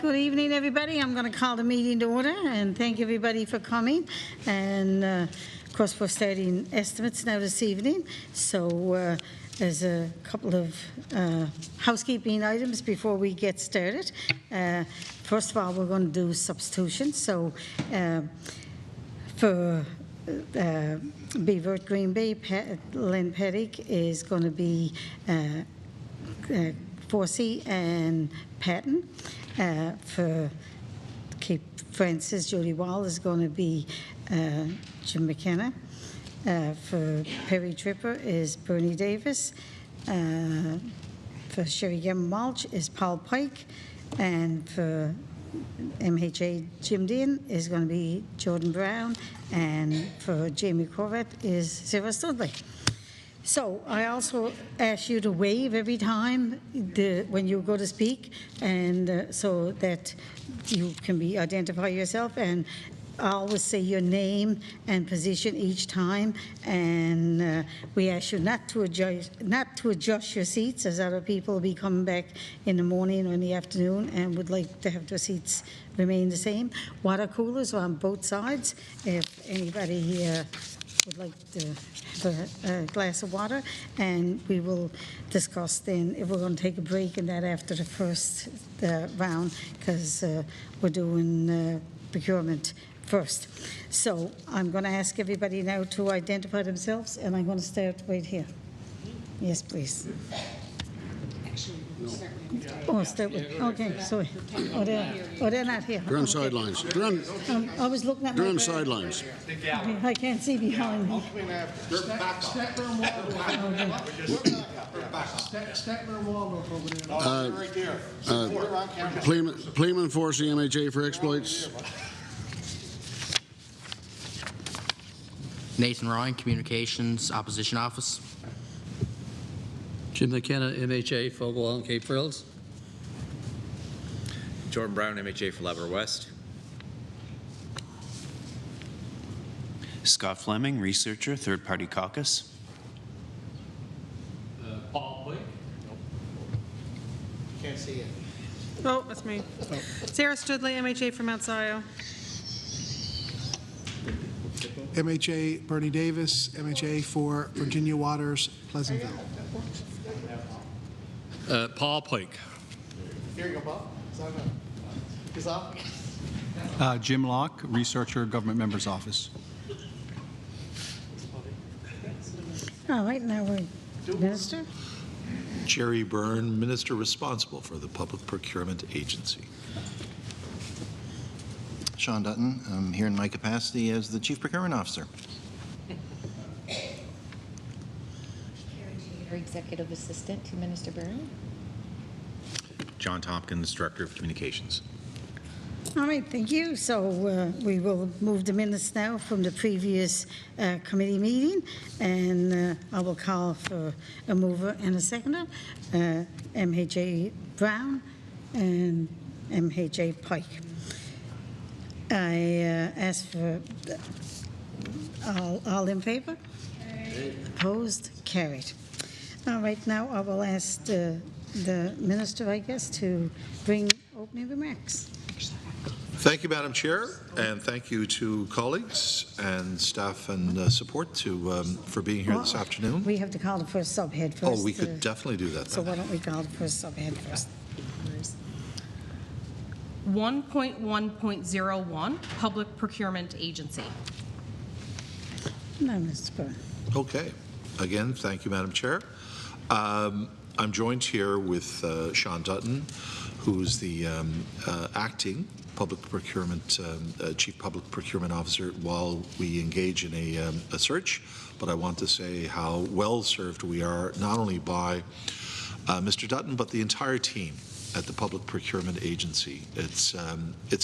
good evening, everybody. I'm going to call the meeting to order, and thank everybody for coming. And of course, we're starting estimates now this evening. So there's a couple of housekeeping items before we get started. First of all, we're going to do substitutions. So for Beavert Green Bay, Lynn Pettick is going to be Forsey and Patton. For Cape Francis, Jody Wall is going to be Jim McKenna. For Perry Tripper is Bernie Davis. For Sherry Gamma Mulch is Paul Pike. And for MHA Jim Dean is going to be Jordan Brown. And for Jamie Corvette is Sarah Studley. So I also ask you to wave every time when you go to speak, and so that you can identify yourself. And I always say your name and position each time. And we ask you not to adjust your seats, as other people will be coming back in the morning or in the afternoon and would like to have their seats remain the same. Water coolers are on both sides. If anybody here would like to have a glass of water, and we will discuss then if we're going to take a break in that after the first round, because we're doing procurement first. So I'm going to ask everybody now to identify themselves, and I'm going to start right here. Yes, please. Oh, start with, okay, sorry. They're not here. They're on sidelines. I was looking at they're on sidelines. I can't see behind me. Pleeman force the MHA for exploits. Nathan Ryan, Communications Opposition Office. Jim McKenna, MHA, Fogle Island, Cape Frills. Jordan Brown, MHA for Labrador West. Scott Fleming, researcher, Third Party Caucus. Paul Blake. Can't see it. Oh, that's me. Sarah Studley, MHA from Mount Scio. MHA Bernie Davis, MHA for Virginia Waters, Pleasantville. Paul Pike. Here you go, Bob. Is that up? Jim Locke, researcher, Government Member's Office. All right, now we're Minister. Jerry Byrne, Minister responsible for the Public Procurement Agency. Sean Dutton, I'm here in my capacity as the Chief Procurement Officer. Executive Assistant to Minister Byrne. John Tompkins, Director of Communications. All right, thank you. So we will move the minutes now from the previous committee meeting, and I will call for a mover and a seconder, MHA Brown and MHA Pike. I ask for all in favor? Opposed? Carried. All right, now I will ask the Minister, I guess, to bring opening remarks. Thank you, Madam Chair, and thank you to colleagues and staff and support for being here this afternoon. We have to call the first subhead first. Oh, we could definitely do that. So why don't we call the first subhead first? 1.1.01 Public Procurement Agency. No, Mr. Byrne. Okay. Again, thank you, Madam Chair. I'm joined here with Sean Dutton, who's the acting public procurement chief public procurement officer while we engage in a search. But I want to say how well served we are, not only by Mr. Dutton, but the entire team at the Public Procurement Agency. It's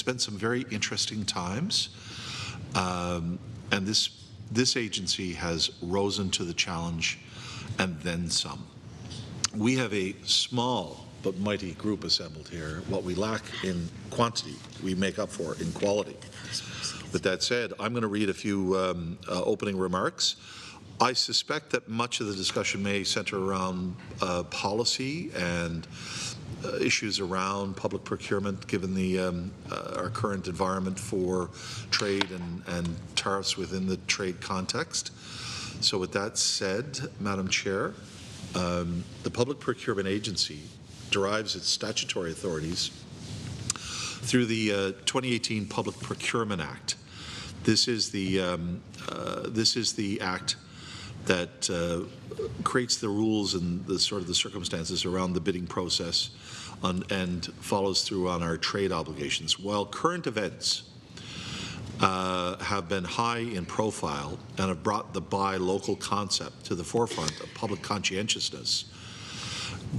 been some very interesting times, and this agency has risen to the challenge and then some. We have a small but mighty group assembled here. What we lack in quantity, we make up for in quality. With that said, I'm going to read a few opening remarks. I suspect that much of the discussion may center around policy and issues around public procurement, given the our current environment for trade and tariffs within the trade context. So with that said, Madam Chair, the Public Procurement Agency derives its statutory authorities through the 2018 Public Procurement Act. This is the act that creates the rules and the sort of the circumstances around the bidding process and follows through on our trade obligations. While current events have been high in profile and have brought the buy local concept to the forefront of public conscientiousness,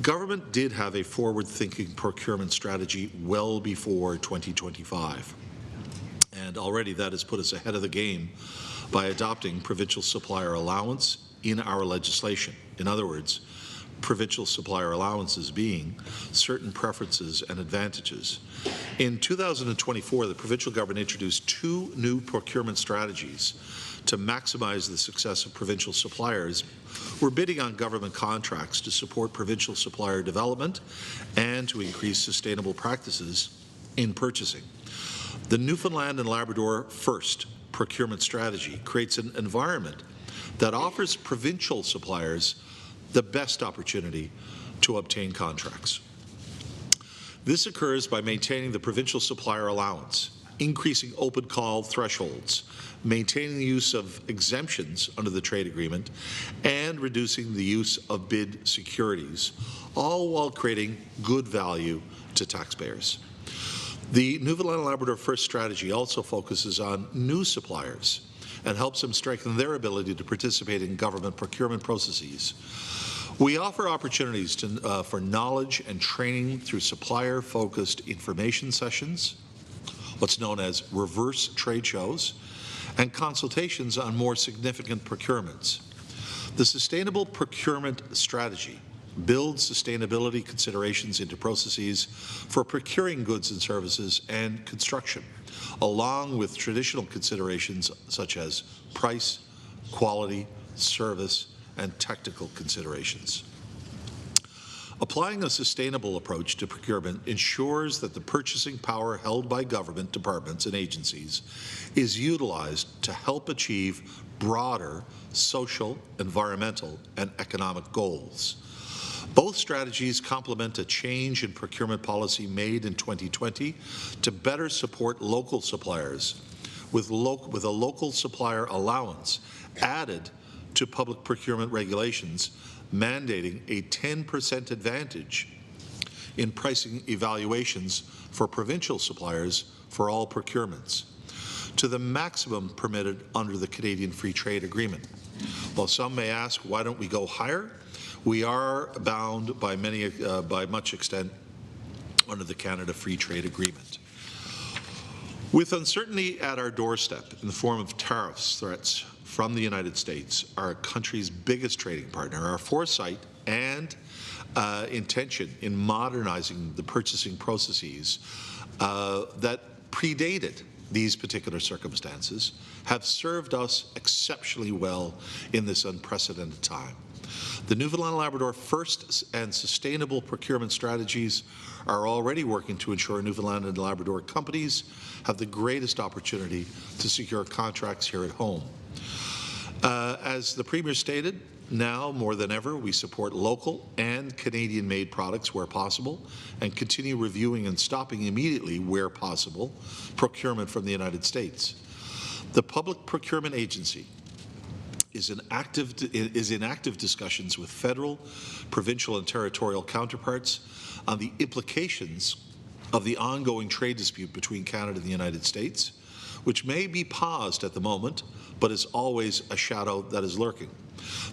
government did have a forward-thinking procurement strategy well before 2025. And already that has put us ahead of the game by adopting provincial supplier allowance in our legislation. In other words, provincial supplier allowances being certain preferences and advantages. In 2024, the provincial government introduced 2 new procurement strategies to maximize the success of provincial suppliers. We're bidding on government contracts to support provincial supplier development and to increase sustainable practices in purchasing. The Newfoundland and Labrador First procurement strategy creates an environment that offers provincial suppliers the best opportunity to obtain contracts. This occurs by maintaining the provincial supplier allowance, increasing open call thresholds, maintaining the use of exemptions under the trade agreement, and reducing the use of bid securities, all while creating good value to taxpayers. The Newfoundland and Labrador First strategy also focuses on new suppliers and helps them strengthen their ability to participate in government procurement processes. We offer opportunities for knowledge and training through supplier-focused information sessions, what's known as reverse trade shows, and consultations on more significant procurements. The Sustainable Procurement Strategy builds sustainability considerations into processes for procuring goods and services and construction, along with traditional considerations such as price, quality, service, and technical considerations. Applying a sustainable approach to procurement ensures that the purchasing power held by government departments and agencies is utilized to help achieve broader social, environmental, and economic goals. Both strategies complement a change in procurement policy made in 2020 to better support local suppliers, with a local supplier allowance added to public procurement regulations mandating a 10% advantage in pricing evaluations for provincial suppliers for all procurements to the maximum permitted under the Canadian Free Trade Agreement. While some may ask, why don't we go higher? We are bound by much extent under the Canada Free Trade Agreement. With uncertainty at our doorstep in the form of tariffs threats from the United States, our country's biggest trading partner, our foresight and intention in modernizing the purchasing processes that predated these particular circumstances have served us exceptionally well in this unprecedented time. The Newfoundland and Labrador First and Sustainable Procurement Strategies are already working to ensure Newfoundland and Labrador companies have the greatest opportunity to secure contracts here at home. As the Premier stated, now more than ever, we support local and Canadian-made products where possible and continue reviewing and stopping immediately, where possible, procurement from the United States. The Public Procurement Agency is in active discussions with federal, provincial, and territorial counterparts on the implications of the ongoing trade dispute between Canada and the United States, which may be paused at the moment, but is always a shadow that is lurking.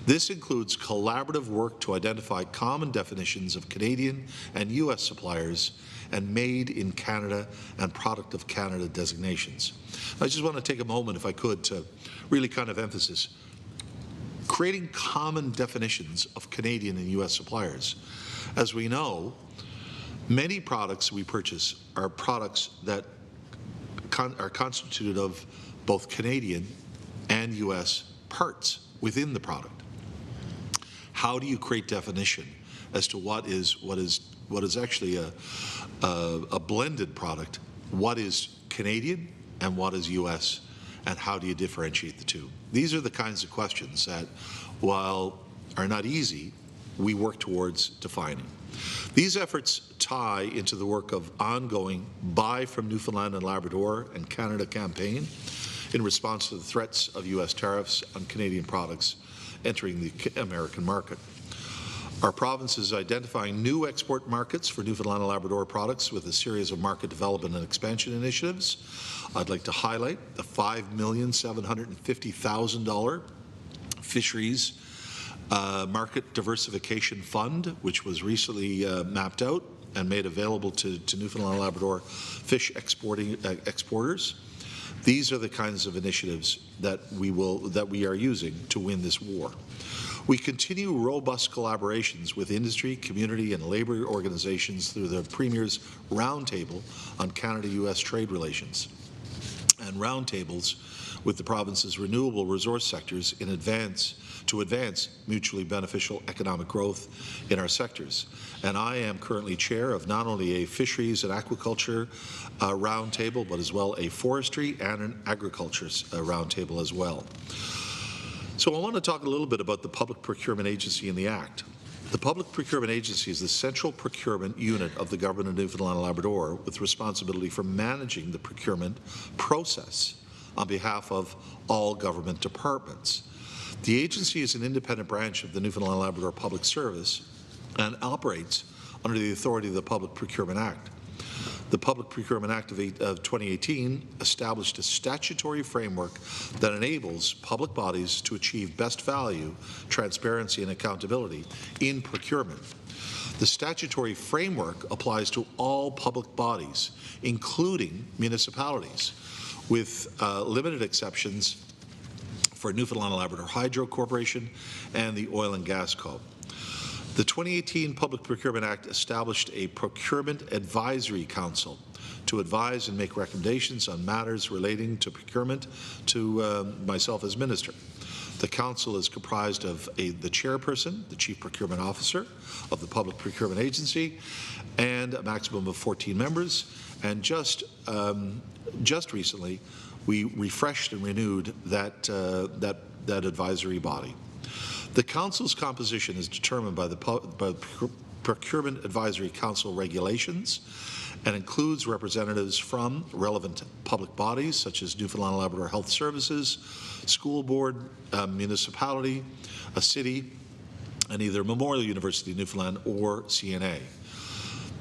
This includes collaborative work to identify common definitions of Canadian and U.S. suppliers and made in Canada and product of Canada designations. I just want to take a moment, if I could, to really kind of emphasize creating common definitions of Canadian and U.S. suppliers. As we know, many products we purchase are products that are constituted of both Canadian and U.S. parts within the product. How do you create definition as to what is what is actually a blended product, what is Canadian and what is U.S., and how do you differentiate the two? These are the kinds of questions that, while are not easy, we work towards defining. These efforts tie into the work of ongoing Buy from Newfoundland and Labrador and Canada campaign in response to the threats of U.S. tariffs on Canadian products entering the American market. Our province is identifying new export markets for Newfoundland and Labrador products with a series of market development and expansion initiatives. I'd like to highlight the $5,750,000 fisheries market diversification fund, which was recently mapped out and made available to Newfoundland and Labrador fish exporters. These are the kinds of initiatives that we are using to win this war. We continue robust collaborations with industry, community, and labour organizations through the Premier's Roundtable on Canada-U.S. trade relations and roundtables with the province's renewable resource sectors to advance mutually beneficial economic growth in our sectors. And I am currently chair of not only a fisheries and aquaculture roundtable, but as well a forestry and an agriculture roundtable as well. So I want to talk a little bit about the Public Procurement Agency and the Act. The Public Procurement Agency is the central procurement unit of the Government of Newfoundland and Labrador with responsibility for managing the procurement process on behalf of all government departments. The agency is an independent branch of the Newfoundland and Labrador Public Service and operates under the authority of the Public Procurement Act. The Public Procurement Act of 2018 established a statutory framework that enables public bodies to achieve best value, transparency, and accountability in procurement. The statutory framework applies to all public bodies, including municipalities, with limited exceptions for Newfoundland and Labrador Hydro Corporation and the Oil and Gas Co. The 2018 Public Procurement Act established a Procurement Advisory Council to advise and make recommendations on matters relating to procurement to myself as Minister. The Council is comprised of the Chairperson, the Chief Procurement Officer of the Public Procurement Agency, and a maximum of 14 members. And just recently, we refreshed and renewed that advisory body. The Council's composition is determined by the Procurement Advisory Council regulations and includes representatives from relevant public bodies such as Newfoundland and Labrador Health Services, School Board, municipality, a city, and either Memorial University of Newfoundland or CNA.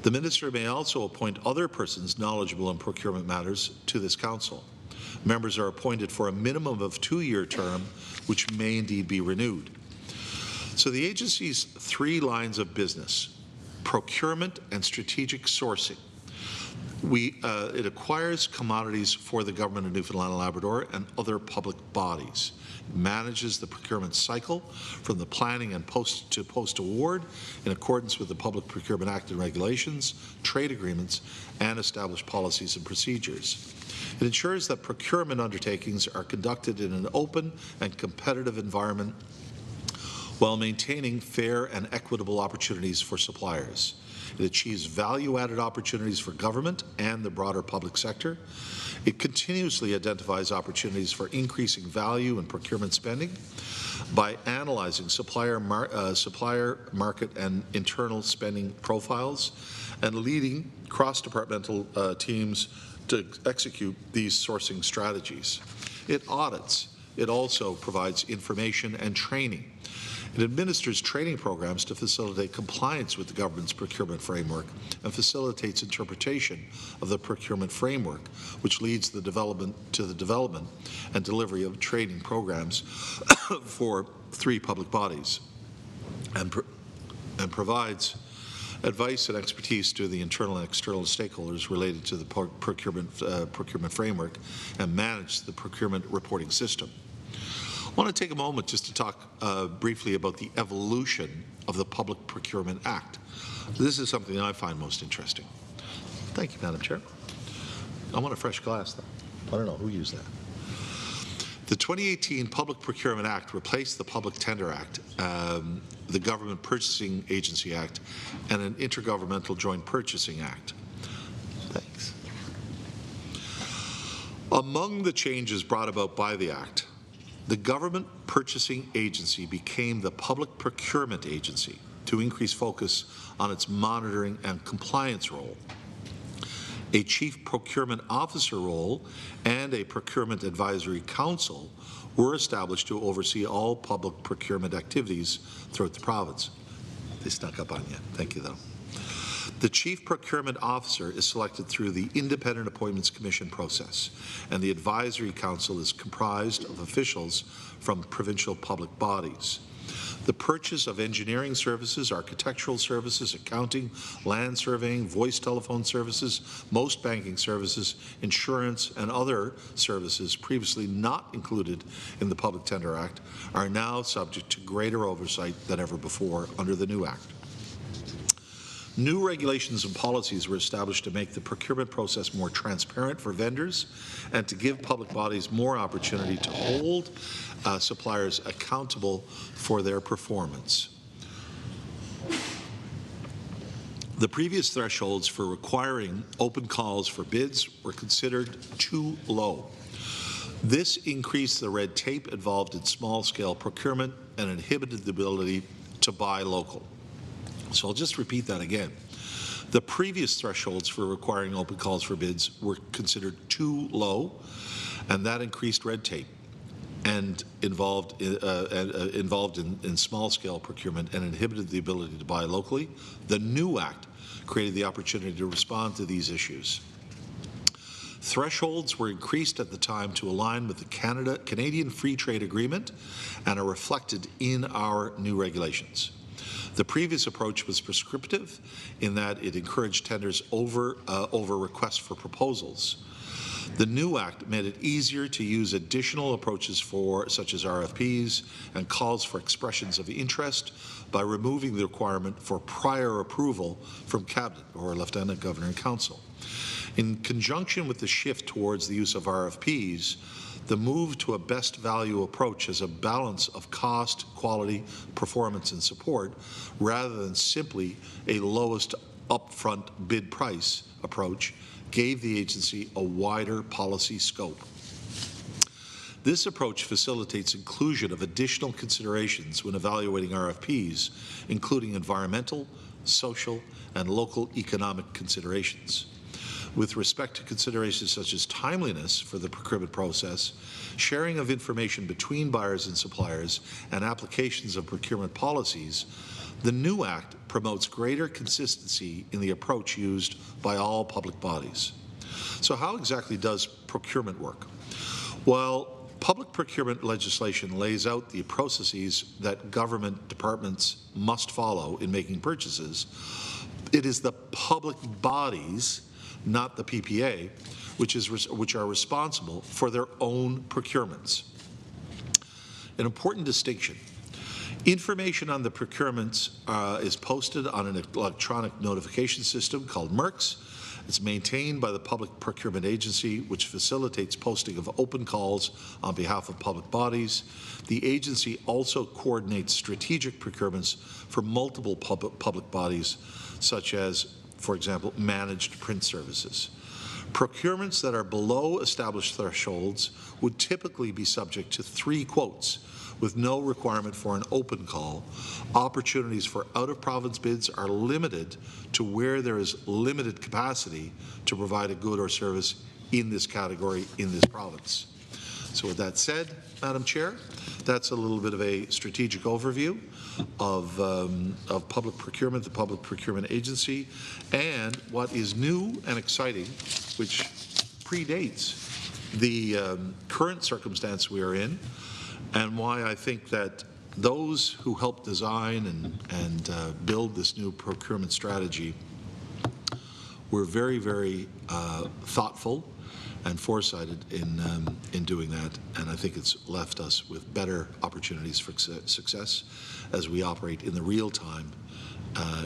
The Minister may also appoint other persons knowledgeable in procurement matters to this Council. Members are appointed for a minimum of 2-year term, which may indeed be renewed. So the agency's 3 lines of business: procurement and strategic sourcing. It acquires commodities for the Government of Newfoundland and Labrador and other public bodies. It manages the procurement cycle from the planning and post-award in accordance with the Public Procurement Act and regulations, trade agreements, and established policies and procedures. It ensures that procurement undertakings are conducted in an open and competitive environment while maintaining fair and equitable opportunities for suppliers. It achieves value-added opportunities for government and the broader public sector. It continuously identifies opportunities for increasing value in procurement spending by analyzing supplier market and internal spending profiles and leading cross-departmental teams to execute these sourcing strategies. It audits. It also provides information and training. It administers training programs to facilitate compliance with the government's procurement framework and facilitates interpretation of the procurement framework, which leads to the development and delivery of training programs for 3 public bodies and provides advice and expertise to the internal and external stakeholders related to the procurement framework and manage the procurement reporting system. I want to take a moment just to talk briefly about the evolution of the Public Procurement Act. This is something I find most interesting. Thank you, Madam Chair. I want a fresh glass, though. I don't know who used that. The 2018 Public Procurement Act replaced the Public Tender Act, the Government Purchasing Agency Act, and an Intergovernmental Joint Purchasing Act. Thanks. Among the changes brought about by the Act, the Government Purchasing Agency became the Public Procurement Agency to increase focus on its monitoring and compliance role. A Chief Procurement Officer role and a Procurement Advisory Council were established to oversee all public procurement activities throughout the province. They snuck up on you. Thank you, though. The Chief Procurement Officer is selected through the Independent Appointments Commission process, and the Advisory Council is comprised of officials from provincial public bodies. The purchase of engineering services, architectural services, accounting, land surveying, voice telephone services, most banking services, insurance, and other services previously not included in the Public Tender Act are now subject to greater oversight than ever before under the new Act. New regulations and policies were established to make the procurement process more transparent for vendors and to give public bodies more opportunity to hold suppliers accountable for their performance. The previous thresholds for requiring open calls for bids were considered too low. This increased the red tape involved in small-scale procurement and inhibited the ability to buy local. So I'll just repeat that again. The previous thresholds for requiring open calls for bids were considered too low, and that increased red tape and involved in small-scale procurement and inhibited the ability to buy locally. The new Act created the opportunity to respond to these issues. Thresholds were increased at the time to align with the Canadian Free Trade Agreement and are reflected in our new regulations. The previous approach was prescriptive in that it encouraged tenders over requests for proposals. The new Act made it easier to use additional approaches such as RFPs and calls for expressions of interest by removing the requirement for prior approval from Cabinet or Lieutenant Governor and Council. In conjunction with the shift towards the use of RFPs, the move to a best value approach as a balance of cost, quality, performance, and support, rather than simply a lowest upfront bid price approach, gave the agency a wider policy scope. This approach facilitates inclusion of additional considerations when evaluating RFPs, including environmental, social, and local economic considerations. With respect to considerations such as timeliness for the procurement process, sharing of information between buyers and suppliers, and applications of procurement policies, the new Act promotes greater consistency in the approach used by all public bodies. So how exactly does procurement work? Well, public procurement legislation lays out the processes that government departments must follow in making purchases. It is the public bodies, not the PPA, which are responsible for their own procurements. An important distinction. Information on the procurements is posted on an electronic notification system called MERCS. It's maintained by the Public Procurement Agency, which facilitates posting of open calls on behalf of public bodies. The agency also coordinates strategic procurements for multiple public bodies, such as, for example, managed print services. Procurements that are below established thresholds would typically be subject to 3 quotes with no requirement for an open call. Opportunities for out-of-province bids are limited to where there is limited capacity to provide a good or service in this category in this province. So with that said, Madam Chair, that's a little bit of a strategic overview of public procurement, the Public Procurement Agency, and what is new and exciting, which predates the current circumstance we are in, and why I think that those who helped design and build this new procurement strategy were very, very thoughtful and foresighted in doing that, and I think it's left us with better opportunities for success as we operate in the real time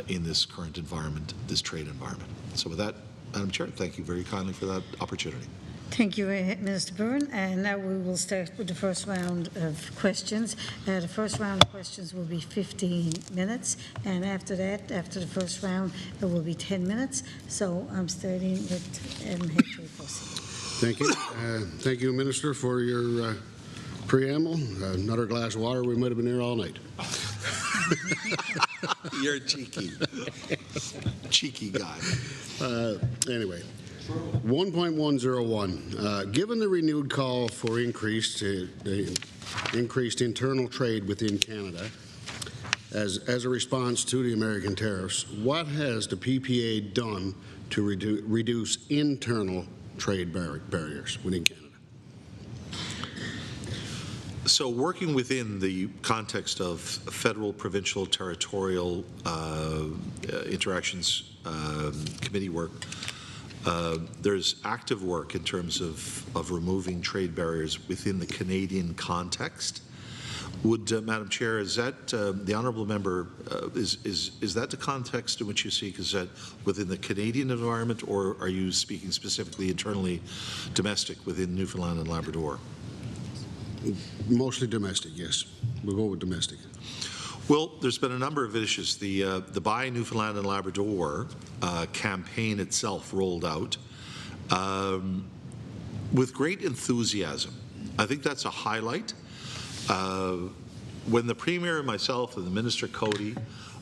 in this current environment, this trade environment. So with that, Madam Chair, thank you very kindly for that opportunity. Thank you, Minister Byrne. And now we will start with the first round of questions. The first round of questions will be 15 minutes, and after that, after the first round, it will be 10 minutes. So I'm starting with MHA first. Thank you. Thank you, Minister, for your preamble. Another glass of water, we might have been here all night. You're cheeky. Cheeky guy. Anyway, 1.101. Given the renewed call for increased internal trade within Canada as a response to the American tariffs, what has the PPA done to reduce internal trade barriers within Canada? So working within the context of federal, provincial, territorial interactions committee work, there's active work in terms of removing trade barriers within the Canadian context. Would, Madam Chair, is that the honourable member, is that the context in which you seek? Is that within the Canadian environment, or are you speaking specifically internally domestic within Newfoundland and Labrador? Mostly domestic, yes. We'll go with domestic. Well, there's been a number of issues. The Buy Newfoundland and Labrador campaign itself rolled out with great enthusiasm. I think that's a highlight. When the Premier and myself and the Minister Cody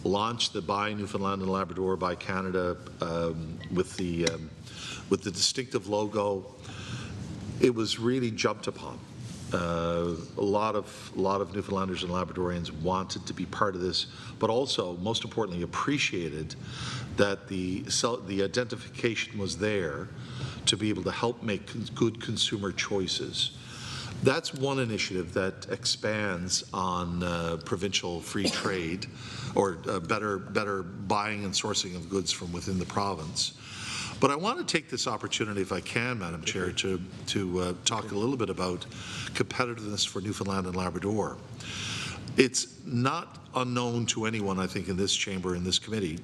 launched the Buy Newfoundland and Labrador, Buy Canada with the distinctive logo, it was really jumped upon. A lot of Newfoundlanders and Labradorians wanted to be part of this, but also, most importantly, appreciated that the identification was there to be able to help make good consumer choices. That's one initiative that expands on provincial free trade, or better buying and sourcing of goods from within the province. But I want to take this opportunity, if I can, Madam Chair, to talk a little bit about competitiveness for Newfoundland and Labrador. It's not unknown to anyone, I think, in this chamber, in this committee,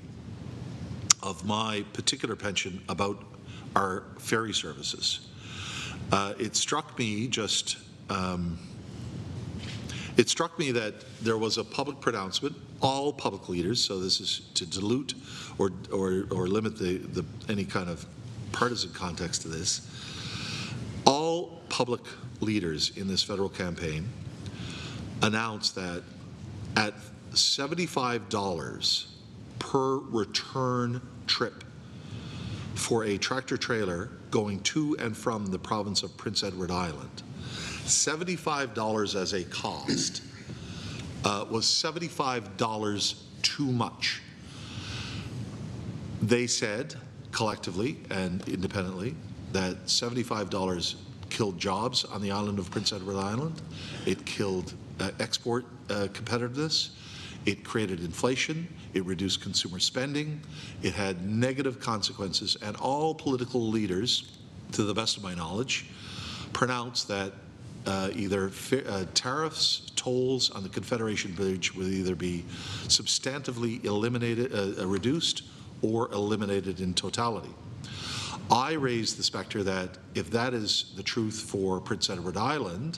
of my particular penchant about our ferry services. It struck me that there was a public pronouncement, all public leaders, so this is to dilute or limit any kind of partisan context to this. All public leaders in this federal campaign announced that at $75 per return trip for a tractor trailer going to and from the province of Prince Edward Island, $75 as a cost was $75 too much. They said, collectively and independently, that $75 killed jobs on the island of Prince Edward Island. It killed export competitiveness. It created inflation. It reduced consumer spending. It had negative consequences. And all political leaders, to the best of my knowledge, pronounced that either tariffs, tolls on the Confederation Bridge would either be substantively eliminated, reduced, or eliminated in totality. I raised the specter that if that is the truth for Prince Edward Island,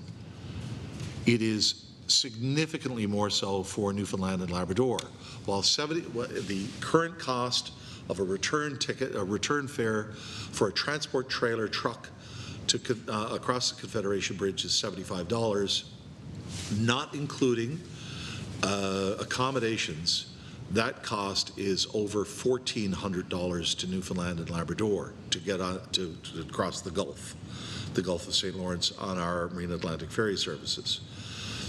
it is significantly more so for Newfoundland and Labrador. While the current cost of a return ticket, a return fare for a transport trailer truck to across the Confederation Bridge is $75, not including accommodations. That cost is over $1,400 to Newfoundland and Labrador to get on to cross the Gulf of St. Lawrence on our Marine Atlantic ferry services.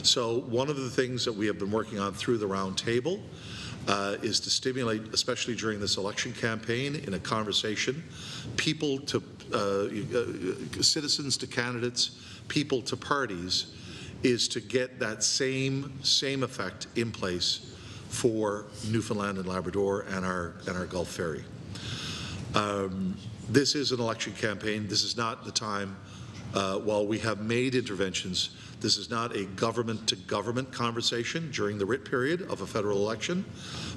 So one of the things that we have been working on through the round table is to stimulate, especially during this election campaign, in a conversation, people to citizens to candidates, people to parties, is to get that same effect in place for Newfoundland and Labrador and our Gulf ferry. This is an election campaign. This is not the time, while we have made interventions, this is not a government-to-government conversation during the writ period of a federal election,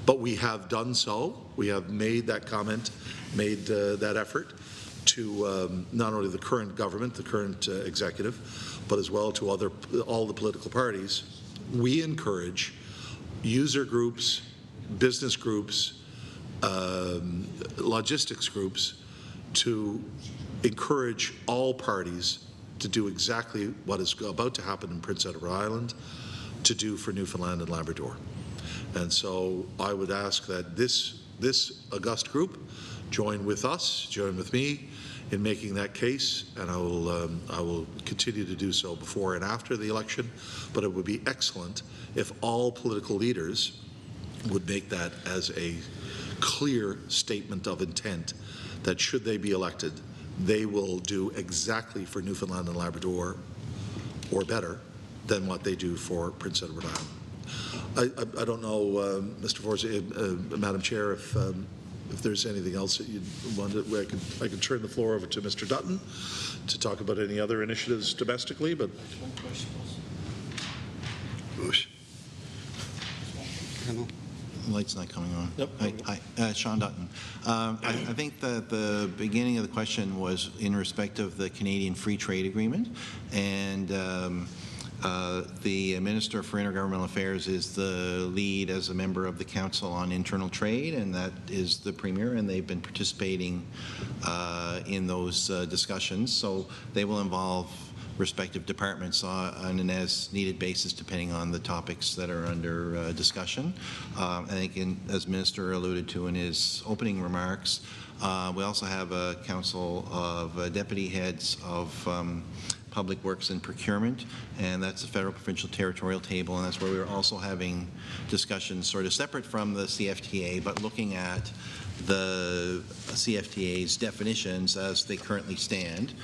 but we have done so. We have made that comment, made that effort. to not only the current government, the current executive, but as well to all the political parties. We encourage user groups, business groups, logistics groups to encourage all parties to do exactly what is about to happen in Prince Edward Island to do for Newfoundland and Labrador. And so I would ask that this august group join with us, join with me in making that case, and I will continue to do so before and after the election. But it would be excellent if all political leaders would make that as a clear statement of intent that should they be elected, they will do exactly for Newfoundland and Labrador, or better, than what they do for Prince Edward Island. I don't know, Mr. Forza, Madam Chair, if there's anything else that you wanted, I could turn the floor over to Mr. Dutton to talk about any other initiatives domestically, but. The light's not coming on. Yep. Hi, Sean Dutton. I think that the beginning of the question was in respect of the Canadian Free Trade Agreement, and the Minister for Intergovernmental Affairs is the lead as a member of the Council on Internal Trade, and that is the Premier, and they've been participating in those discussions. So they will involve respective departments on an as-needed basis, depending on the topics that are under discussion. I think, as Minister alluded to in his opening remarks, we also have a council of deputy heads of Public Works and Procurement, and that's the federal, provincial, territorial table, and that's where we're also having discussions sort of separate from the CFTA, but looking at the CFTA's definitions as they currently stand.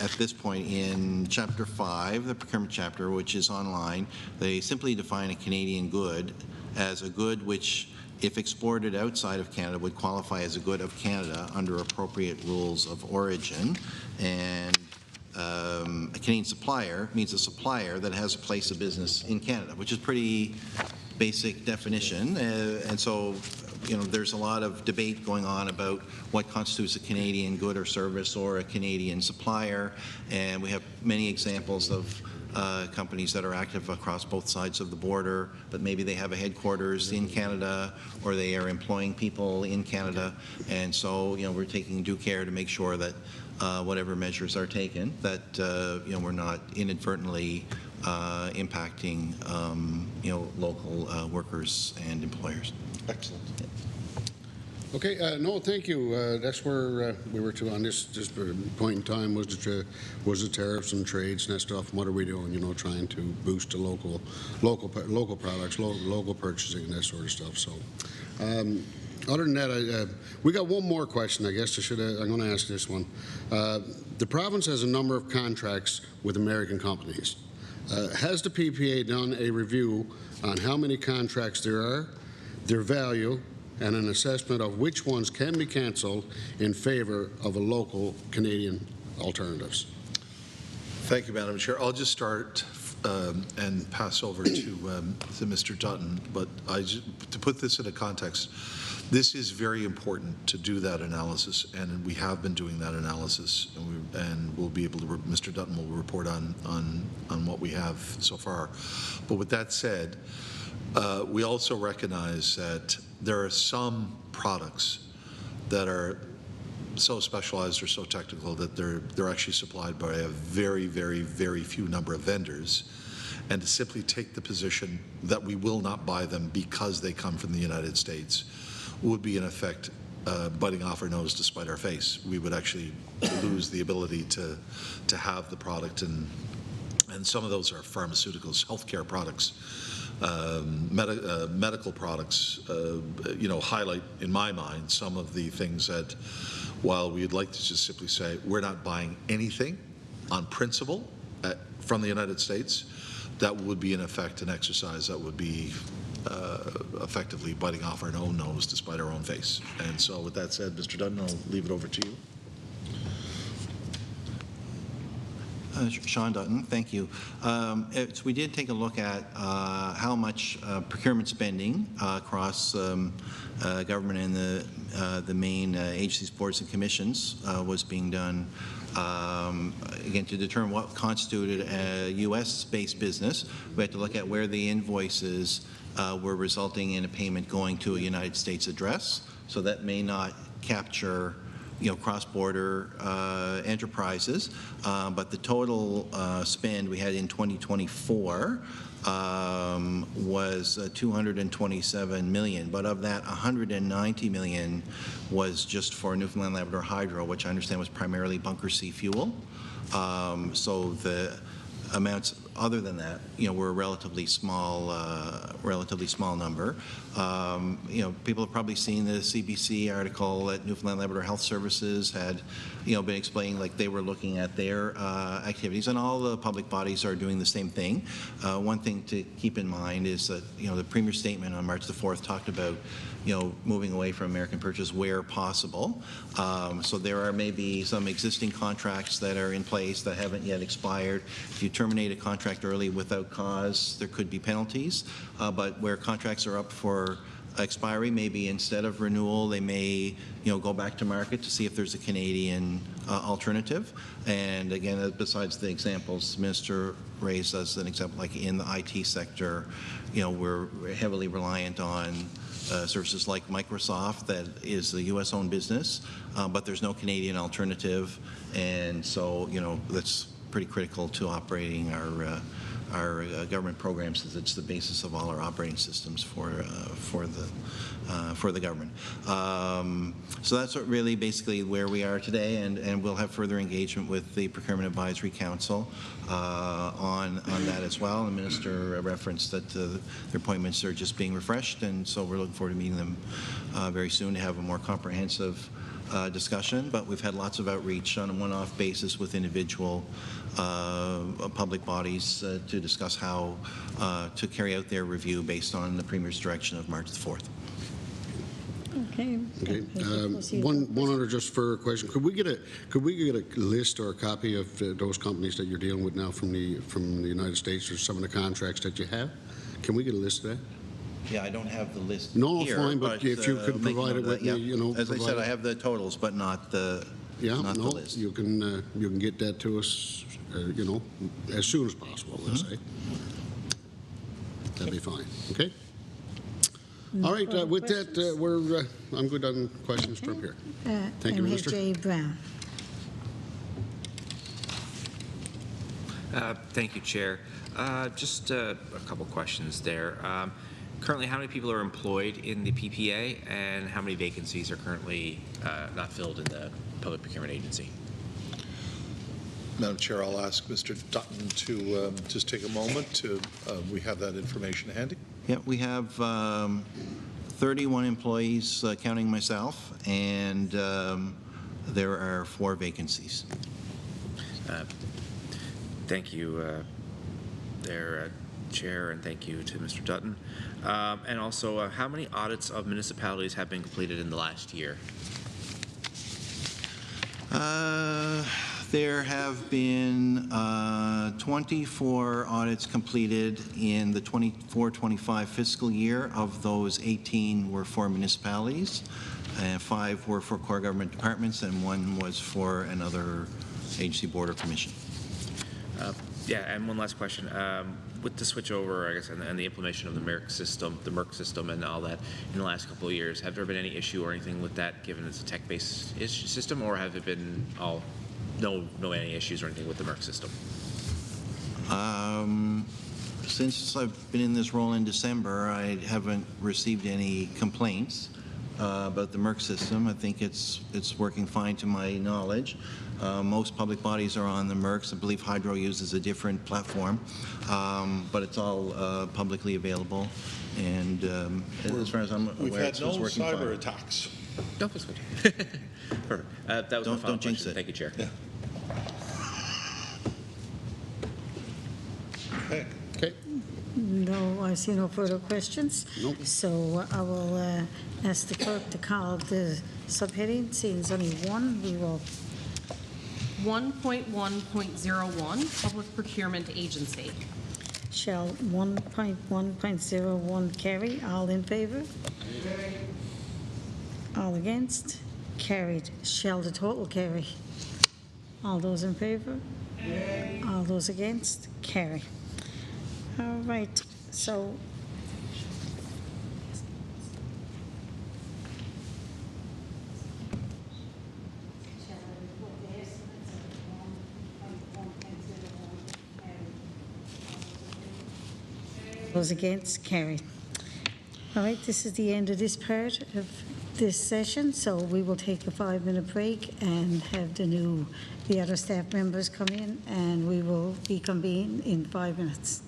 At this point in Chapter 5, the procurement chapter, which is online, they simply define a Canadian good as a good which, if exported outside of Canada, would qualify as a good of Canada under appropriate rules of origin. And a Canadian supplier means a supplier that has a place of business in Canada, which is pretty basic definition. And so, you know, there's a lot of debate going on about what constitutes a Canadian good or service or a Canadian supplier, and we have many examples of companies that are active across both sides of the border, but maybe they have a headquarters in Canada or they are employing people in Canada, and so, you know, we're taking due care to make sure that whatever measures are taken, that you know, we're not inadvertently impacting you know, local workers and employers. Excellent. Okay, no, thank you. That's where we were to on this point in time was the tariffs and trades and that stuff. And what are we doing? You know, trying to boost the local products, local purchasing and that sort of stuff. So, other than that, we got one more question. I guess I'm going to ask this one. The province has a number of contracts with American companies. Has the PPA done a review on how many contracts there are, their value, and an assessment of which ones can be canceled in favor of a local Canadian alternatives? Thank you, Madam Chair. I'll just start and pass over to Mr. Dutton, but to put this in a context, this is very important to do that analysis, and we have been doing that analysis, and we'll be able to, Mr. Dutton will report on what we have so far. But with that said, we also recognize that there are some products that are so specialized or so technical that they're actually supplied by a very, very, very few number of vendors, and to simply take the position that we will not buy them because they come from the United States would be in effect biting off our nose to spite our face. We would actually lose the ability to have the product, and some of those are pharmaceuticals, healthcare products, medical products, you know, highlight in my mind some of the things that, while we'd like to just simply say we're not buying anything on principle from the United States, that would be in effect an exercise that would be effectively biting off our own nose to spite our own face. And so with that said, Mr. Dutton, I'll leave it over to you. Sean Dutton, thank you. We did take a look at how much procurement spending across government and the main agencies, boards, and commissions was being done, again, to determine what constituted a U.S.-based business. We had to look at where the invoices were resulting in a payment going to a United States address. So that may not capture cross-border enterprises, but the total spend we had in 2024 was $227 million, but of that, $190 million was just for Newfoundland Labrador Hydro, which I understand was primarily bunker C fuel. So the amounts other than that, were a relatively small number. People have probably seen the CBC article that Newfoundland Labrador Health Services had, been explaining like they were looking at their activities, and all the public bodies are doing the same thing. One thing to keep in mind is that, the Premier's statement on March the 4th talked about, moving away from American purchase where possible. So there are maybe some existing contracts that are in place that haven't yet expired. If you terminate a contract early without cause, there could be penalties. But where contracts are up for expiry, maybe instead of renewal, they may go back to market to see if there's a Canadian alternative. And again, besides the examples Minister raised as an example, like in the IT sector, we're heavily reliant on services like Microsoft that is a U.S.-owned business, but there's no Canadian alternative, and so that's pretty critical to operating our government programs, as it's the basis of all our operating systems for the government. So that's what really basically where we are today, and we'll have further engagement with the Procurement Advisory Council on that as well. The Minister referenced that their appointments are just being refreshed, and so we're looking forward to meeting them very soon to have a more comprehensive discussion, but we've had lots of outreach on a one-off basis with individual public bodies to discuss how to carry out their review based on the Premier's direction of March the 4th. Okay. One other just further question. Could we get a list or a copy of those companies that you're dealing with now from the United States, or some of the contracts that you have? Can we get a list of that? Yeah, I don't have the list here. No, fine, but if you could provide it with me, As I said, I have the totals, but not the the list. You can get that to us, as soon as possible, let's say. That'd be fine. Okay? All right, with that, I'm good on questions from here. Thank you, Minister. MHA Brown. Thank you, Chair. Just a couple questions there. Currently, how many people are employed in the PPA, and how many vacancies are currently not filled in the Public Procurement Agency? Madam Chair, I'll ask Mr. Dutton to just take a moment to, we have that information handy. Yeah, we have 31 employees, counting myself, and there are 4 vacancies. Thank you, Chair, and thank you to Mr. Dutton. And also, how many audits of municipalities have been completed in the last year? There have been 24 audits completed in the 24-25 fiscal year. Of those, 18 were for municipalities, and 5 were for core government departments, and 1 was for another agency, board, or commission. Yeah, and one last question. With the switch over, I guess, and the implementation of the MERC system and all that in the last couple of years, have there been any issue or anything with that, given it's a tech-based system, or have it been all no any issues or anything with the MERC system? Since I've been in this role in December, I haven't received any complaints about the MERC system. I think it's working fine to my knowledge. Most public bodies are on the MERCs. I believe Hydro uses a different platform, but it's all publicly available. And as far as I'm aware, it's working fine. We've had no cyber attacks. No, that's good. Perfect. That was my final jinx question. it. Thank you, Chair. Yeah. Okay. Okay. No, I see no further questions. Nope. So I will ask the clerk to call the subheading. Seeing there's only one, we will 1.1.01, Public Procurement Agency. Shall 1.1.01 carry? All in favor? All against? Carried. Shall the total carry? All those in favor? All those against? Carry. All right, so those against, carried. All right, this is the end of this part of this session, so we will take a 5-minute break and have the other staff members come in, and we will reconvene in 5 minutes.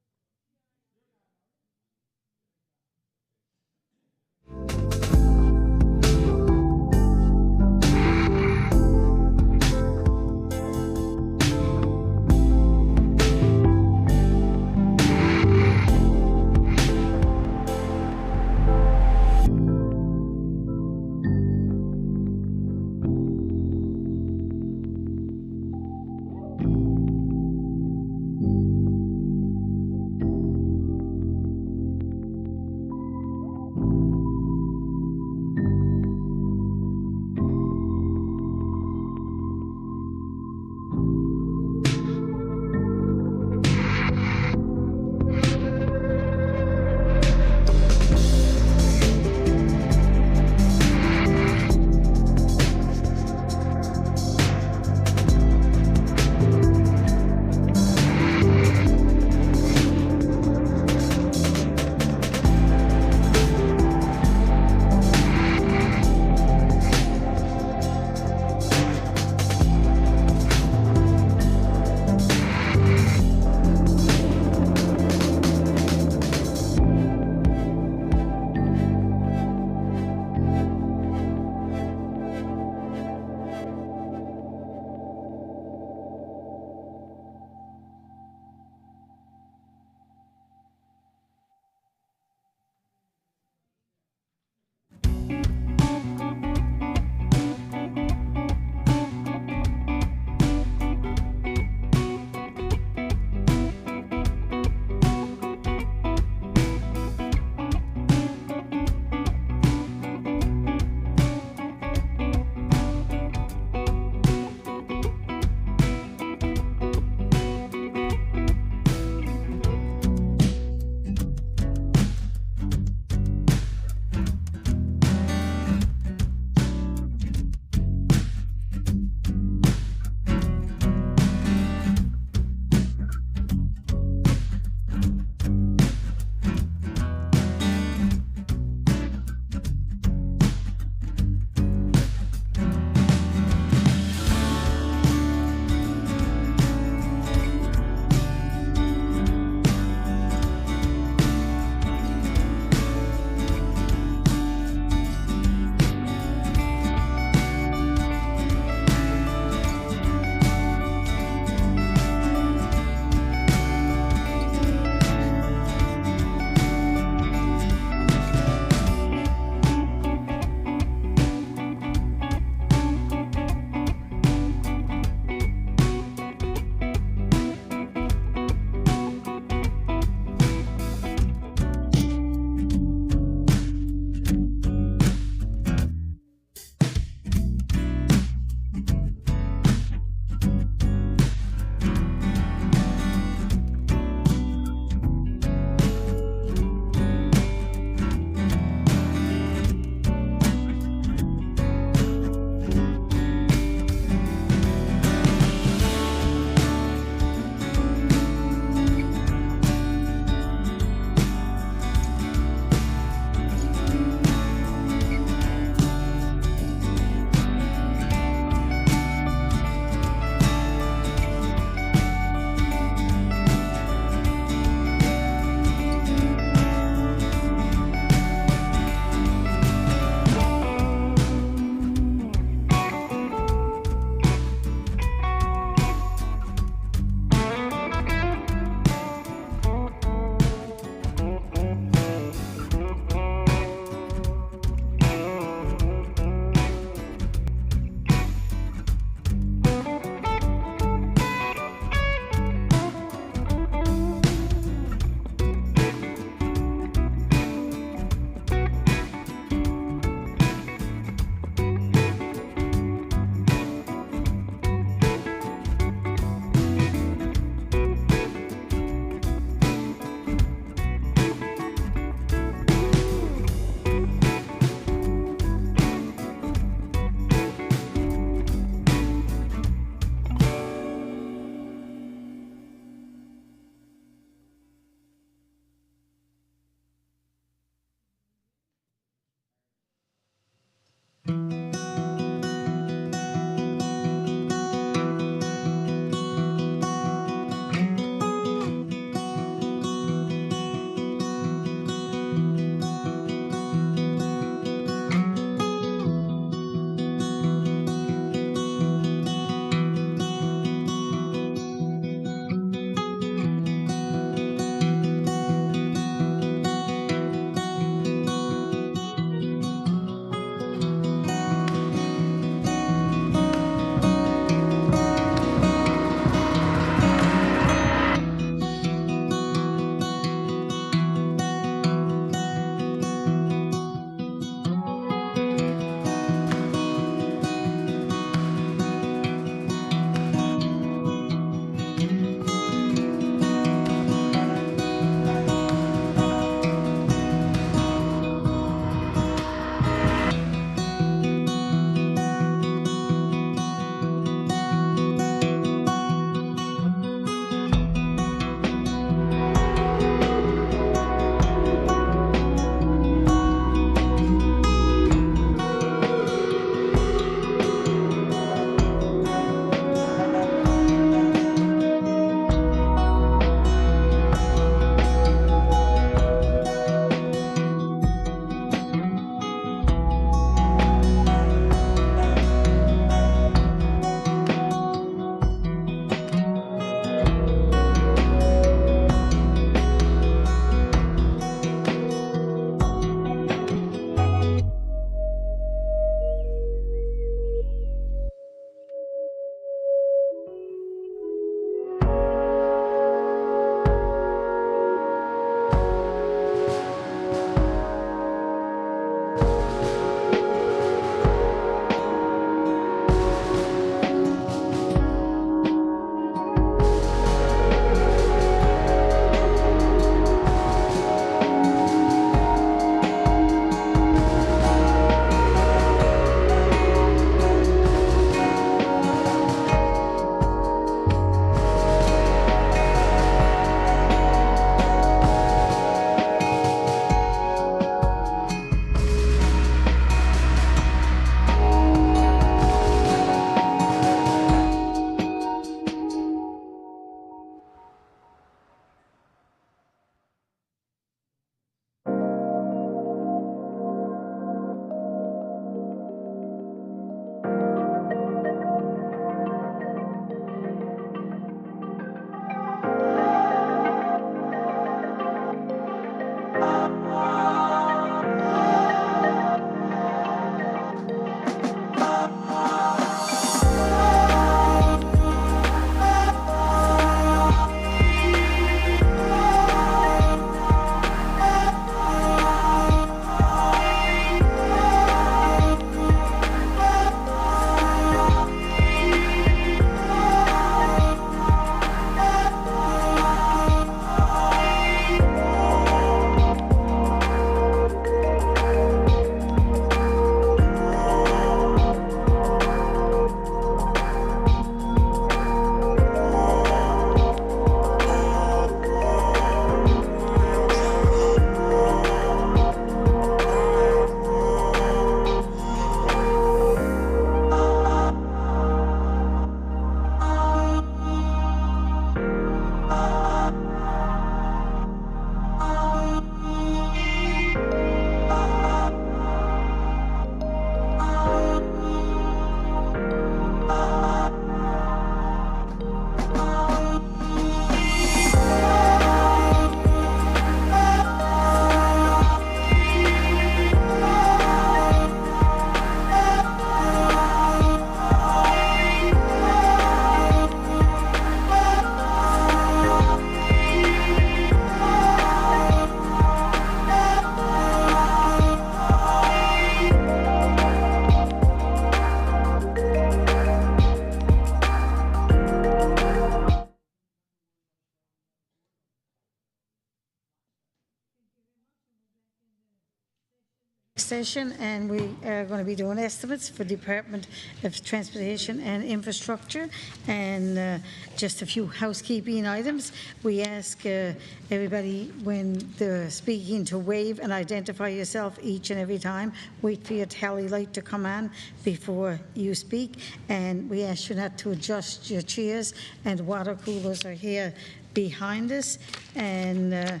session, and we are going to be doing estimates for Department of Transportation and Infrastructure, and just a few housekeeping items. We ask everybody when they're speaking to wave and identify yourself each and every time. Wait for your tally light to come on before you speak, and we ask you not to adjust your chairs, and water coolers are here behind us, and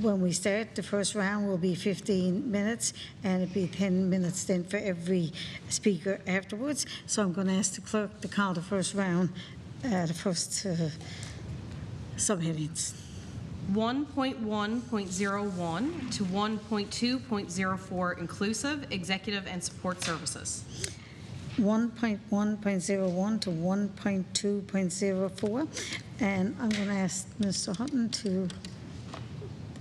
when we start, the first round will be 15 minutes, and it'll be 10 minutes then for every speaker afterwards. So I'm going to ask the clerk to call the first round, the first subheadings. 1.1.01 to 1.2.04 inclusive, executive and support services. 1.1.01 to 1.2.04, and I'm going to ask Mr. Hutton to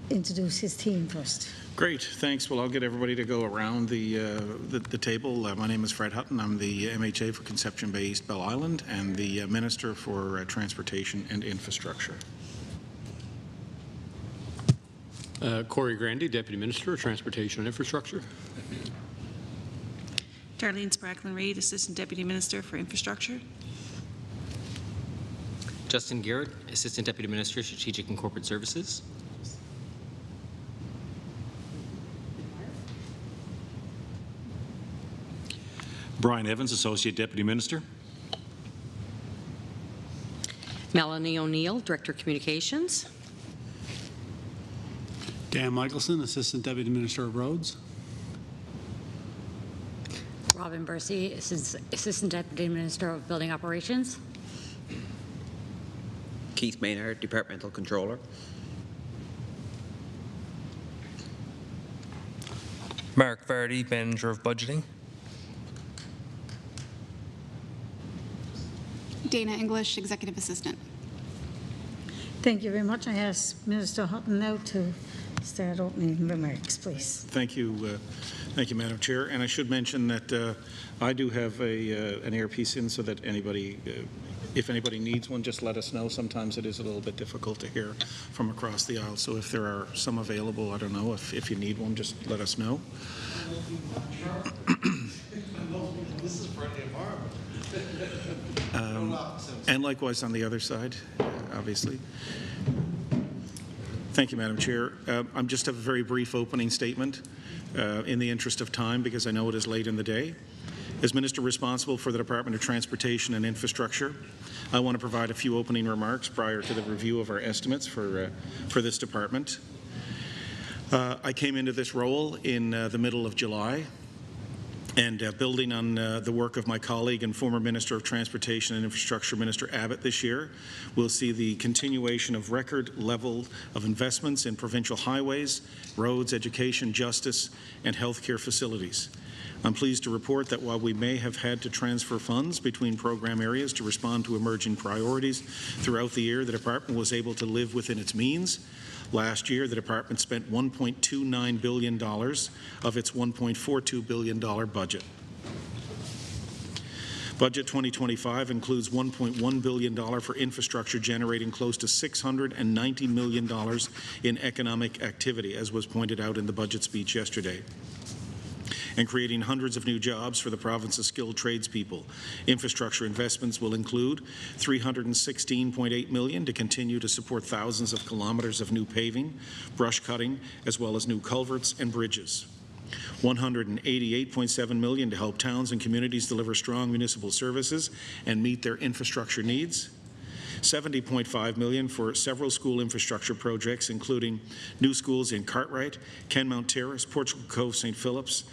introduce his team first. Great, thanks. Well, I'll get everybody to go around the table. My name is Fred Hutton. I'm the MHA for Conception Bay East Bell Island and the Minister for Transportation and Infrastructure. Corey Grandy, Deputy Minister of Transportation and Infrastructure. Darlene Spracklen-Reed, Assistant Deputy Minister for Infrastructure. Justin Garrett, Assistant Deputy Minister, Strategic and Corporate Services. Brian Evans, Associate Deputy Minister. Melanie O'Neill, Director of Communications. Dan Michelson, Assistant Deputy Minister of Roads. Robin Bursey, Assistant Deputy Minister of Building Operations. Keith Maynard, Departmental Controller. Mark Vardy, Manager of Budgeting. Dana English, Executive Assistant. Thank you very much. I ask Minister Hutton now to start opening remarks, please. Thank you, Madam Chair. And I should mention that I do have an earpiece in, so that anybody, if anybody needs one, just let us know. Sometimes it is a little bit difficult to hear from across the aisle. So if there are some available, I don't know, if you need one, just let us know. This is for the environment. And likewise on the other side, obviously. Thank you, Madam Chair. I just have a very brief opening statement in the interest of time, because I know it is late in the day. As Minister responsible for the Department of Transportation and Infrastructure, I want to provide a few opening remarks prior to the review of our estimates for this department. I came into this role in the middle of July, and building on the work of my colleague and former Minister of Transportation and Infrastructure, Minister Abbott, this year, we'll see the continuation of record level of investments in provincial highways, roads, education, justice, and healthcare facilities. I'm pleased to report that while we may have had to transfer funds between program areas to respond to emerging priorities throughout the year, the department was able to live within its means. Last year, the department spent $1.29 billion of its $1.42 billion budget. Budget 2025 includes $1.1 billion for infrastructure, generating close to $690 million in economic activity, as was pointed out in the budget speech yesterday, and creating hundreds of new jobs for the province's skilled tradespeople. Infrastructure investments will include $316.8 million to continue to support thousands of kilometres of new paving, brush cutting, as well as new culverts and bridges. $188.7 million to help towns and communities deliver strong municipal services and meet their infrastructure needs. $70.5 million for several school infrastructure projects, including new schools in Cartwright, Kenmount Terrace, Portugal Cove, St. Phillips,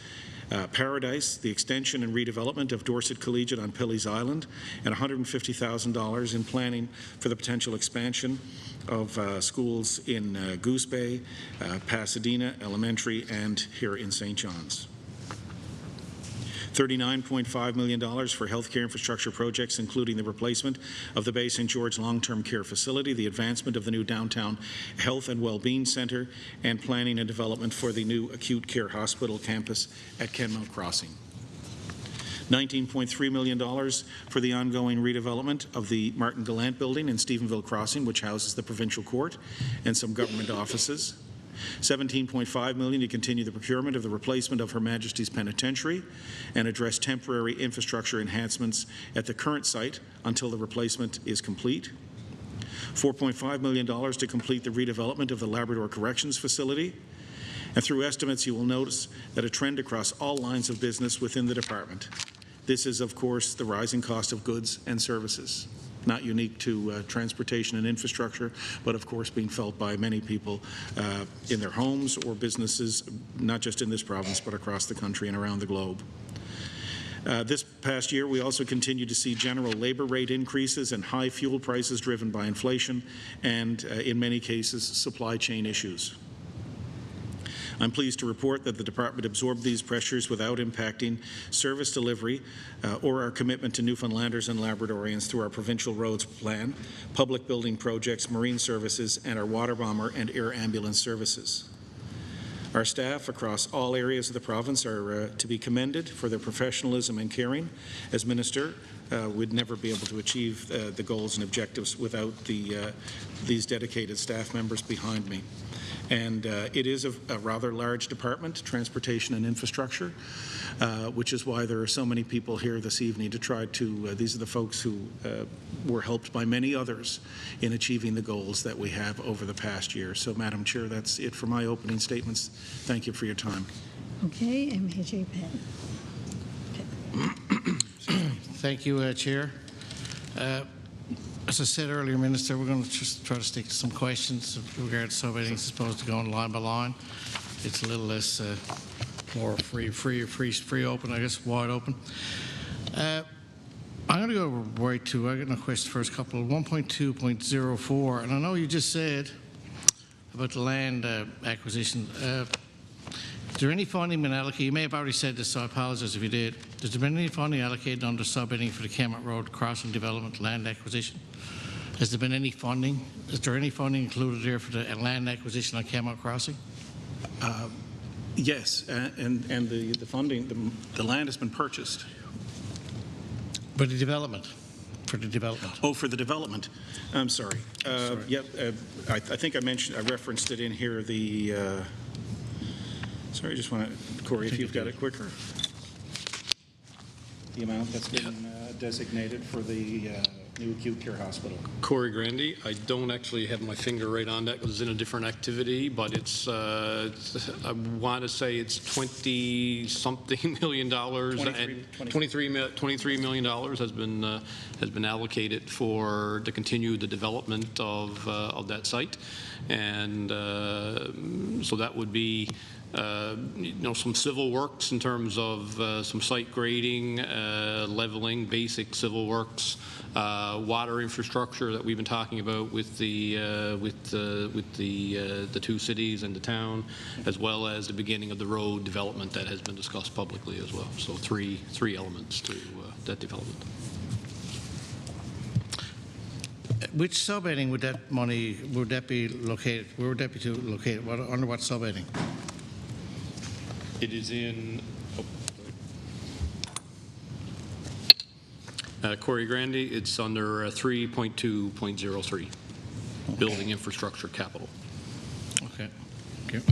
Paradise, the extension and redevelopment of Dorset Collegiate on Pilley's Island, and $150,000 in planning for the potential expansion of schools in Goose Bay, Pasadena Elementary, and here in St. John's. $39.5 million for healthcare infrastructure projects, including the replacement of the Bay St. George long-term care facility, the advancement of the new downtown health and well-being center, and planning and development for the new acute care hospital campus at Kenmount Crossing. $19.3 million for the ongoing redevelopment of the Martin Gallant building in Stephenville Crossing, which houses the provincial court and some government offices. $17.5 million to continue the procurement of the replacement of Her Majesty's Penitentiary and address temporary infrastructure enhancements at the current site until the replacement is complete. $4.5 million to complete the redevelopment of the Labrador Corrections Facility. And through estimates, you will notice that a trend across all lines of business within the department. This is, of course, the rising cost of goods and services, not unique to transportation and infrastructure, but of course being felt by many people in their homes or businesses, not just in this province, but across the country and around the globe. This past year, we also continue to see general labor rate increases and high fuel prices driven by inflation and, in many cases, supply chain issues. I'm pleased to report that the department absorbed these pressures without impacting service delivery or our commitment to Newfoundlanders and Labradorians through our provincial roads plan, public building projects, marine services, and our water bomber and air ambulance services. Our staff across all areas of the province are to be commended for their professionalism and caring. As Minister, we'd never be able to achieve the goals and objectives without these dedicated staff members behind me. And it is a rather large department, transportation and infrastructure, which is why there are so many people here this evening to try to, these are the folks who were helped by many others in achieving the goals that we have over the past year. So, Madam Chair, that's it for my opening statements. Thank you for your time. Okay, MHA Penn. Thank you, Chair. As I said earlier, Minister, we're going to just try to stick to some questions with regard to subheadings as opposed to going line by line. It's a little less, more free open, I guess, wide open. I'm going to go right to, I got no questions first couple, 1.2.04, and I know you just said about the land acquisition. Is there any funding been allocated? You may have already said this, so I apologize if you did. Has there been any funding allocated under subheading for the Kemmett Road crossing development land acquisition? Has there been any funding? Is there any funding included there for the land acquisition on Kemmett Crossing? Yes, and the funding, the land has been purchased. But the development? For the development. Oh, for the development. I'm sorry. Yep, I think I referenced it in here. Sorry, I just want to, Corey, if you've got it quicker. The amount that's been designated for the new acute care hospital. Corey Grandy, I don't actually have my finger right on that because it's in a different activity, but it's I want to say it's $20-something million, $23 million has been allocated to continue the development of that site, and so that would be some civil works in terms of some site grading, leveling, basic civil works, water infrastructure that we've been talking about with the two cities and the town, as well as the beginning of the road development that has been discussed publicly as well. So three elements to that development. Which subheading would that money be located? Where would that be located? Under what subheading? It is in Corey Grandy. It's under 3.2.03, building infrastructure capital. Okay, thank you.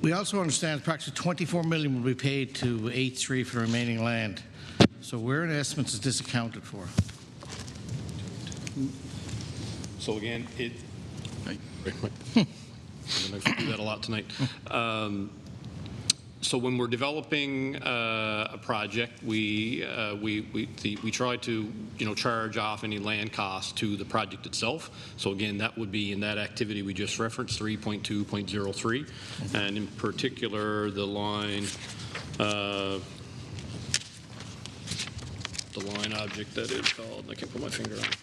We also understand approximately $24 million will be paid to H3 for the remaining land. So where in estimates is this accounted for? So again, I'm going to do that a lot tonight. So when we're developing a project, we try to charge off any land costs to the project itself. So again, that would be in that activity we just referenced, 3.2.03, and in particular the line object that is called, I can't put my finger on it.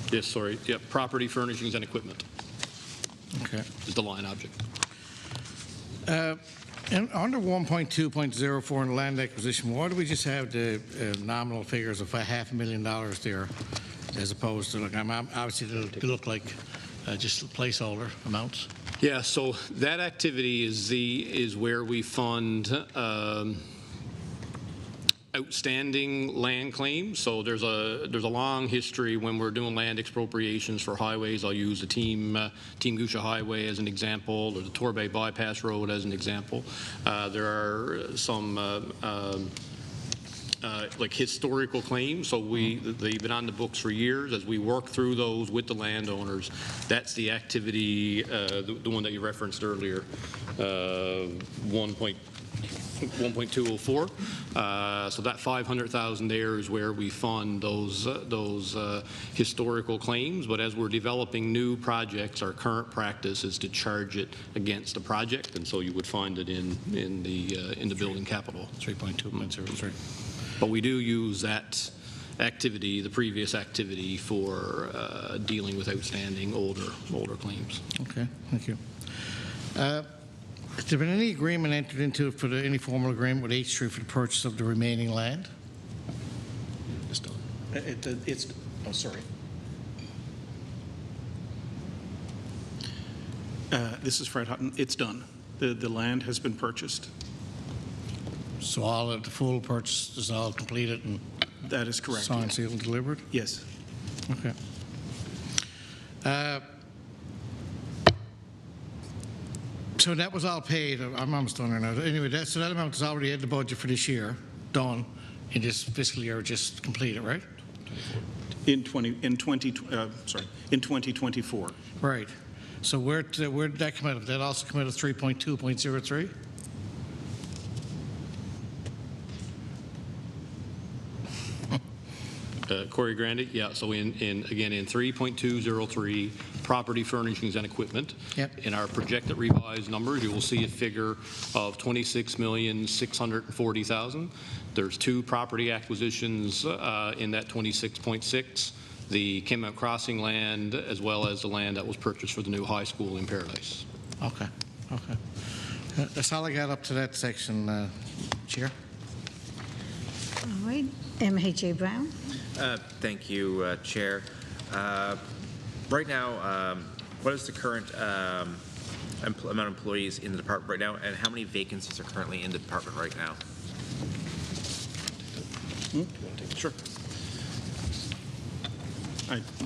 Yes, sorry. Yeah, property, furnishings, and equipment. Okay. Is the line object. And under 1.2.04 in land acquisition, why do we just have the nominal figures of $500,000 there, as opposed to, obviously it'll look like just placeholder amounts? Yeah. So that activity is where we fund. outstanding land claims. So there's a long history when we're doing land expropriations for highways. I'll use the Team Gusha Highway as an example, or the Torbay Bypass Road as an example. There are some like historical claims, so they've been on the books for years. As we work through those with the landowners, that's the activity, the one that you referenced earlier, 1.204. So that 500,000 there is where we fund those historical claims. But as we're developing new projects, our current practice is to charge it against the project, and so you would find it in the building capital. 3.2.03. But we do use that activity, the previous activity, for dealing with outstanding older claims. Okay, thank you. Has there been any agreement entered into for any formal agreement with H Street for the purchase of the remaining land? It's done. Oh, sorry. This is Fred Hutton. It's done. The land has been purchased. So all of the full purchase is all completed and that is correct. Signed, sealed, and delivered? Yes. Okay. So that was all paid. I'm almost done right now. Anyway, so that amount is already in the budget for this year, done in this fiscal year, just completed, right? In 2024. Right. So where did that come out of? That also come out of 3.2.03? Corey Grandy, yeah, so again in 3.203, property furnishings and equipment. Yep. In our projected revised numbers, you will see a figure of $26,640,000. There's two property acquisitions in that 26.6, the Kenmount Crossing land as well as the land that was purchased for the new high school in Paradise. Okay, okay. That's all I got up to that section, Chair. All right, MHA Brown. Thank you, Chair. Right now, what is the current amount of employees in the department right now, and how many vacancies are currently in the department right now? Sure.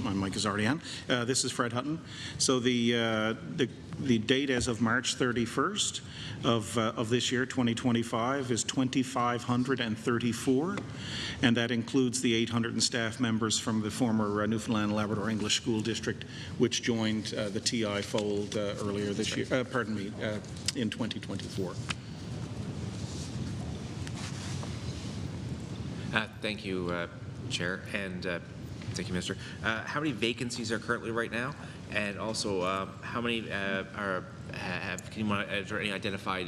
My mic is already on. This is Fred Hutton. So the date as of March 31st of this year, 2025, is 2,534, and that includes the 800 staff members from the former Newfoundland and Labrador English School District, which joined the TI fold earlier this year. In 2024. Thank you, Chair, and thank you, Minister. How many vacancies are currently right now? And also, how many is there any identified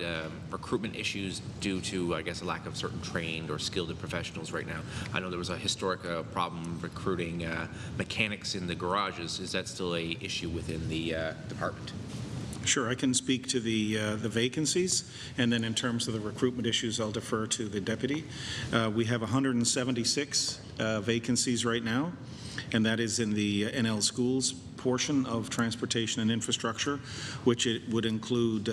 recruitment issues due to, I guess, a lack of certain trained or skilled professionals right now? I know there was a historic problem recruiting mechanics in the garages. Is that still a issue within the department? Sure, I can speak to the vacancies, and then in terms of the recruitment issues, I'll defer to the deputy. We have 176 vacancies right now, and that is in the NL Schools portion of transportation and infrastructure, which it would include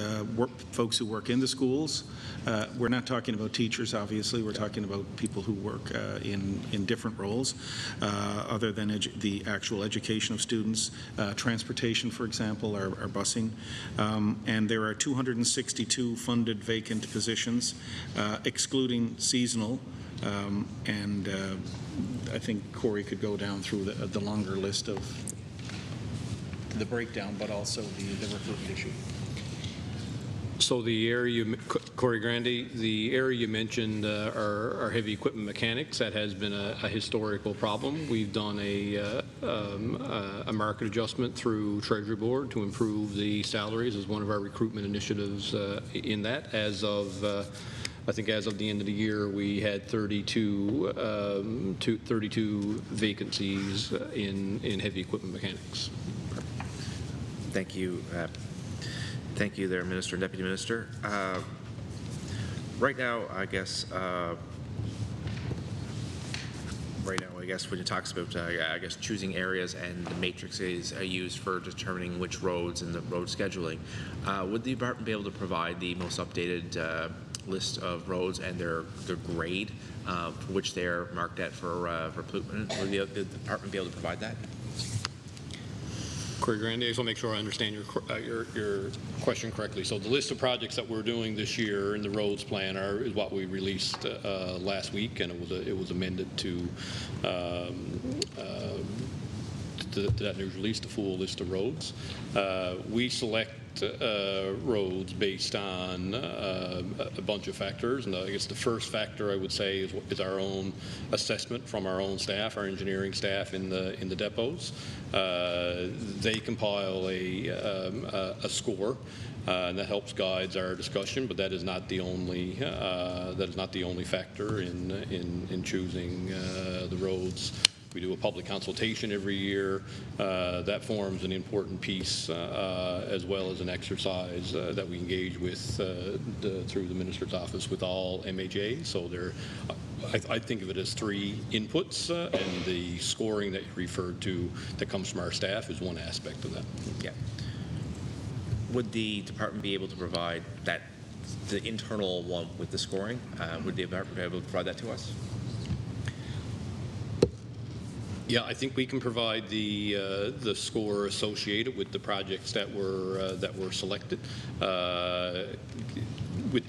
folks who work in the schools. We're not talking about teachers, obviously. We're talking about people who work in different roles, other than the actual education of students. Transportation, for example, or busing. And there are 262 funded vacant positions, excluding seasonal. And I think Corey could go down through the longer list of the breakdown, but also the recruitment issue. So the area, Corey Grandy, the area you mentioned are heavy equipment mechanics. That has been a historical problem. We've done a market adjustment through Treasury Board to improve the salaries as one of our recruitment initiatives in that. As of I think as of the end of the year, we had 32 vacancies in heavy equipment mechanics. Thank you. Thank you there, Minister and Deputy Minister. Right now, I guess, when it talks about, choosing areas and the matrices used for determining which roads and the road scheduling, would the department be able to provide the most updated list of roads and their grade for which they are marked at for pollutant? Will the department be able to provide that? Corey Grandy, I just want to make sure I understand your question correctly. So the list of projects that we're doing this year in the roads plan is what we released last week, and it was amended to that news release, the full list of roads. We select roads based on a bunch of factors, and I guess the first factor I would say is our own assessment from our own staff, our engineering staff in the depots. They compile a score, and that helps guides our discussion. But that is not the only factor in choosing the roads. We do a public consultation every year. That forms an important piece, as well as an exercise that we engage with through the Minister's office with all MHAs. So I think of it as three inputs, and the scoring that you referred to that comes from our staff is one aspect of that. Yeah. Would the department be able to provide the internal one with the scoring? Would the department be able to provide that to us? Yeah, I think we can provide the score associated with the projects that were selected. With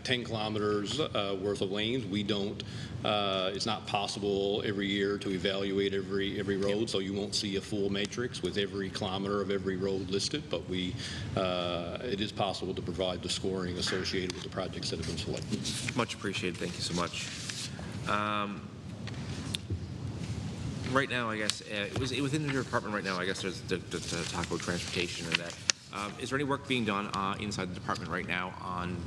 10 kilometers worth of lanes, we don't. It's not possible every year to evaluate every road, so you won't see a full matrix with every kilometer of every road listed. But it is possible to provide the scoring associated with the projects that have been selected. Much appreciated. Thank you so much. Right now, I guess, within your department right now, I guess there's the talk about transportation and that. Is there any work being done inside the department right now on,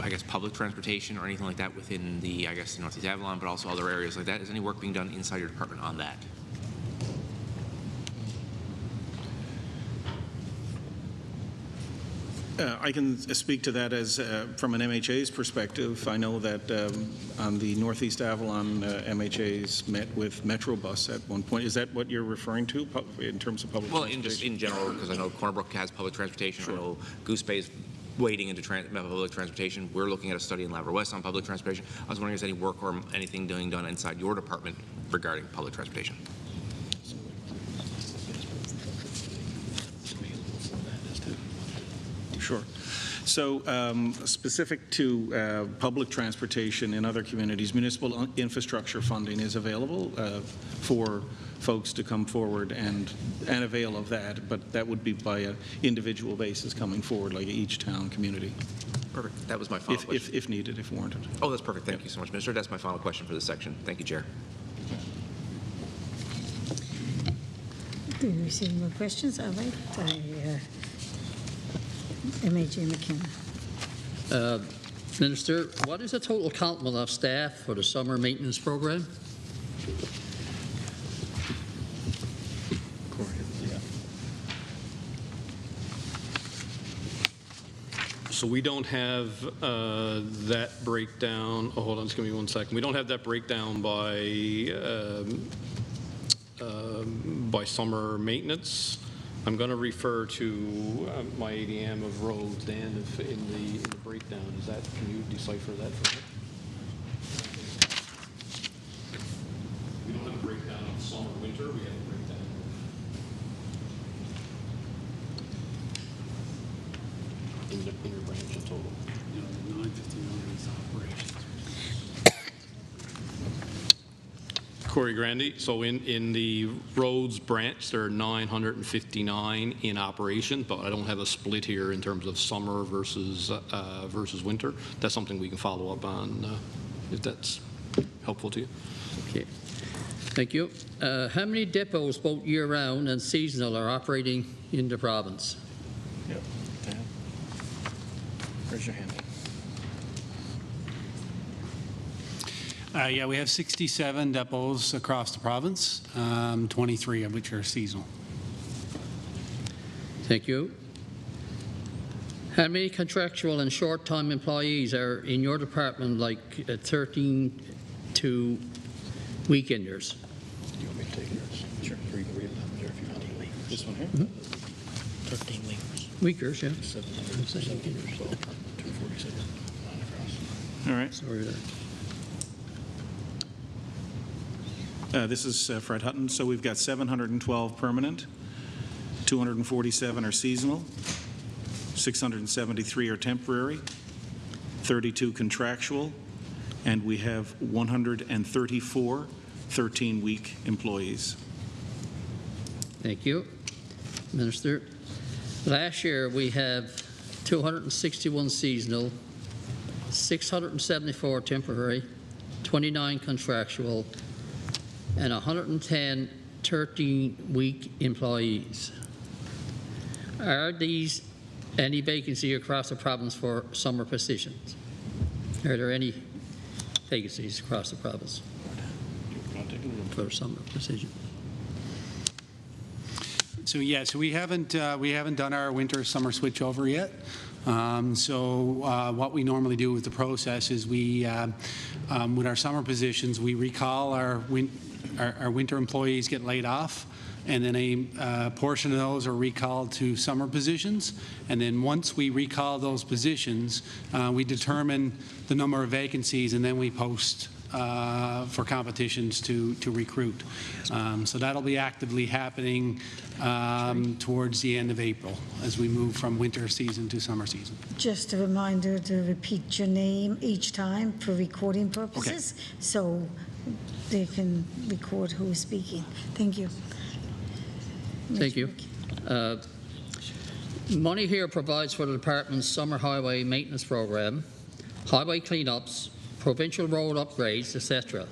I guess, public transportation or anything like that within the, I guess, Northeast Avalon, but also other areas like that? Is any work being done inside your department on that? I can speak to that as from an MHA's perspective. I know that on the Northeast Avalon, MHA's met with Metrobus at one point. Is that what you're referring to in terms of public transportation? Well, just in general, because I know Cornerbrook has public transportation. Sure. I know Goose Bay is wading into public transportation. We're looking at a study in Laverne West on public transportation. I was wondering if there's any work or anything being done inside your department regarding public transportation. Sure. So specific to public transportation in other communities, municipal infrastructure funding is available for folks to come forward and avail of that, but that would be by an individual basis coming forward, like each town community. Perfect. That was my final question. If needed, if warranted. Oh, that's perfect. Thank you so much, Minister. That's my final question for this section. Thank you, Chair. Do we receive more questions? All right. MHA McKenna. Minister, what is the total complement of staff for the summer maintenance program? So we don't have that breakdown. Oh, hold on, just give me 1 second. We don't have that breakdown by summer maintenance. I'm going to refer to my ADM of roads, Dan, if in the breakdown. Can you decipher that for me? We don't have a breakdown of summer, winter. We have a breakdown. In your branch in total. 959 is operations. Corey Grandy. So in the roads branch, there are 959 in operation, but I don't have a split here in terms of summer versus winter. That's something we can follow up on if that's helpful to you. Okay. Thank you. How many depots, both year-round and seasonal, are operating in the province? Yep. Dan, raise your hand. Yeah, we have 67 depots across the province, 23 of which are seasonal. Thank you. How many contractual and short-time employees are in your department, like 13 to weekenders? You want me to take yours? Sure. Or you can read it out there if you want to leave. This one here? 13 leavers. Weekers, yeah. 747. 247. All right. Sorry. This is Fred Hutton. So we've got 712 permanent, 247 are seasonal, 673 are temporary, 32 contractual, and we have 134 13-week employees. Thank you. Minister, last year we have 261 seasonal, 674 temporary, 29 contractual, and 110 13-week employees. Are these any vacancy across the province for summer positions? Are there any vacancies across the province for summer position? So yeah, so we haven't done our winter-summer switchover yet. What we normally do with the process is we, with our summer positions, we recall our winter employees get laid off, and then a portion of those are recalled to summer positions. And then once we recall those positions, we determine the number of vacancies, and then we post for competitions to recruit. So that'll be actively happening towards the end of April as we move from winter season to summer season. Just a reminder to repeat your name each time for recording purposes, so they can record who is speaking. Thank you. Thank you. Money here provides for the department's summer highway maintenance program, highway cleanups, provincial road upgrades, etc.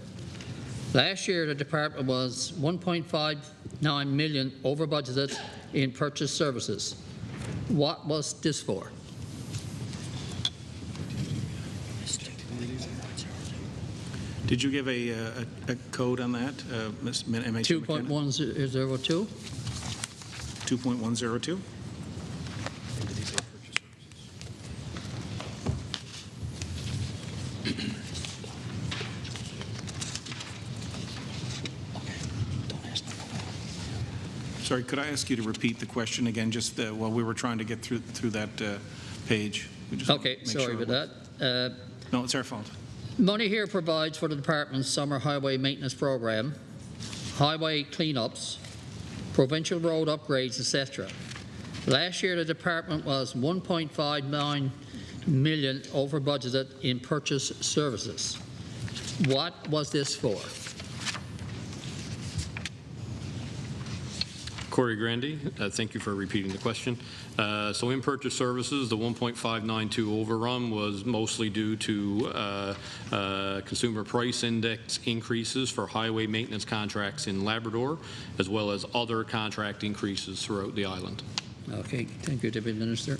Last year, the department was $1.59 million over budgeted in purchase services. What was this for? Did you give a code on that, Ms. MHA? 2.102? 2.102? Sorry, could I ask you to repeat the question again, just while we were trying to get through that page? Okay, sorry about that. No, it's our fault. Money here provides for the department's summer highway maintenance program, highway cleanups, provincial road upgrades, etc. Last year, the department was $1.59 million over budgeted in purchase services. What was this for? Corey Grandy, thank you for repeating the question. So in purchase services, the 1.592 overrun was mostly due to consumer price index increases for highway maintenance contracts in Labrador, as well as other contract increases throughout the island. Okay, thank you, Deputy Minister.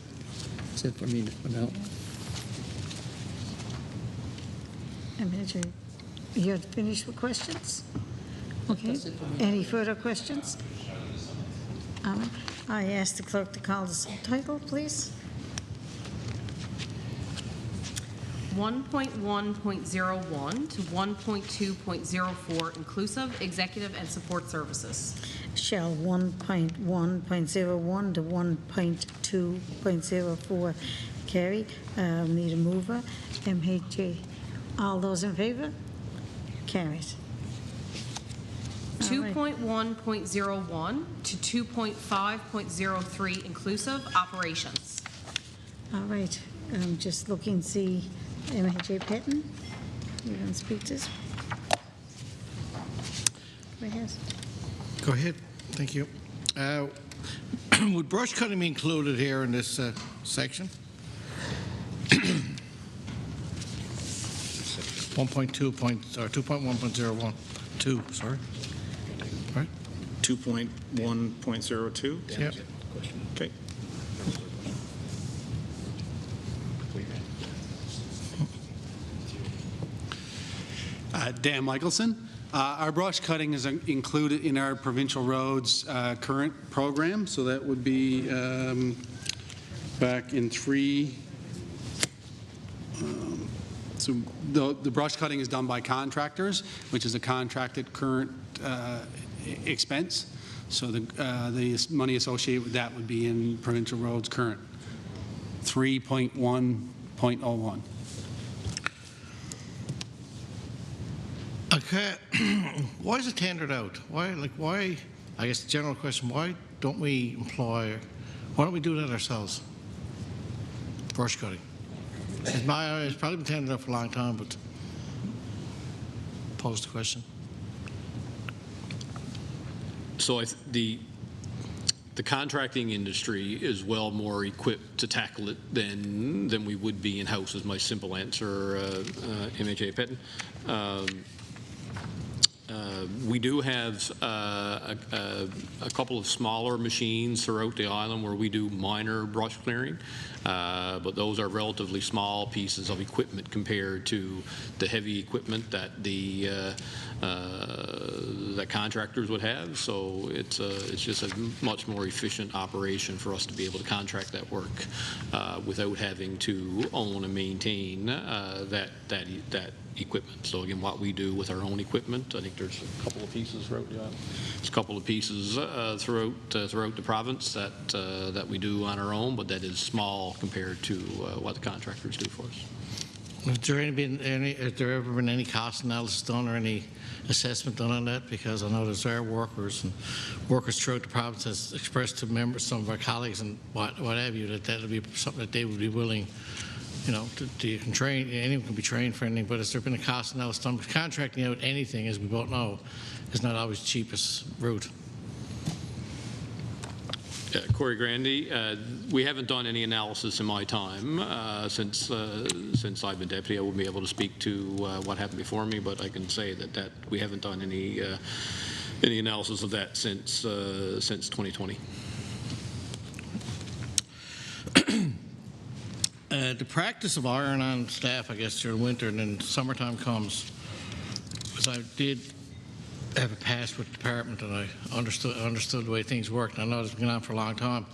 That's it for me for now. You're finished with questions? Okay. Any further questions? I ask the clerk to call the subtitle, please. 1.1.01 to 1.2.04 inclusive, executive and support services. Shall 1.1.01 to 1.2.04 carry? Need a mover. MHA. All those in favor? Carries. 2.1.01 to 2.5.03 inclusive, operations. All right. Just looking, see MHA Patton. You want to speak to this? Go ahead. Go ahead. Thank you. Would brush cutting be included here in this section? 2.1.01, sorry. Right? 2.1.02? Yep. Okay. Dan Michelson. Our brush cutting is included in our provincial roads current program, so that would be back in 3. So the brush cutting is done by contractors, which is a contracted current expense. So the money associated with that would be in provincial roads current 3.1.01. why is it tendered out? Why, I guess the general question, why don't we do that ourselves? Brush cutting. It's probably been tendered out for a long time, but pose the question. So the contracting industry is well more equipped to tackle it than we would be in-house, is my simple answer, MHA Pettin. We do have a couple of smaller machines throughout the island where we do minor brush clearing, but those are relatively small pieces of equipment compared to the heavy equipment that that contractors would have. So it's just a much more efficient operation for us to be able to contract that work without having to own and maintain that equipment. So again, what we do with our own equipment, I think there's a couple of pieces throughout the island. There's a couple of pieces throughout the province that we do on our own, but that is small compared to what the contractors do for us. Has there ever been any cost analysis done or any assessment done on that? Because I know there's our workers and workers throughout the province has expressed to members, some of our colleagues and what have you, that would be something that they would be willing, you know, you can train, anyone can be trained for anything, but has there been a cost analysis done? Because contracting out anything, as we both know, is not always the cheapest route. Corey Grandy, we haven't done any analysis in my time since I've been deputy. I wouldn't be able to speak to what happened before me, but I can say that we haven't done any analysis of that since 2020. The practice of hiring on staff, I guess, during winter and then summertime comes, because I did have a past with the department and I understood the way things worked. And I know it's been going on for a long time.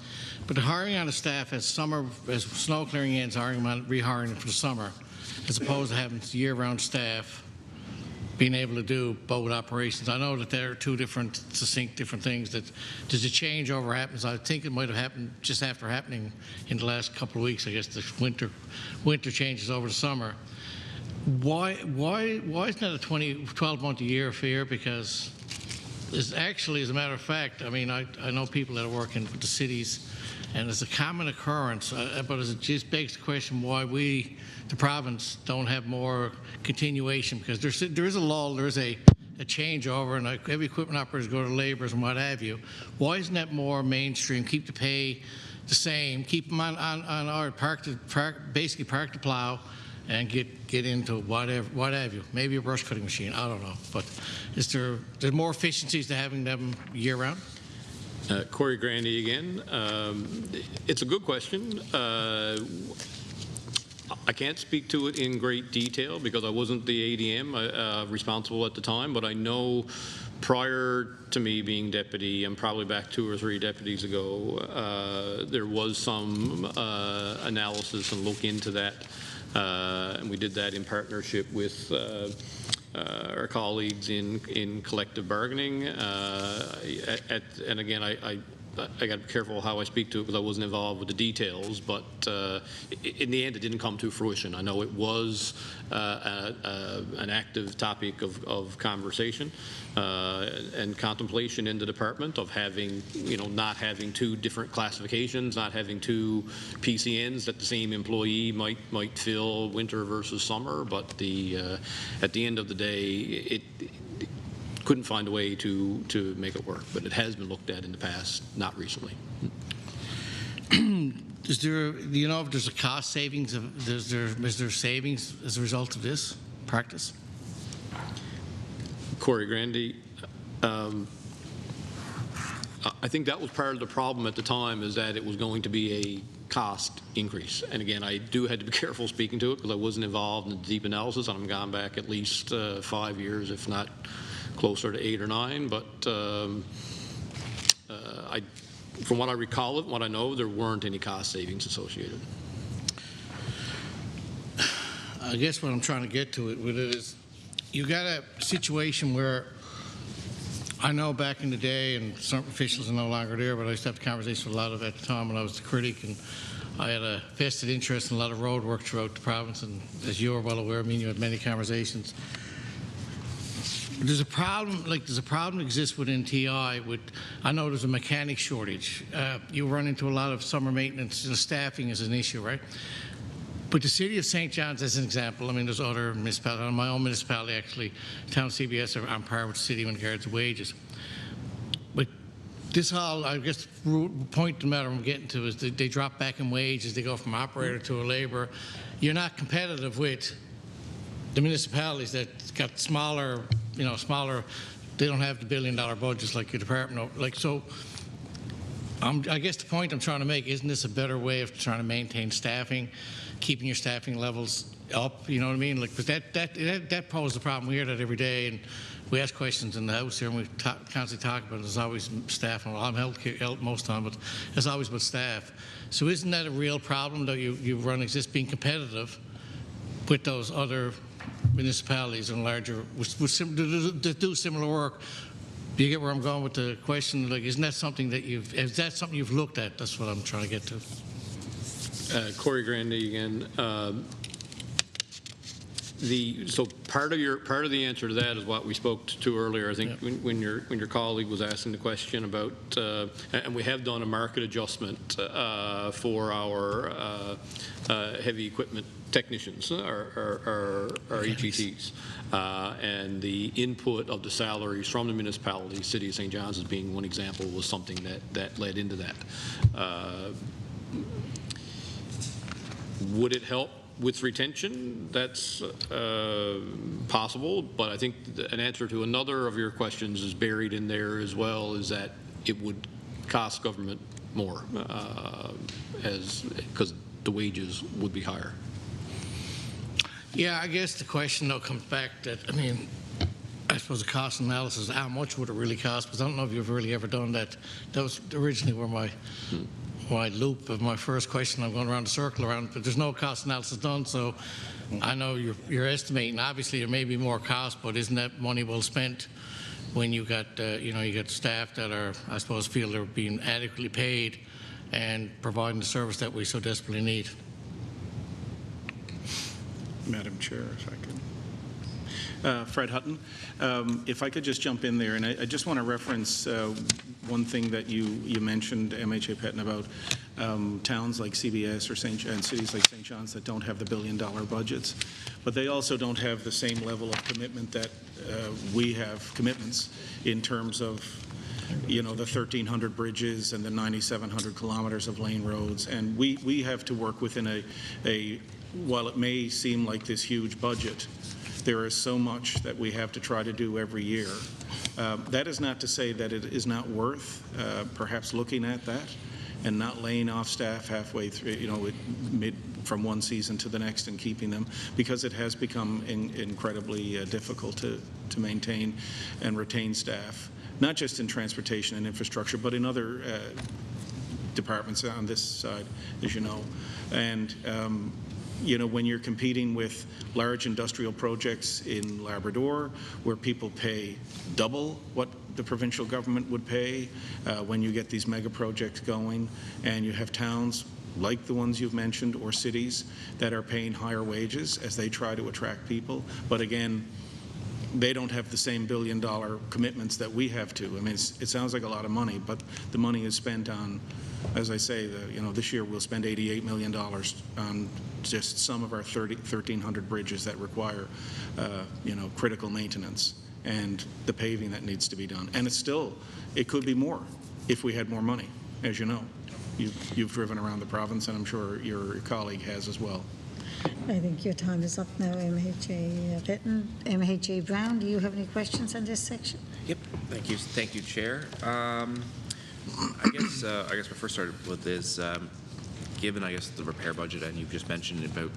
But the hiring on the staff as snow clearing ends, rehiring them for the summer, as opposed to having year-round staff being able to do boat operations. I know that there are two different, succinct different things. That does a changeover happens? I think it might have happened just after happening in the last couple of weeks. I guess the winter changes over the summer. Why isn't that a 12-month a year affair? Because it's actually, as a matter of fact, I mean, I know people that are working with the cities, and it's a common occurrence, but it just begs the question why we, the province, don't have more continuation, because there is a lull, there's a changeover, and every equipment operators go to laborers and what have you. Why isn't that more mainstream? Keep the pay the same, keep them on our basically park the plow, and get into what have you. Maybe a brush cutting machine, I don't know. But there's more efficiencies to having them year round? Corey Grandy again. It's a good question. I can't speak to it in great detail because I wasn't the ADM responsible at the time, but I know prior to me being deputy, and probably back 2 or 3 deputies ago, there was some analysis and look into that. And we did that in partnership with our colleagues in collective bargaining. And again, I got to be careful how I speak to it because I wasn't involved with the details, but in the end it didn't come to fruition. I know it was an active topic of conversation and contemplation in the department of having, you know, not having 2 different classifications, not having 2 PCNs that the same employee might fill winter versus summer, but at the end of the day it couldn't find a way to make it work, but it has been looked at in the past, not recently. Do you know if there's a cost savings? Is there savings as a result of this practice? Corey Grandy, I think that was part of the problem at the time, is that it was going to be a cost increase. And again, I do have to be careful speaking to it because I wasn't involved in the deep analysis, and I'm gone back at least 5 years, if not closer to 8 or 9, but from what I recall and what I know, there weren't any cost savings associated. I guess what I'm trying to get to it with it is, you got a situation where I know back in the day, and some officials are no longer there, but I used to have a conversation with a lot of at the time when I was the critic, and I had a vested interest in a lot of road work throughout the province, and as you're well aware, I mean, you had many conversations. There's a problem, there's a problem exists within TI with, I know there's a mechanic shortage. You run into a lot of summer maintenance, and staffing is an issue, right? But the city of St. John's, as an example, I mean, there's other municipalities, my own municipality actually, town CBS are on par with the city when it regards to wages. But this all, I guess, the point of the matter I'm getting to is that they drop back in wages, they go from operator to a laborer. You're not competitive with the municipalities that got smaller, smaller, they don't have the billion-dollar budgets like your department. So I guess the point I'm trying to make, isn't this a better way of trying to maintain staffing, keeping your staffing levels up, you know what I mean? Because that poses a problem. We hear that every day, and we ask questions in the House here, and we constantly talk about it. There's always staff, and I'm healthcare most of the time, but there's always about staff. So isn't that a real problem, though you run exist being competitive with those other municipalities and larger that do similar work? Do you get where I'm going with the question? Isn't that something that is that something you've looked at? That's what I'm trying to get to. Corey Grandy again. So part of the answer to that is what we spoke to earlier. I think when your colleague was asking the question about, and we have done a market adjustment for our heavy equipment technicians, our EGTs, and the input of the salaries from the municipality, City of St. John's as being one example, was something that led into that. Would it help with retention? That's possible, but I think an answer to another of your questions is buried in there as well, is that it would cost government more because the wages would be higher. Yeah, I guess the question though comes back that, I mean, I suppose the cost analysis, how much would it really cost? Because I don't know if you've really ever done that. That was originally where my loop of my first question, I'm going around the circle around, but there's no cost analysis done, so I know you're estimating. Obviously, there may be more cost, but isn't that money well spent when you got, you got staff that are, I suppose, feel they're being adequately paid and providing the service that we so desperately need? Madam Chair, if I could. Fred Hutton. If I could just jump in there, and I just want to reference one thing that you mentioned, MHA Pettin, about towns like CBS and cities like St. John's that don't have the billion-dollar budgets, but they also don't have the same level of commitment that we have commitments in terms of the 1,300 bridges and the 9,700 kilometers of lane roads, and we have to work within while it may seem like this huge budget, there is so much that we have to try to do every year. That is not to say that it is not worth perhaps looking at that and not laying off staff halfway through, from one season to the next and keeping them, because it has become incredibly difficult to maintain and retain staff, not just in transportation and infrastructure, but in other departments on this side, as you know. And when you're competing with large industrial projects in Labrador, where people pay double what the provincial government would pay, when you get these mega projects going, and you have towns like the ones you've mentioned, or cities that are paying higher wages as they try to attract people, but again, they don't have the same billion-dollar commitments that we have to. I mean, it sounds like a lot of money, but the money is spent on, as I say, this year we'll spend $88 million on just some of our 1,300 bridges that require, critical maintenance and the paving that needs to be done. And it could be more if we had more money, as you know. You've driven around the province, and I'm sure your colleague has as well. I think your time is up now, MHA Pettin. MHA Brown, do you have any questions on this section? Yep. Thank you, Chair. I guess my first start with is given the repair budget, and you've just mentioned about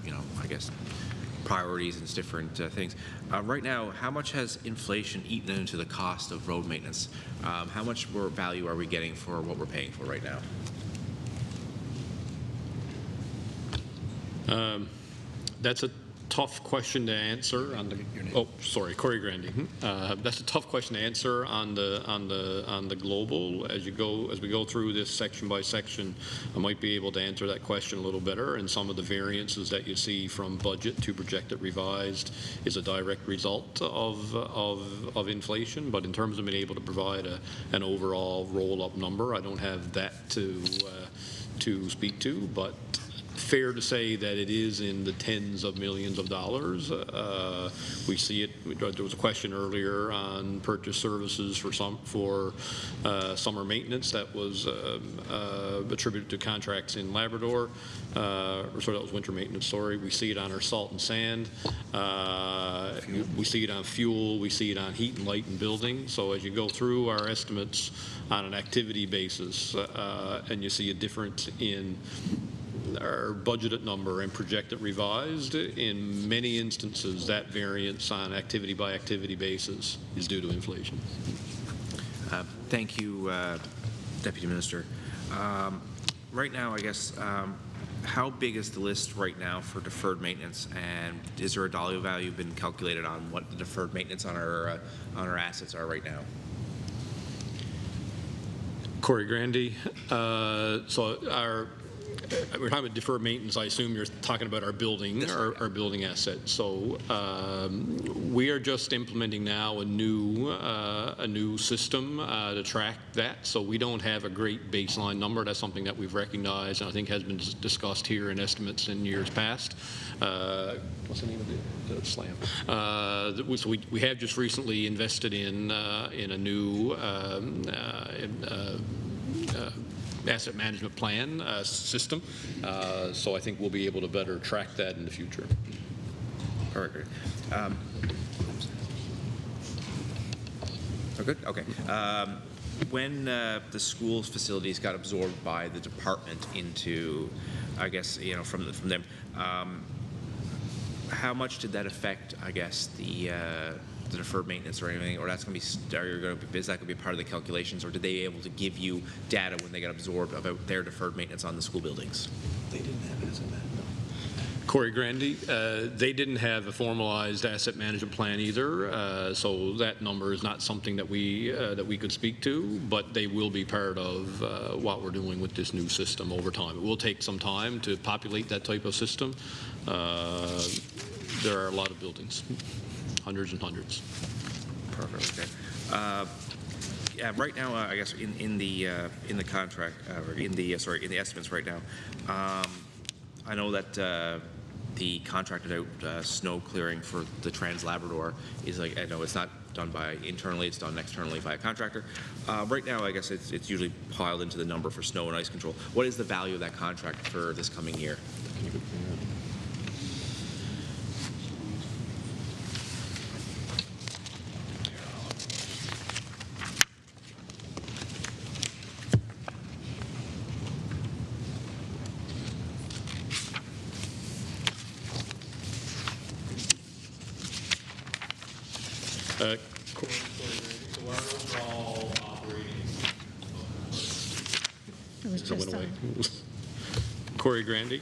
priorities and different things. Right now, how much has inflation eaten into the cost of road maintenance? How much more value are we getting for what we're paying for right now? That's a tough question to answer on the. Oh, sorry, Corey Grandy. That's a tough question to answer on the global. As we go through this section by section, I might be able to answer that question a little better. And some of the variances that you see from budget to projected revised is a direct result of inflation. But in terms of being able to provide an overall roll-up number, I don't have that to speak to, but fair to say that it is in the tens of millions of dollars. We see it. There was a question earlier on purchase services for summer maintenance that was attributed to contracts in Labrador. Or sorry, that was winter maintenance. Sorry. We see it on our salt and sand. We see it on fuel. We see it on heat and light and building. So as you go through our estimates on an activity basis, and you see a difference in our budgeted number and projected revised, in many instances that variance on activity by activity basis is due to inflation. Thank you, Deputy Minister. Right now, I guess, how big is the list right now for deferred maintenance, and is there a dollar value been calculated on what the deferred maintenance on our assets are right now? Corey Grandy. We're talking about deferred maintenance. I assume you're talking about our building, our building assets. So we are just implementing now a new system to track that. So we don't have a great baseline number. That's something that we've recognized and I think has been discussed here in estimates in years past. What's the name of the SLAM? So we have just recently invested in a new asset management plan system. So I think we'll be able to better track that in the future. All right, great. Oh, good? Okay. When the school's facilities got absorbed by the department into, I guess, from them, how much did that affect, I guess, the deferred maintenance or anything, or is that going to be part of the calculations, or did they be able to give you data when they got absorbed about their deferred maintenance on the school buildings? They didn't have asset management. Corey Grandy, they didn't have a formalized asset management plan either, so that number is not something that we could speak to, but they will be part of what we're doing with this new system over time. It will take some time to populate that type of system. There are a lot of buildings. Hundreds and hundreds. Perfect. Okay. Yeah. Right now, I guess in the contract or in the estimates right now, I know that the contracted out snow clearing for the Trans Labrador is I know it's not done by internally; it's done externally by a contractor. Right now, I guess it's usually piled into the number for snow and ice control. What is the value of that contract for this coming year? Corey Grandy.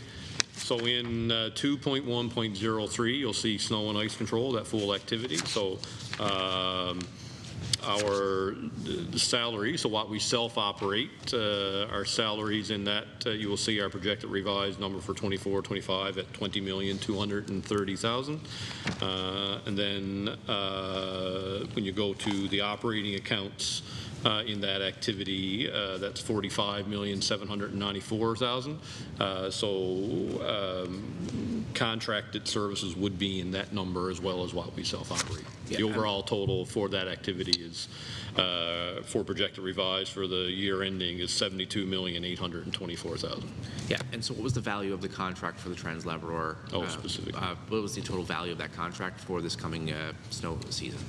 So in 2.1.03, you'll see snow and ice control, that full activity. So our salary, so what we self-operate, our salaries in that, you will see our projected revised number for 24-25 at $20,230,000. And then when you go to the operating accounts, in that activity, that's $45,794,000. So contracted services would be in that number as well as what we self-operate. Yeah, the overall total for that activity is, for projected revised for the year ending, is $72,824,000. Yeah, and so what was the value of the contract for the Trans Labrador? Specifically. What was the total value of that contract for this coming snow season?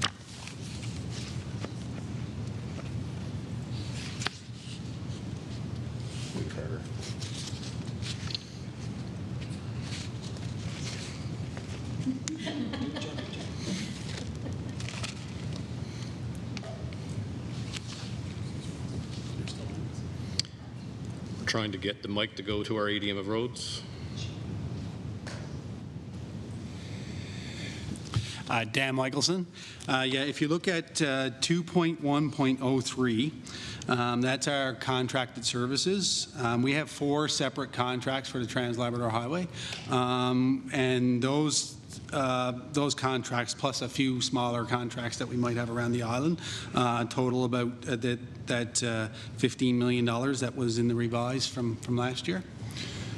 Trying to get the mic to go to our ADM of roads. Dan Michelson. Yeah, if you look at 2.1.03, that's our contracted services. We have 4 separate contracts for the Trans-Labrador Highway, and those contracts, plus a few smaller contracts that we might have around the island, total about that $15 million that was in the revised from last year.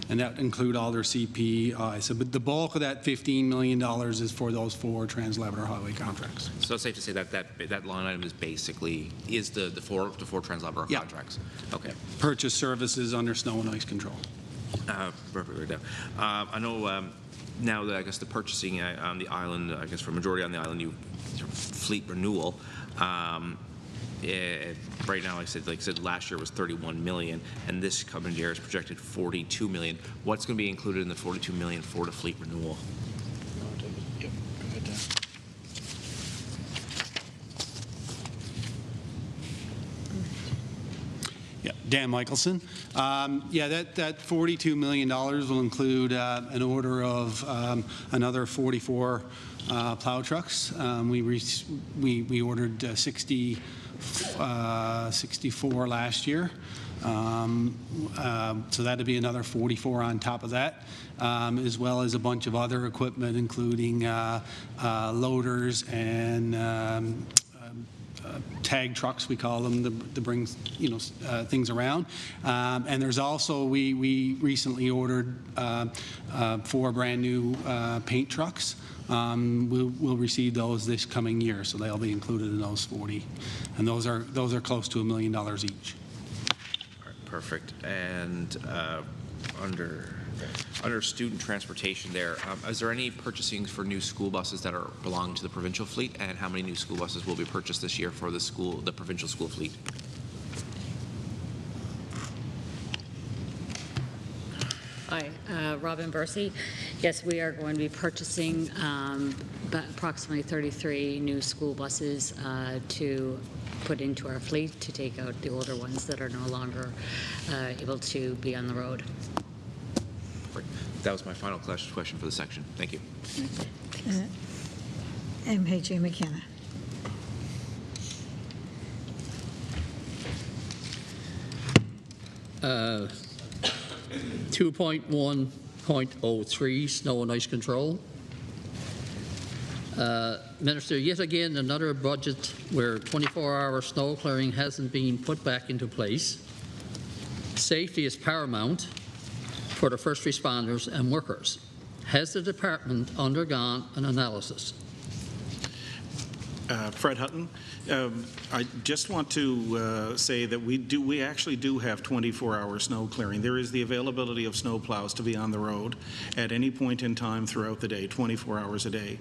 And that include all their CPI. So, but the bulk of that $15 million is for those 4 Trans-Labrador Highway contracts. So it's safe to say that that line item is basically the four Trans-Labrador contracts. Okay. Purchase services under snow and ice control. Perfect. I know now that I guess the purchasing on the island, I guess for majority on the island, you fleet renewal. Right now, like I said, last year was 31 million, and this coming year is projected 42 million. What's going to be included in the 42 million for the fleet renewal? Yep. Go ahead, Dan. Yeah, Dan Michelson. Yeah, that $42 million will include an order of another 44 plow trucks. We ordered 64 last year. So that'd be another 44 on top of that, as well as a bunch of other equipment, including loaders and tag trucks, we call them, to bring things around. And there's also, we recently ordered 4 brand new paint trucks. We'll receive those this coming year, so they'll be included in those 40, and those are close to $1 million each. All right, perfect. And under student transportation, there is there any purchasing for new school buses that belong to the provincial fleet, and how many new school buses will be purchased this year for the provincial school fleet? Hi, Robin Bursey. Yes, we are going to be purchasing approximately 33 new school buses to put into our fleet to take out the older ones that are no longer able to be on the road. That was my final question for the section. Thank you. MHA McKenna. Uh, 2.1.03 snow and ice control. Minister, yet again another budget where 24-hour snow clearing hasn't been put back into place. Safety is paramount for the first responders and workers. Has the department undergone an analysis? Fred Hutton. I just want to say that we actually do have 24-hour snow clearing. There is the availability of snow plows to be on the road at any point in time throughout the day, 24 hours a day.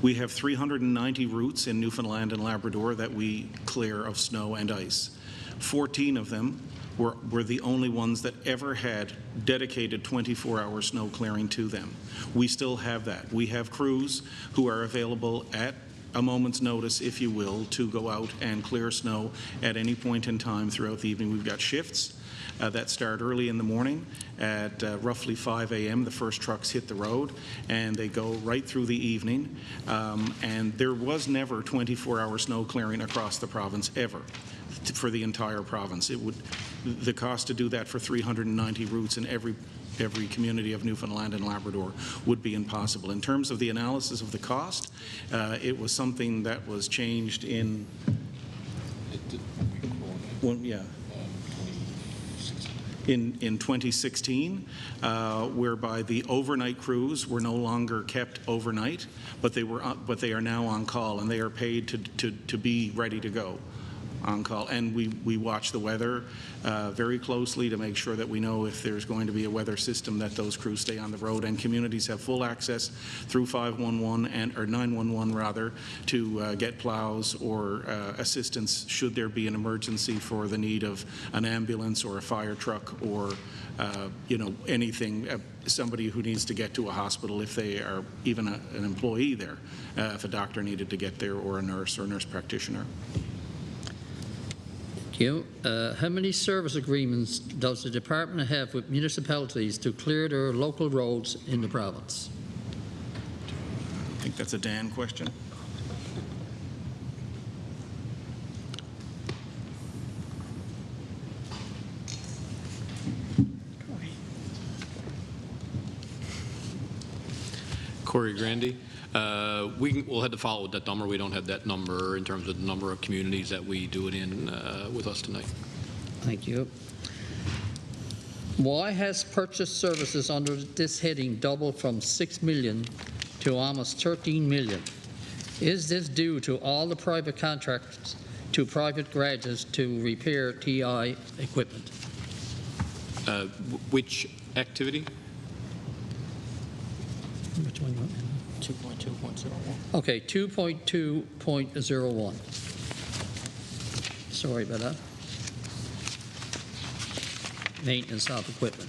We have 390 routes in Newfoundland and Labrador that we clear of snow and ice. 14 of them were the only ones that ever had dedicated 24-hour snow clearing to them. We still have that. We have crews who are available at a moment's notice, if you will, to go out and clear snow at any point in time throughout the evening. We've got shifts that start early in the morning at roughly 5 a.m. The first trucks hit the road, and they go right through the evening. And there was never 24-hour snow clearing across the province, ever, for the entire province. The cost to do that for 390 routes in every community of Newfoundland and Labrador would be impossible. In terms of the analysis of the cost, it was something that was changed in 2016, whereby the overnight crews were no longer kept overnight, but they are now on call, and they are paid to be ready to go on call. And we watch the weather very closely to make sure that we know if there's going to be a weather system, that those crews stay on the road, and communities have full access through 511 or 911 rather to get plows or assistance should there be an emergency for the need of an ambulance or a fire truck or anything, somebody who needs to get to a hospital if they are even an employee there, if a doctor needed to get there, or a nurse practitioner. How many service agreements does the department have with municipalities to clear their local roads in the province? I think that's a Dan question. Corey Grandy. We'll have to follow with that number. We don't have that number in terms of the number of communities that we do it in with us tonight. Thank you. Why has purchase services under this heading doubled from $6 million to almost $13 million? Is this due to all the private contracts to private garages to repair TI equipment? Which activity? Which one you want? 2.2.01. Okay, 2.2.01. Sorry about that. Maintenance of equipment.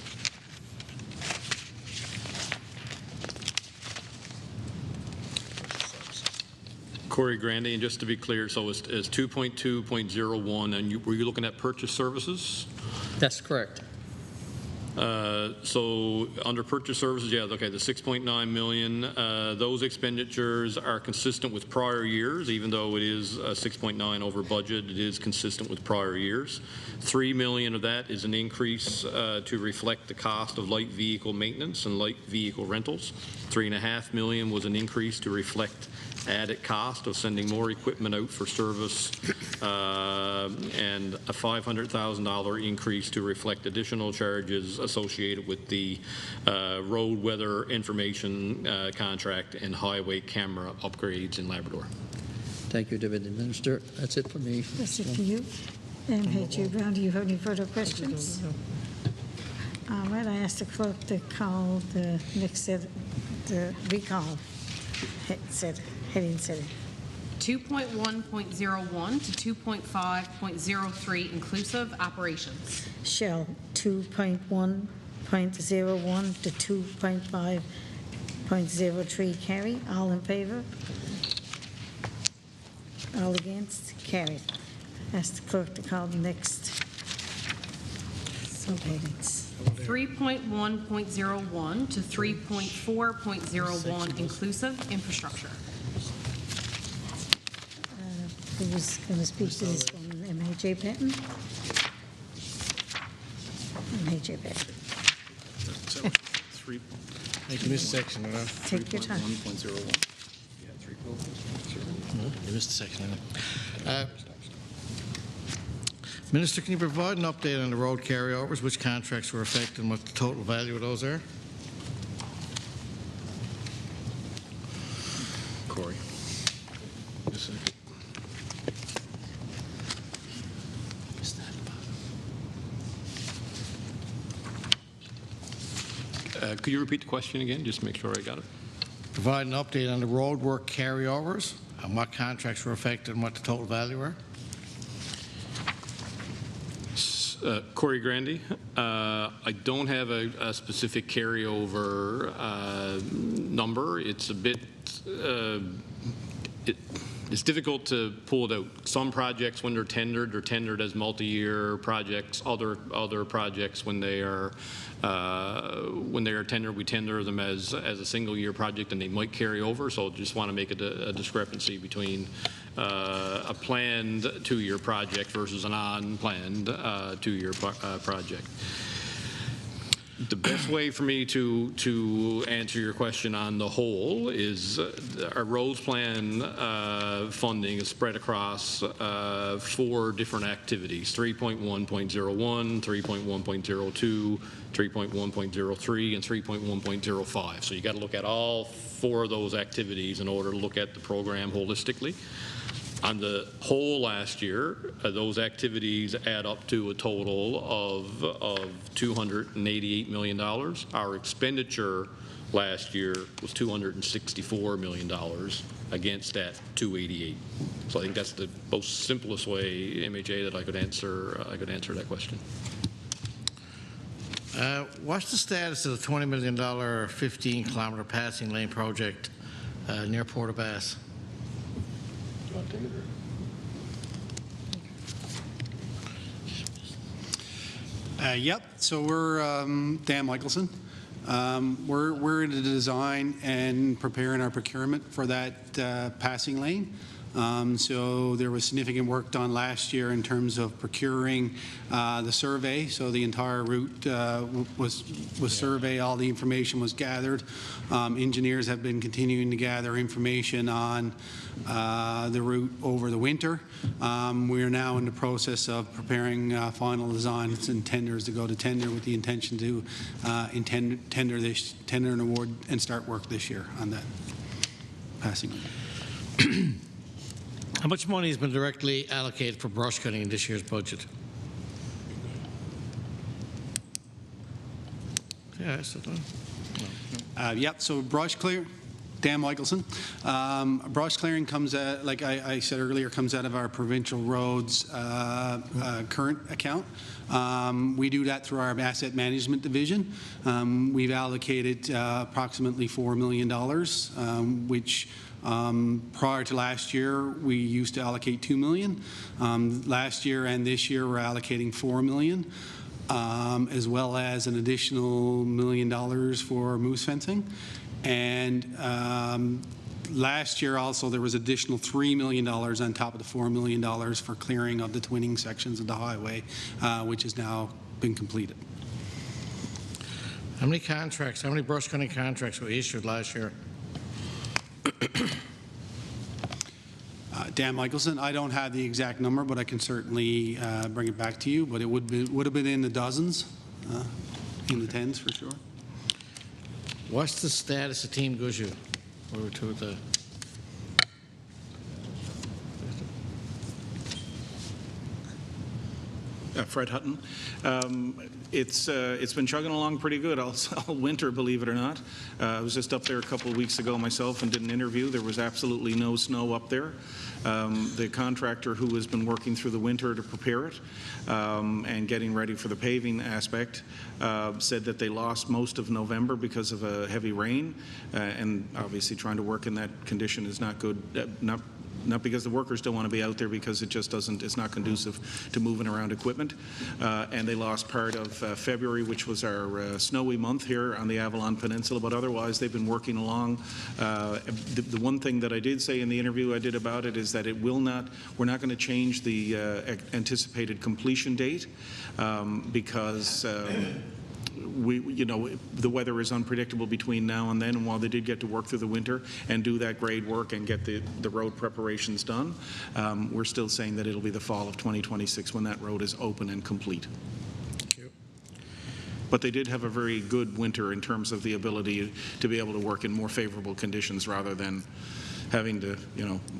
Corey Grandy, and just to be clear, so it's 2.2.01, and were you looking at purchase services? That's correct. So under purchase services, yeah, okay, the 6.9 million, those expenditures are consistent with prior years, even though it is 6.9 over budget, it is consistent with prior years. 3 million of that is an increase to reflect the cost of light vehicle maintenance and light vehicle rentals. 3.5 million was an increase to reflect added cost of sending more equipment out for service, and a $500,000 increase to reflect additional charges associated with the road weather information contract and highway camera upgrades in Labrador. Thank you, Deputy Minister. That's it for me. That's it for you. MHA Brown, do you have any further questions? All right, I asked the clerk to call the next set, the recall heading setting. 2.1.01 to 2.5.03 inclusive operations. Shell 2.1.01 to 2.5.03 carry. All in favor? All against? Carried. Ask the clerk to call the next subheadings. 3.1.01 to 3.4.01 inclusive infrastructure. Who's going to speak to this one? MHA Benton? MHA Benton. You missed a section. Take your time. 1.01. You missed a section. Minister, can you provide an update on the road carryovers, which contracts were affected and what the total value of those are? Corey. Could you repeat the question again, just to make sure I got it? Provide an update on the road work carryovers and what contracts were affected and what the total value are? Corey Grandy, I don't have a specific carryover number. It's a bit, it's difficult to pull it out. Some projects, when they're tendered as multi-year projects. Other projects, when they are tendered, we tender them as a single-year project, and they might carry over. So just want to make a discrepancy between a planned two-year project versus an unplanned two-year project. The best way for me to answer your question on the whole is our roads plan funding is spread across 4 different activities: 3.1.01, 3.1.02, 3.1.03, and 3.1.05. So you got to look at all 4 of those activities in order to look at the program holistically. On the whole last year, those activities add up to a total of $288 million. Our expenditure last year was $264 million against that 288. So I think that's the most simplest way, MHA, that I could answer that question. What's the status of the $20 million 15-kilometer passing lane project near Port-aux-Basques? Yep. So we're Dan Michelson. We're in the design and preparing our procurement for that passing lane. So there was significant work done last year in terms of procuring the survey. So the entire route was surveyed, all the information was gathered. Engineers have been continuing to gather information on the route over the winter. We are now in the process of preparing final designs and tenders to go to tender with the intention to tender and award and start work this year on that passing. How much money has been directly allocated for brush cutting in this year's budget? Yeah, that's it. Yep, so brush clear. Dan Michelson. Brush clearing comes out, like I said earlier, comes out of our provincial roads current account. We do that through our asset management division. We've allocated approximately $4 million, which prior to last year, we used to allocate $2 million. Last year and this year, we're allocating $4 million. As well as an additional $1 million for moose fencing. And last year also there was additional $3 million on top of the $4 million for clearing of the twinning sections of the highway, which has now been completed. How many contracts, how many brush cutting contracts were issued last year? Dan Michelson, I don't have the exact number, but I can certainly bring it back to you. But it would have been in the dozens, in the tens for sure. What's the status of Team Gushu? Over to the Fred Hutton. It's been chugging along pretty good all winter, believe it or not. I was just up there a couple of weeks ago myself and did an interview. There was absolutely no snow up there. The contractor who has been working through the winter to prepare it and getting ready for the paving aspect said that they lost most of November because of a heavy rain, and obviously trying to work in that condition is not good. Not because the workers don't want to be out there, because it just doesn't, it's not conducive to moving around equipment. And they lost part of February, which was our snowy month here on the Avalon Peninsula, but otherwise they've been working along. The one thing that I did say in the interview I did about it is that it will not, we're not going to change the anticipated completion date because the weather is unpredictable between now and then, and while they did get to work through the winter and do that grade work and get the road preparations done, we're still saying that it'll be the fall of 2026 when that road is open and complete. Thank you. But they did have a very good winter in terms of the ability to be able to work in more favorable conditions rather than having to,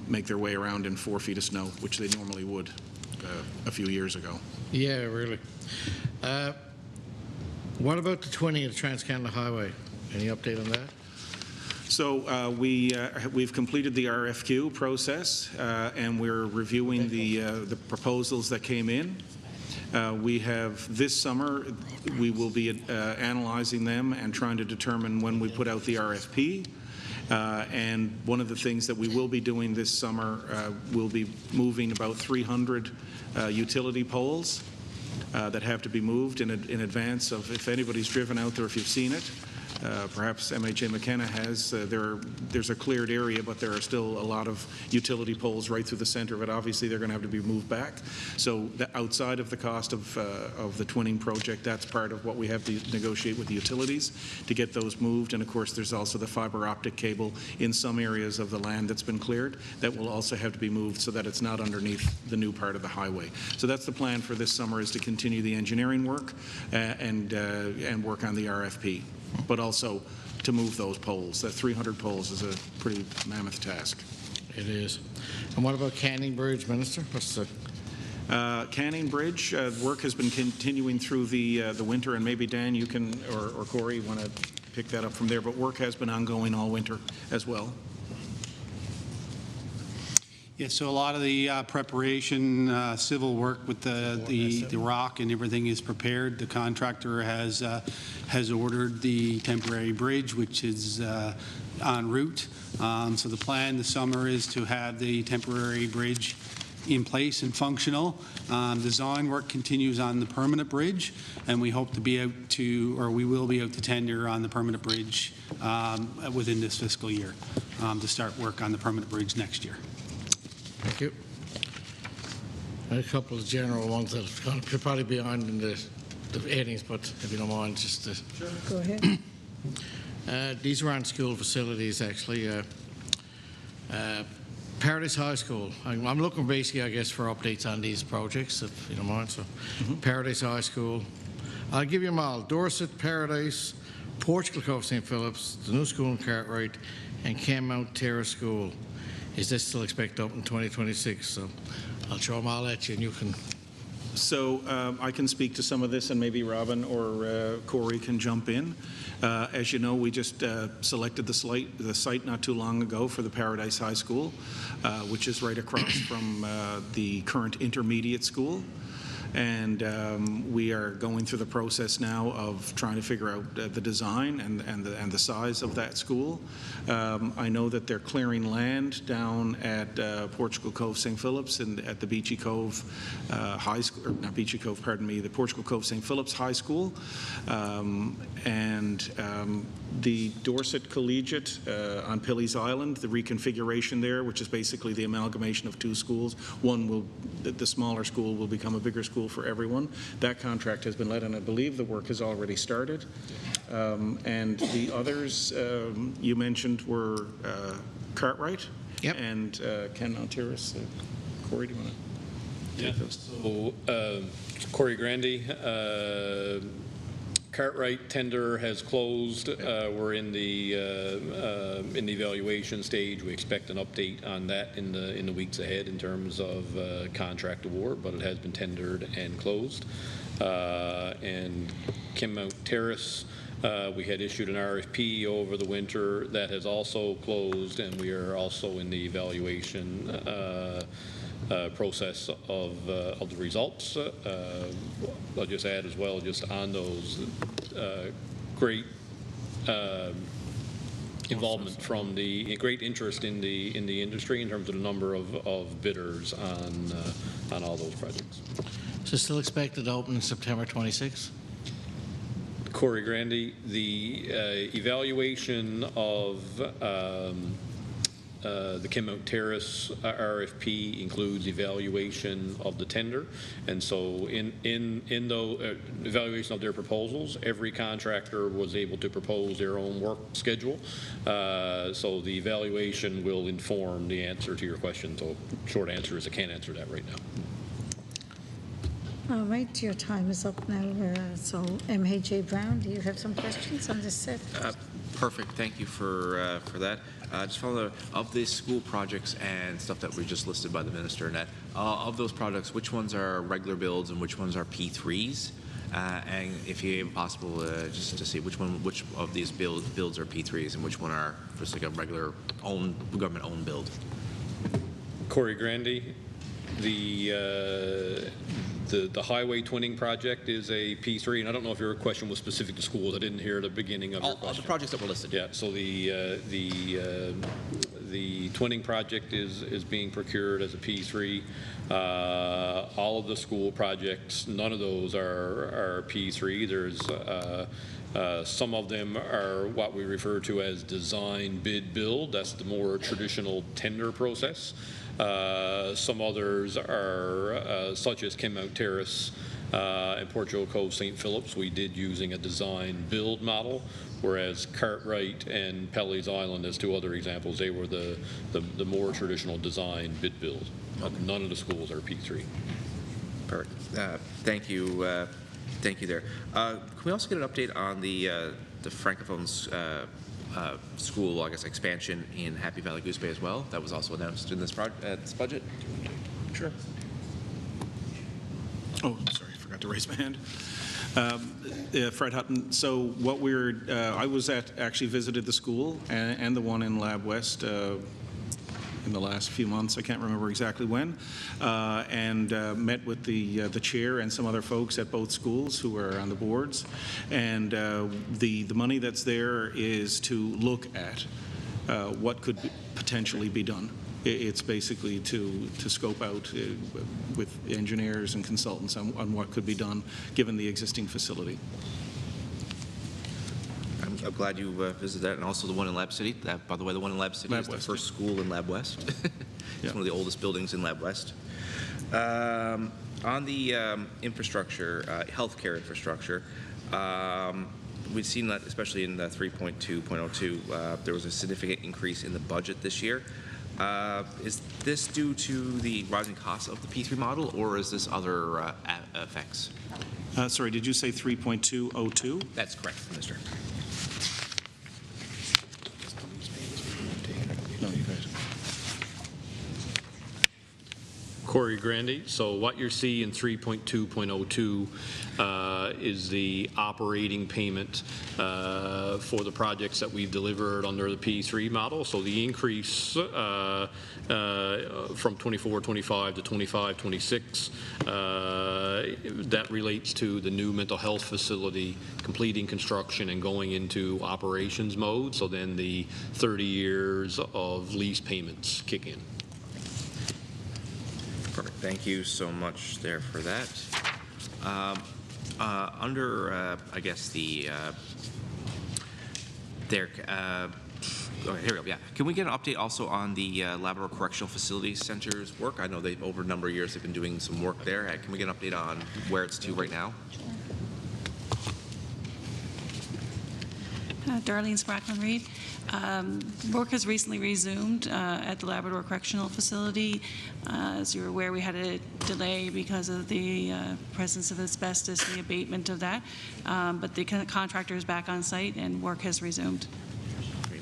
make their way around in 4 feet of snow, which they normally would a few years ago. Yeah, really. What about the twinning of the Trans-Canada Highway? Any update on that? So we've completed the RFQ process, and we're reviewing the proposals that came in. We have this summer, we will be analyzing them and trying to determine when we put out the RFP. And one of the things that we will be doing this summer, we'll be moving about 300 utility poles that have to be moved in advance of, if anybody's driven out there, if you've seen it. Perhaps MHA McKenna has. There's a cleared area, but there are still a lot of utility poles right through the center of it. Obviously, they're going to have to be moved back. So outside of the cost of the twinning project, that's part of what we have to negotiate with the utilities to get those moved. And of course, there's also the fiber optic cable in some areas of the land that's been cleared that will also have to be moved so that it's not underneath the new part of the highway. So that's the plan for this summer, is to continue the engineering work and work on the RFP, but also to move those poles. That 300 poles is a pretty mammoth task. It is. And what about Canning Bridge, Minister? What's the Canning Bridge work has been continuing through the winter, and maybe Dan, you can, or Corey, want to pick that up from there. But work has been ongoing all winter as well. Yeah, so a lot of the preparation, civil work with the rock and everything is prepared. The contractor has ordered the temporary bridge, which is en route. So the plan this summer is to have the temporary bridge in place and functional. Design work continues on the permanent bridge, and we hope to be out to, or we will be out to tender on the permanent bridge within this fiscal year to start work on the permanent bridge next year. Thank you. A couple of general ones that are going to probably be on in the headings, but if you don't mind, just to... Sure. Go ahead. These are on school facilities, actually. Paradise High School. I'm looking basically, I guess, for updates on these projects, if you don't mind. So, Paradise High School. I'll give you them all. Dorset, Paradise, Portugal Cove St. Philip's, the new school in Cartwright, and Kenmount Terrace School. Is this still expected up in 2026? So I'll throw them all at you, and you can... So I can speak to some of this, and maybe Robin or Corey can jump in. As you know, we just selected the site not too long ago for the Paradise High School, which is right across from the current intermediate school. And we are going through the process now of trying to figure out the design and the size of that school. I know that they're clearing land down at Portugal Cove St. Philip's and at the Beachy Cove High School, or not Beachy Cove, pardon me, the Portugal Cove St. Philip's High School. The Dorset Collegiate on Pilley's Island, the reconfiguration there, which is basically the amalgamation of two schools. One will, the smaller school will become a bigger school for everyone. That contract has been let, and I believe the work has already started. And the others you mentioned were Cartwright and Kenmount Terrace. Corey, do you want to take those? So, Corey Grandy, Cartwright tender has closed. We're in the evaluation stage. We expect an update on that in the weeks ahead in terms of contract award, but it has been tendered and closed. And Kenmount Terrace, we had issued an RFP over the winter that has also closed, and we are also in the evaluation process of the results. I'll just add as well, just on those, great involvement from the great interest in the industry in terms of the number of bidders on all those projects. So still expected to open in September 26th? Corey Grandy, the evaluation of the Kenmount Terrace RFP includes evaluation of the tender, and so in the evaluation of their proposals, every contractor was able to propose their own work schedule. So the evaluation will inform the answer to your question. So short answer is I can't answer that right now. All right, your time is up now. So MHA Brown, do you have some questions on this set? Perfect. Thank you for that. Just follow of the school projects and stuff that were just listed by the minister. And that of those projects, which ones are regular builds and which ones are P3s? And if you're possible, just to see which of these builds are P3s and which one are just like a regular government-owned build. Corey Grandy, the highway twinning project is a P3, and I don't know if your question was specific to schools. I didn't hear the beginning of your question. All the projects that were listed. Yeah. So the twinning project is being procured as a P3. All of the school projects, none of those are P3. There's some of them are what we refer to as design, bid, build. That's the more traditional tender process. Some others are such as Kenmount Terrace and Portugal Cove St. Philip's. We did using a design build model, whereas Cartwright and Pelley's Island, as two other examples, they were the more traditional design bid build. None of the schools are P3. Perfect. Thank you. Thank you there. Can we also get an update on the Francophones school, I guess, expansion in Happy Valley Goose Bay as well? That was also announced in this budget. Sure. Oh, sorry, I forgot to raise my hand. Fred Hutton. So what I was actually visited the school and the one in Lab West in the last few months. I can't remember exactly when, and met with the chair and some other folks at both schools who are on the boards. And the money that's there is to look at what could potentially be done. It's basically to scope out with engineers and consultants on what could be done given the existing facility. I'm glad you visited that, and also the one in Lab City. By the way, the one in Lab City is the first school in Lab West. It's one of the oldest buildings in Lab West. On the infrastructure, healthcare infrastructure, we've seen that, especially in the 3.2.02, there was a significant increase in the budget this year. Is this due to the rising costs of the P3 model, or is this other effects? Sorry, did you say 3.202? That's correct, Minister. No, you guys. Corey Grandy. So what you see in 3.2.02 is the operating payment for the projects that we've delivered under the P3 model. So the increase from 24-25 to 25-26, that relates to the new mental health facility completing construction and going into operations mode. So then the 30 years of lease payments kick in. Perfect. Thank you so much there for that. Under, I guess, the here we go. Yeah. Can we get an update also on the Labrador Correctional Facilities Center's work? I know they've, over a number of years, they've been doing some work there. Can we get an update on where it's to right now? Darlene Sprackman-Reed. Work has recently resumed at the Labrador Correctional Facility. As you're aware, we had a delay because of the presence of asbestos, the abatement of that. But the contractor is back on site and work has resumed. Great.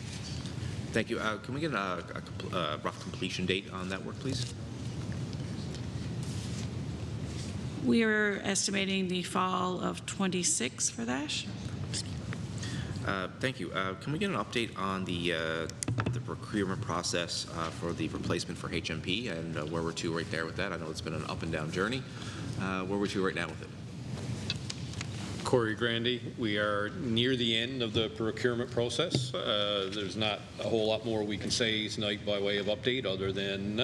Thank you. Can we get a rough completion date on that work, please? We are estimating the fall of 26 for that. Thank you. Can we get an update on the procurement process for the replacement for HMP and where we're to right there with that? I know it's been an up and down journey. Where we're to right now with it? Corey Grandy, we are near the end of the procurement process. There's not a whole lot more we can say tonight by way of update other than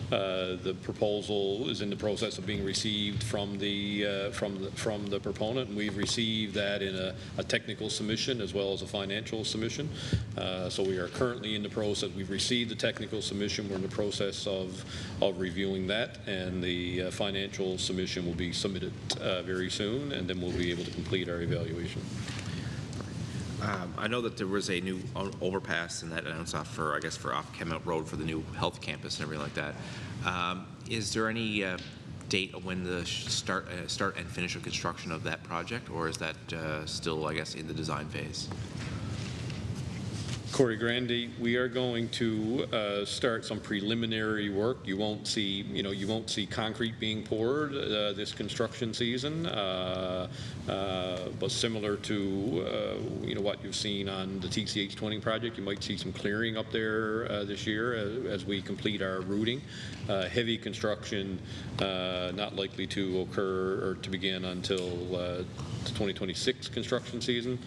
the proposal is in the process of being received from the proponent, and we've received that in a technical submission as well as a financial submission. So we are currently in the process. We've received the technical submission. We're in the process of reviewing that, and the financial submission will be submitted very soon, and then we'll be able to complete our evaluation. I know that there was a new overpass and that announced off for, I guess, for off Kemont Road for the new health campus and everything like that. Is there any date of when the start and finish of construction of that project, or is that still, I guess, in the design phase? Corey Grandy, we are going to start some preliminary work. You won't see concrete being poured this construction season, but similar to what you've seen on the TCH 20 project, you might see some clearing up there this year as we complete our routing. Heavy construction not likely to occur or to begin until the 2026 construction season,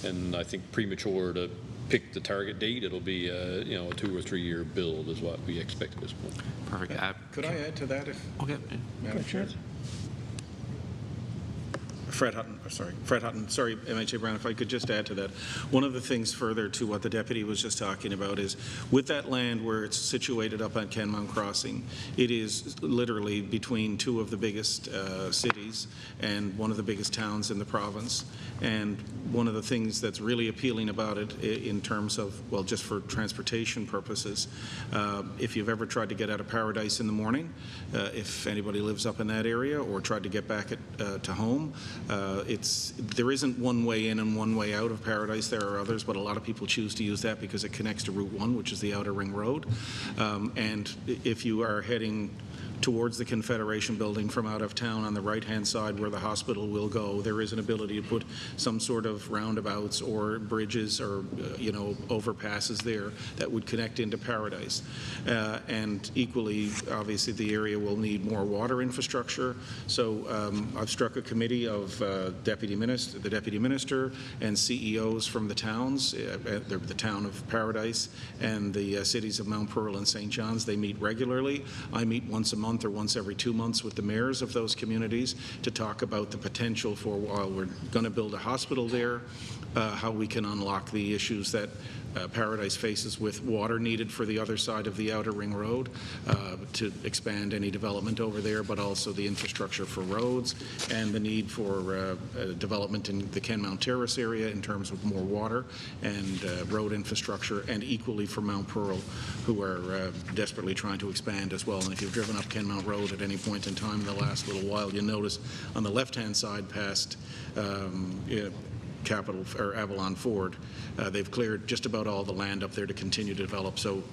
and I think premature to pick the target date. It'll be a 2 or 3 year build is what we expect at this point. Perfect. Could I add to that, if okay, Madam Chair? Fred Hutton, sorry, MHA Brown, if I could just add to that. One of the things further to what the deputy was just talking about is with that land where it's situated up on Kenmount Crossing, it is literally between two of the biggest cities and one of the biggest towns in the province. And one of the things that's really appealing about it in terms of, well, just for transportation purposes, if you've ever tried to get out of Paradise in the morning, if anybody lives up in that area, or tried to get back to home, there isn't one way in and one way out of Paradise. There are others, but a lot of people choose to use that because it connects to Route 1, which is the Outer Ring Road. And if you are heading towards the Confederation building from out of town on the right-hand side where the hospital will go, there is an ability to put some sort of roundabouts or bridges or overpasses there that would connect into Paradise. And equally, obviously, the area will need more water infrastructure. So I've struck a committee of the Deputy Minister and CEOs from the towns, the town of Paradise and the cities of Mount Pearl and St. John's. They meet regularly. I meet once a month month or once every 2 months with the mayors of those communities to talk about the potential for, while we're going to build a hospital there, how we can unlock the issues that Paradise faces with water needed for the other side of the Outer Ring Road to expand any development over there, but also the infrastructure for roads and the need for development in the Kenmount Terrace area in terms of more water and road infrastructure, and equally for Mount Pearl, who are desperately trying to expand as well. And if you've driven up Kenmount Road at any point in time in the last little while, you'll notice on the left-hand side past Capital or Avalon Ford, they've cleared just about all the land up there to continue to develop. So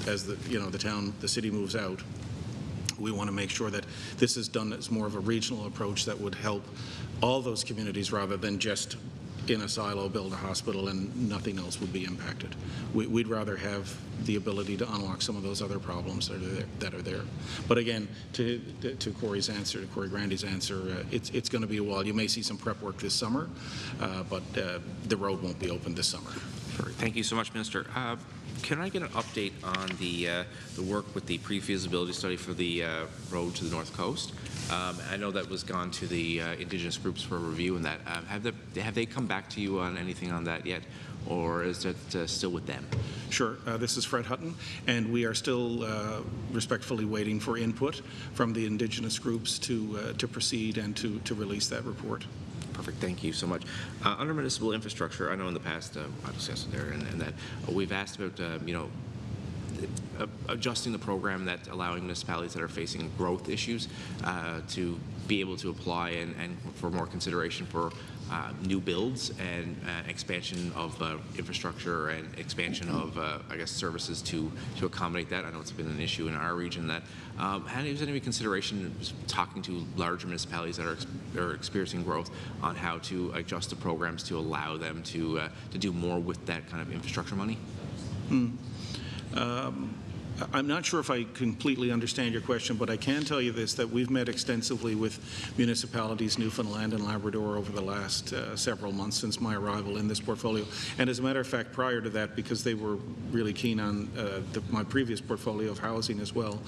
as the city moves out, we want to make sure that this is done as more of a regional approach that would help all those communities rather than just in a silo build a hospital and nothing else would be impacted. We'd rather have the ability to unlock some of those other problems that are there. But again, to Corey's answer, to Corey Grandy's answer, it's going to be a while. You may see some prep work this summer, but the road won't be open this summer. Thank you so much, Minister. Can I get an update on the work with the pre-feasibility study for the road to the North Coast? I know that was gone to the Indigenous groups for review, and that have they come back to you on anything on that yet, or is that still with them? Sure. This is Fred Hutton, and we are still respectfully waiting for input from the Indigenous groups to proceed and to release that report. Perfect. Thank you so much. Under municipal infrastructure, I know in the past I discussed it there, and that we've asked about adjusting the program that allowing municipalities that are facing growth issues to be able to apply and for more consideration for new builds and expansion of infrastructure and expansion of, I guess, services to accommodate that. I know it's been an issue in our region that has any consideration talking to larger municipalities that are experiencing growth on how to adjust the programs to allow them to do more with that kind of infrastructure money? I'm not sure if I completely understand your question, but I can tell you this, that we've met extensively with municipalities, Newfoundland and Labrador, over the last several months since my arrival in this portfolio. And as a matter of fact, prior to that, because they were really keen on my previous portfolio of housing as well.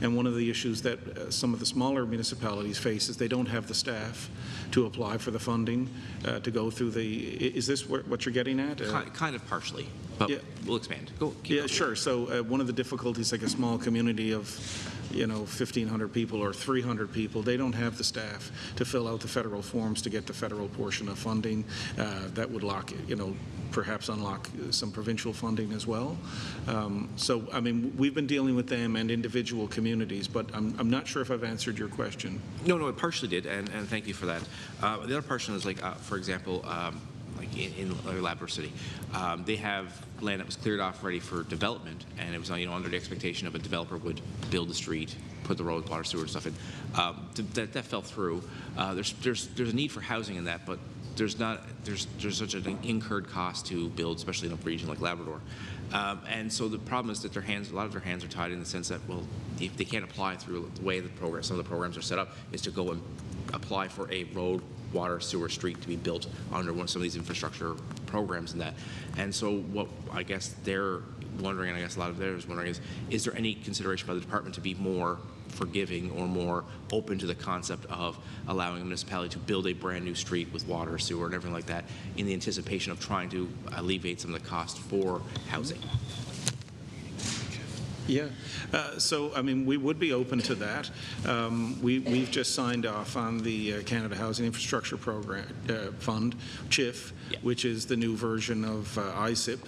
And one of the issues that some of the smaller municipalities face is they don't have the staff to apply for the funding to go through the, is this what you're getting at? Kind of partially, but yeah. We'll expand. Yeah, sure. So one of the difficulties, like a small community of 1,500 people or 300 people, they don't have the staff to fill out the federal forms to get the federal portion of funding. That would perhaps unlock some provincial funding as well. So, I mean, we've been dealing with them and individual communities, but I'm not sure if I've answered your question. No, it partially did, and thank you for that. The other portion is like, for example, like in Labrador City, they have land that was cleared off ready for development, and it was under the expectation of a developer would build the street, put the road, water, sewer stuff in. That fell through. There's a need for housing in that, but there's such an incurred cost to build, especially in a region like Labrador. And so the problem is that a lot of their hands are tied in the sense that, well, if they can't apply through the way some of the programs are set up, is to go and apply for a road, water, sewer, street to be built under some of these infrastructure programs and that. And so what I guess they're wondering, and I guess a lot of theirs wondering, is there any consideration by the department to be more forgiving or more open to the concept of allowing a municipality to build a brand new street with water, sewer, and everything like that in the anticipation of trying to alleviate some of the cost for housing? Yeah. So, I mean, we would be open to that. We've just signed off on the Canada Housing Infrastructure Program Fund, CHIF, which is the new version of ISIP.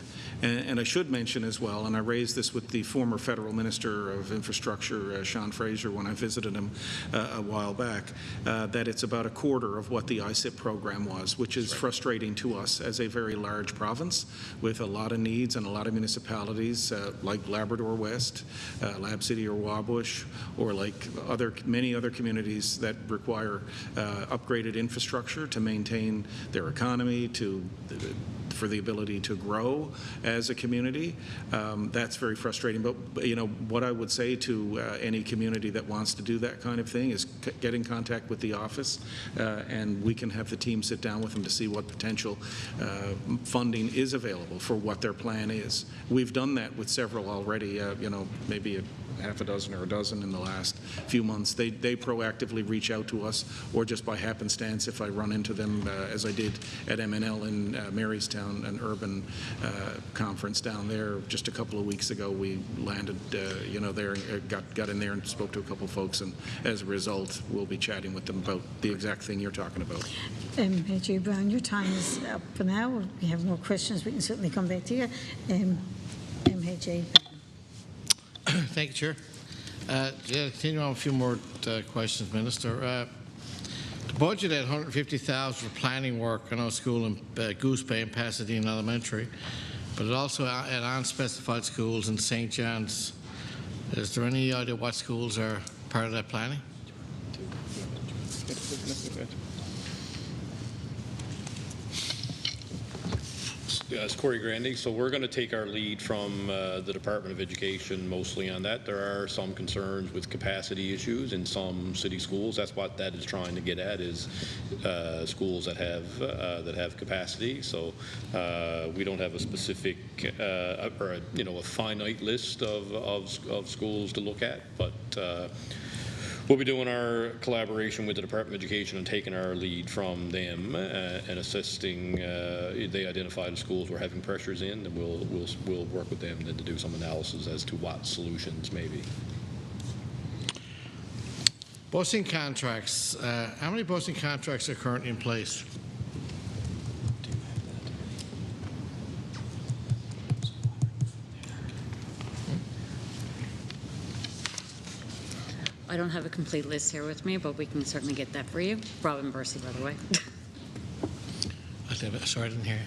And I should mention as well, and I raised this with the former federal minister of infrastructure, Sean Fraser, when I visited him a while back, that it's about a quarter of what the ISIP program was, which is frustrating to us as a very large province with a lot of needs and a lot of municipalities like Labrador West, Lab City or Wabush, or like many other communities that require upgraded infrastructure to maintain their economy, for the ability to grow as a community. That's very frustrating. But what I would say to any community that wants to do that kind of thing is get in contact with the office, and we can have the team sit down with them to see what potential funding is available for what their plan is. We've done that with several already. Maybe half a dozen or a dozen in the last few months. They proactively reach out to us, or just by happenstance, if I run into them, as I did at MNL in Marystown, an urban conference down there just a couple of weeks ago. We landed, there, got in there and spoke to a couple of folks, and as a result, we'll be chatting with them about the exact thing you're talking about. HOA Brown, your time is up for now. If you have more questions, we can certainly come back to you. MHA. Thank you, Chair. Continue on a few more questions, Minister. The budget at $150,000 for planning work. I know school in Goose Bay and Pasadena Elementary, but it also at unspecified schools in St. John's. Is there any idea what schools are part of that planning? It's Corey Grandy. So we're going to take our lead from the Department of Education mostly on that. There are some concerns with capacity issues in some city schools. That's what that is trying to get at, is schools that have capacity. So we don't have a specific or a finite list of schools to look at, but we'll be doing our collaboration with the Department of Education and taking our lead from them and assisting. They identify the schools we're having pressures in, and we'll work with them then to do some analysis as to what solutions may be. Busing contracts. How many busing contracts are currently in place? I don't have a complete list here with me, but we can certainly get that for you. Robin Bursey, by the way. Sorry, I didn't hear.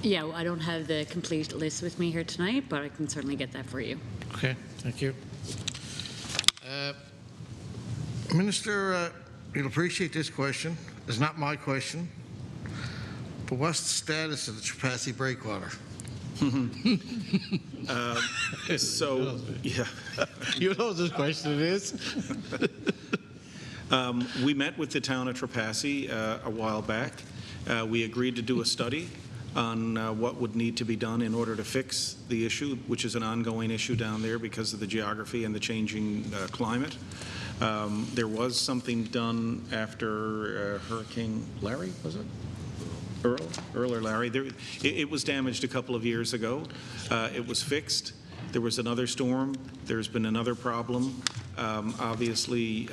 Yeah, I don't have the complete list with me here tonight, but I can certainly get that for you. Okay, thank you. Minister, you'll appreciate this question. It's not my question, but what's the status of the Trapassi breakwater? So, yeah. You know this question it is. We met with the town of Trapassi a while back. We agreed to do a study on what would need to be done in order to fix the issue, which is an ongoing issue down there because of the geography and the changing climate. There was something done after Hurricane Larry, was it? Earl or Larry. It was damaged a couple of years ago. It was fixed. There was another storm. There's been another problem. Obviously,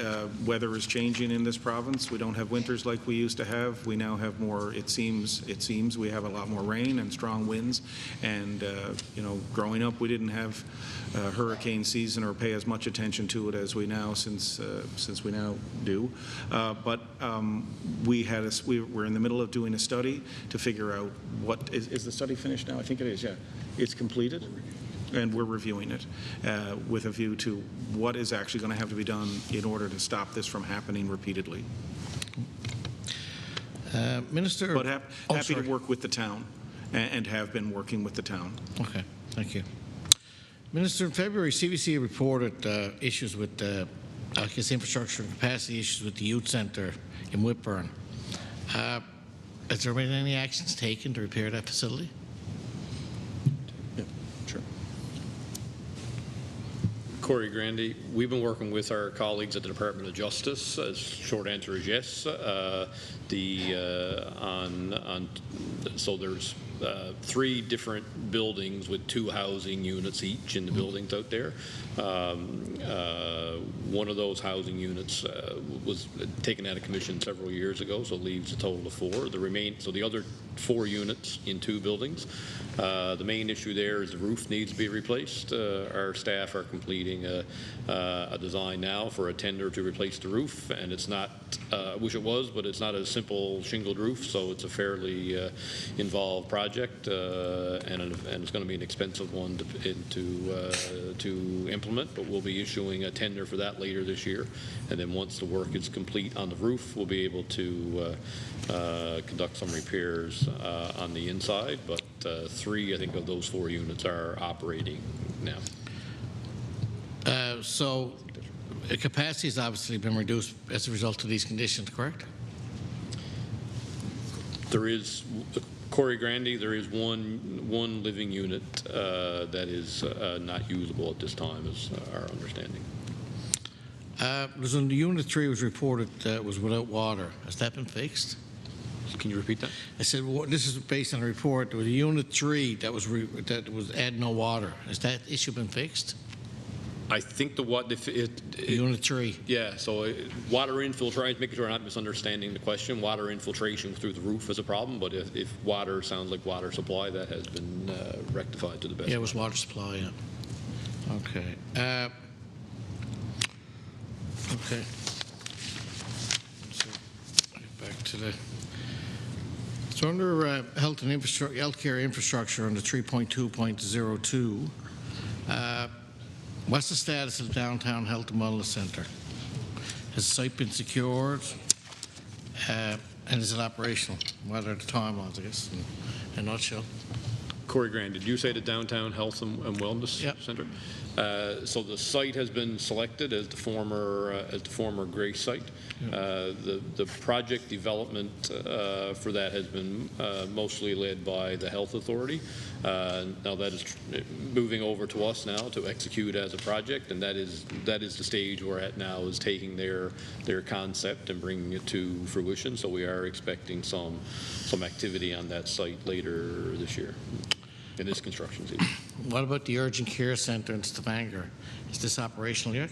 weather is changing in this province. We don't have winters like we used to have. We now have more, it seems we have a lot more rain and strong winds. And, growing up, we didn't have hurricane season or pay as much attention to it as we now, since we now do. But we're in the middle of doing a study to figure out what, is the study finished now? I think it is, yeah. It's completed. And we're reviewing it with a view to what is actually going to have to be done in order to stop this from happening repeatedly. Minister, but happy to work with the town and have been working with the town. Okay, thank you. Minister, in February, CBC reported issues with, infrastructure and capacity issues with the youth centre in Whitburn. Has there been any actions taken to repair that facility? Corey Grandy, we've been working with our colleagues at the Department of Justice. Short answer is yes. So there's 3 different buildings with 2 housing units each in the buildings out there. One of those housing units was taken out of commission several years ago, so it leaves a total of 4. So the other 4 units in 2 buildings. The main issue there is the roof needs to be replaced. Our staff are completing a design now for a tender to replace the roof, and it's not, I wish it was, but it's not a simple shingled roof, so it's a fairly involved project, and it's going to be an expensive one to implement, but we'll be issuing a tender for that later this year, and then once the work is complete on the roof, we'll be able to conduct some repairs on the inside, but 3, I think, of those 4 units are operating now. So capacity has obviously been reduced as a result of these conditions, correct? There is, Corey Grandy, there is one living unit that is not usable at this time, is our understanding. There's a unit 3 was reported that was without water. Has that been fixed? Can you repeat that? I said, this is based on a report. There was a unit 3 that was had no water. Has that issue been fixed? I think Unit 3. Yeah, so water infiltration, making sure I'm not misunderstanding the question, water infiltration through the roof is a problem, but if water sounds like water supply, that has been rectified to the best. Yeah, it was water supply, yeah. Okay. Okay. So, back to the... So under health and infrastructure, healthcare infrastructure under 3.2.02, what's the status of the Downtown Health and Wellness Centre? Has the site been secured? And is it operational? What are the timelines, I guess, in a nutshell? Corey Grant, did you say the Downtown Health and Wellness Center? So the site has been selected as the former Gray site. The project development for that has been mostly led by the Health Authority. Now that is moving over to us now to execute as a project, and that is the stage we're at now, is taking their concept and bringing it to fruition. So we are expecting some activity on that site later this year in this construction season. What about the urgent care center in Stavanger? Is this operational yet?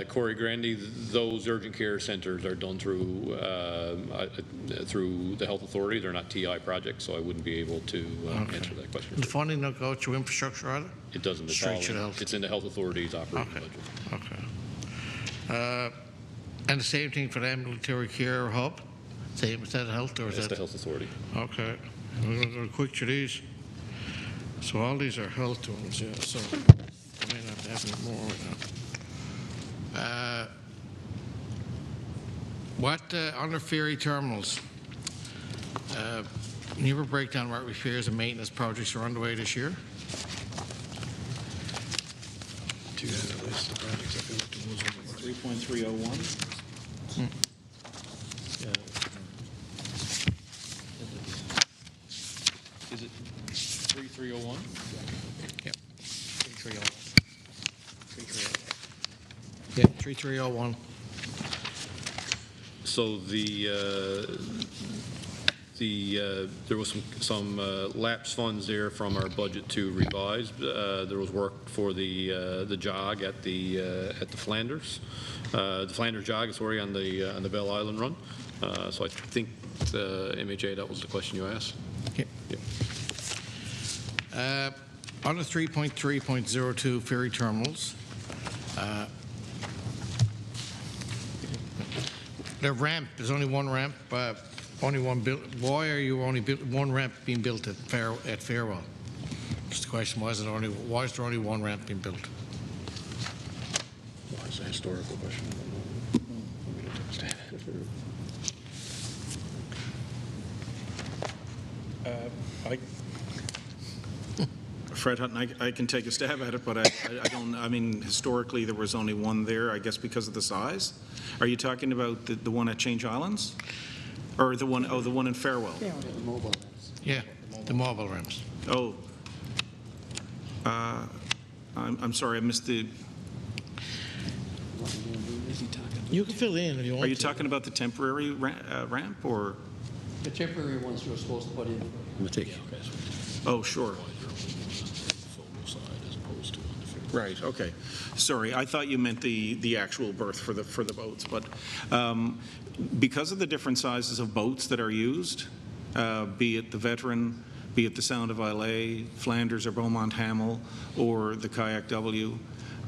Corey Grandy, those urgent care centers are done through the Health Authority. They're not TI projects, so I wouldn't be able to answer that question. The funding don't go through infrastructure either? It doesn't. It's in the Health Authority's operating budget. Okay. And the same thing for the ambulatory care hub? Same, is that health or is That's that? the Health Authority. Okay. We're going to go quick through these. So all these are health ones, yeah. So I may not have any more right now. What under ferry terminals? Can you ever break down what repairs and maintenance projects are underway this year? Do you have a list of projects? I feel like there was 3.301. Is it 3301? Yeah. 3301. 3301. Yeah, 3301. So there was some lapse funds there from our budget to revise. There was work for the jog at the Flanders. The Flanders jog is already on the Bell Island run. So I think MHA, that was the question you asked. Okay. Yep. Under 3.3.02 ferry terminals, the ramp, there's only one ramp, only one built. Why are you only one ramp being built at Farewell? Just the question, why is there only one ramp being built? Well, that's a historical question. Fred Hutton, I can take a stab at it, but I don't, I mean, historically, there was only one there, I guess because of the size. Are you talking about the one at Change Islands? Or the one in Farewell? Yeah, the mobile ramps. Oh. I'm sorry, I missed the... You can fill in if you want to. Are you talking about the temporary ramp, or? The temporary ones you were supposed to put in. Oh, sure. Right, okay. Sorry, I thought you meant the actual berth for the boats, but because of the different sizes of boats that are used, be it the Veteran, be it the Sound of Islay, Flanders or Beaumont Hamel, or the Kayak W,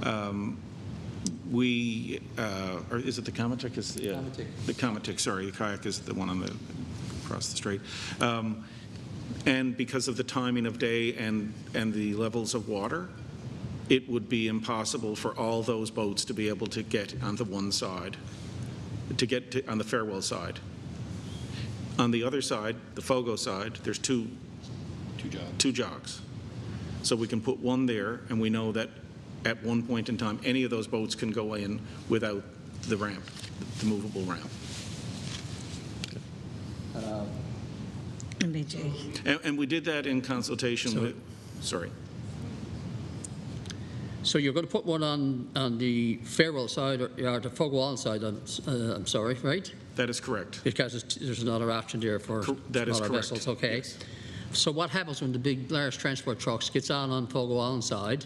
or is it the Comatic? The Comatic, sorry, the Kayak is the one across the strait. And because of the timing of day and the levels of water, it would be impossible for all those boats to be able to get on the one side, on the Farewell side. On the other side, the Fogo side, there's two jogs. So we can put one there, and we know that at one point in time, any of those boats can go in without the ramp, the movable ramp. MHA. And we did that in consultation with, sorry. So you're going to put one on the Fairwell side or the Fogo Island side, I'm sorry, right? That is correct. Because there's another option there for that is smaller correct. vessels, okay. Yes. So what happens when the big, large transport trucks gets on Fogo Island side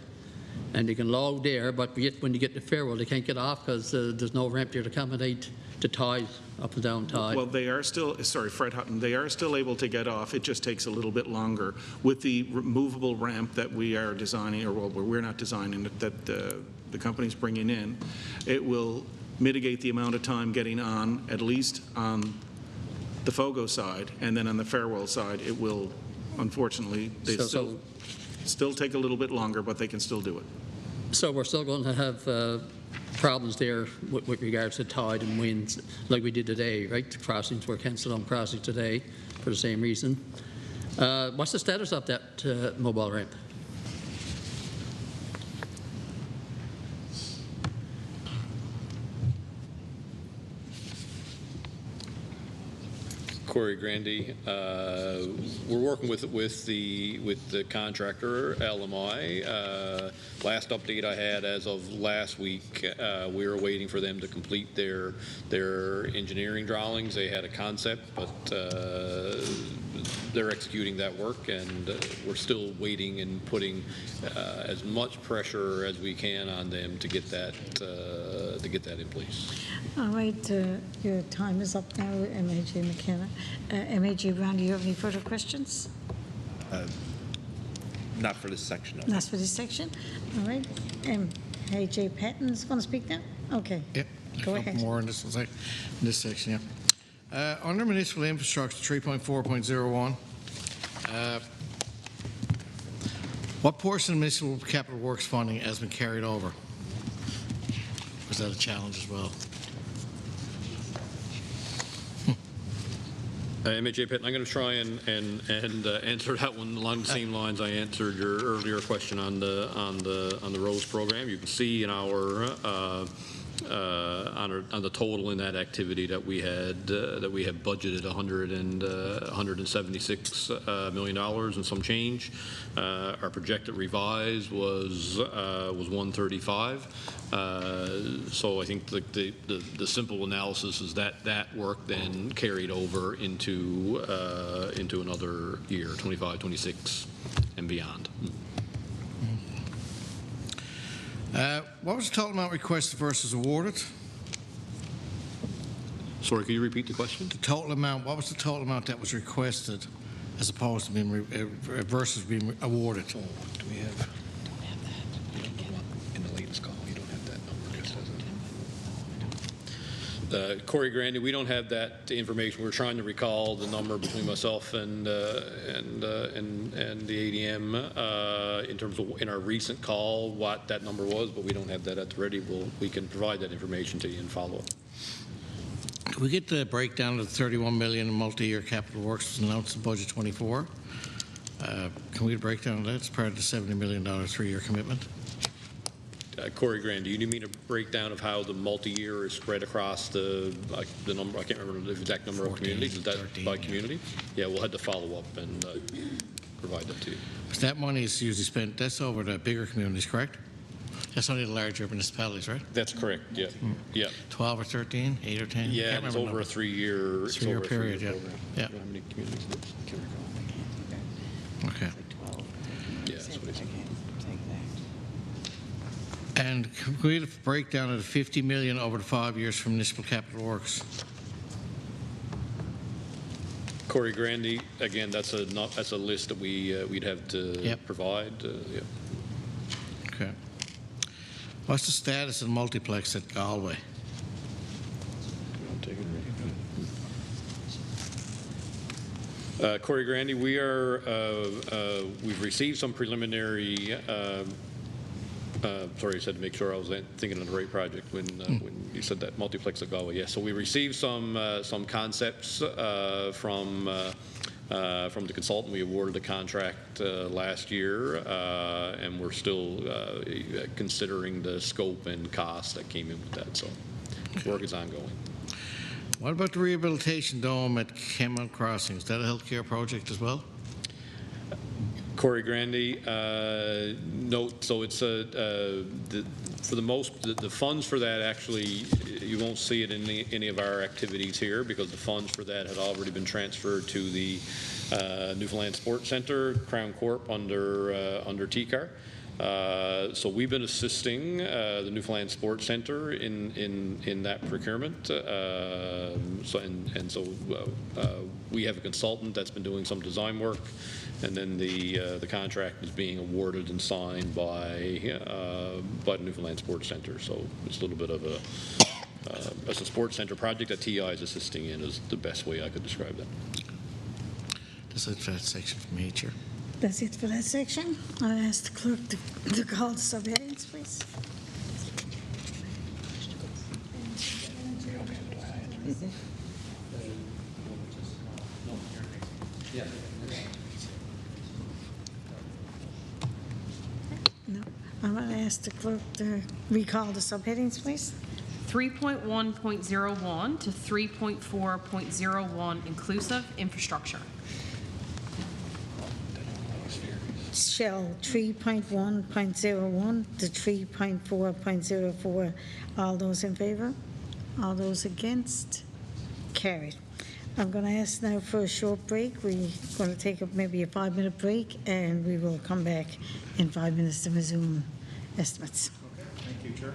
and they can load there, but yet when you get to Fairwell, they can't get off because there's no ramp there to accommodate the tide, up and down tide? Well, they are still, sorry, Fred Hutton, they are still able to get off. It just takes a little bit longer. With the removable ramp that we are designing, or well, we're not designing, that the company's bringing in, it will mitigate the amount of time getting on, at least on the Fogo side, and then on the Fairwell side, it will, unfortunately, they still take a little bit longer, but they can still do it. So we're still going to have problems there with regards to tide and winds, like we did today, right? The crossings were cancelled on crossings today for the same reason. What's the status of that mobile ramp? Corey Grandy. We're working with the contractor LMI. Last update I had as of last week, we were waiting for them to complete their engineering drawings. They had a concept, but they're executing that work, and we're still waiting and putting as much pressure as we can on them to get that in place. All right, your time is up now, MHA McKenna. MHA Brown, do you have any further questions? Not for this section. No. That's for this section. All right. MHA Patton's going to speak now? Okay. Yep. Go ahead. More in this section, yeah. Under municipal infrastructure 3.4.01, what portion of municipal capital works funding has been carried over? Was that a challenge as well? MHA Pitt, I'm going to try and answer that one along the same lines I answered your earlier question on the roads program. You can see in our on the total in that activity that we had budgeted $176 million and some change. Our projected revised was 135. So I think the simple analysis is that work then carried over into another year, 25, 26, and beyond. What was the total amount requested versus awarded? Sorry, could you repeat the question? The total amount. What was the total amount that was requested as opposed to being versus being awarded? Do we have that? In the latest call, you don't have that number, just as a... Corey Grandy, we don't have that information. We're trying to recall the number between myself and the ADM in terms of in our recent call what that number was, but we don't have that at the ready. We can provide that information to you and follow up. Can we get the breakdown of the 31 million in multi-year capital works announced in budget 24? Can we get a breakdown of that? It's part of the $70 million 3-year commitment. Corey Grand, do you need me to break down of how the multi-year is spread across the number? I can't remember the exact number 14, of communities. Is that 13, by community? Yeah, we'll have to follow up and provide that to you. That money is usually spent. That's over the bigger communities, correct? That's only the larger municipalities, right? That's correct. Yeah. Yeah. 12 or 13, 8 or 10. Yeah, it's over a 3-year. 3-year period. Yeah. Yeah. How many communities? Okay. Yeah, that's what it's. And can we get a breakdown of the 50 million over the 5 years from municipal capital works? Corey Grandy, again, that's a list that we'd have to provide. Yeah. Okay. What's the status of multiplex at Galway? Corey Grandy, we've received some preliminary. Sorry, I said to make sure I was thinking of the right project when you said that multiplex at Galway. Yes, so we received some concepts from the consultant. We awarded the contract last year, and we're still considering the scope and cost that came in with that. So work is ongoing. What about the rehabilitation dome at Kemmel Crossing? Is that a healthcare project as well? Corey Grandy, note, so it's for the most, the funds for that actually, you won't see it in any of our activities here because the funds for that had already been transferred to the Newfoundland Sports Center, Crown Corp under TCAR. So we've been assisting the Newfoundland Sports Center in that procurement. So we have a consultant that's been doing some design work, and then the contract is being awarded and signed by the Newfoundland Sports Center. So it's a little bit of a sports center project that TI is assisting in is the best way I could describe that. That's it for that section from me, Chair. That's it for that section. I'll ask the clerk to call the subheadings, please. No, I'm going to ask the clerk to recall the subheadings, please. 3.1.01 to 3.4.01 inclusive infrastructure. Shell 3.1.01 to 3.4.04. All those in favor? All those against? Carried. I'm going to ask now for a short break. We're going to take maybe a 5-minute break, and we will come back in 5 minutes to resume estimates. Okay, thank you, Chair.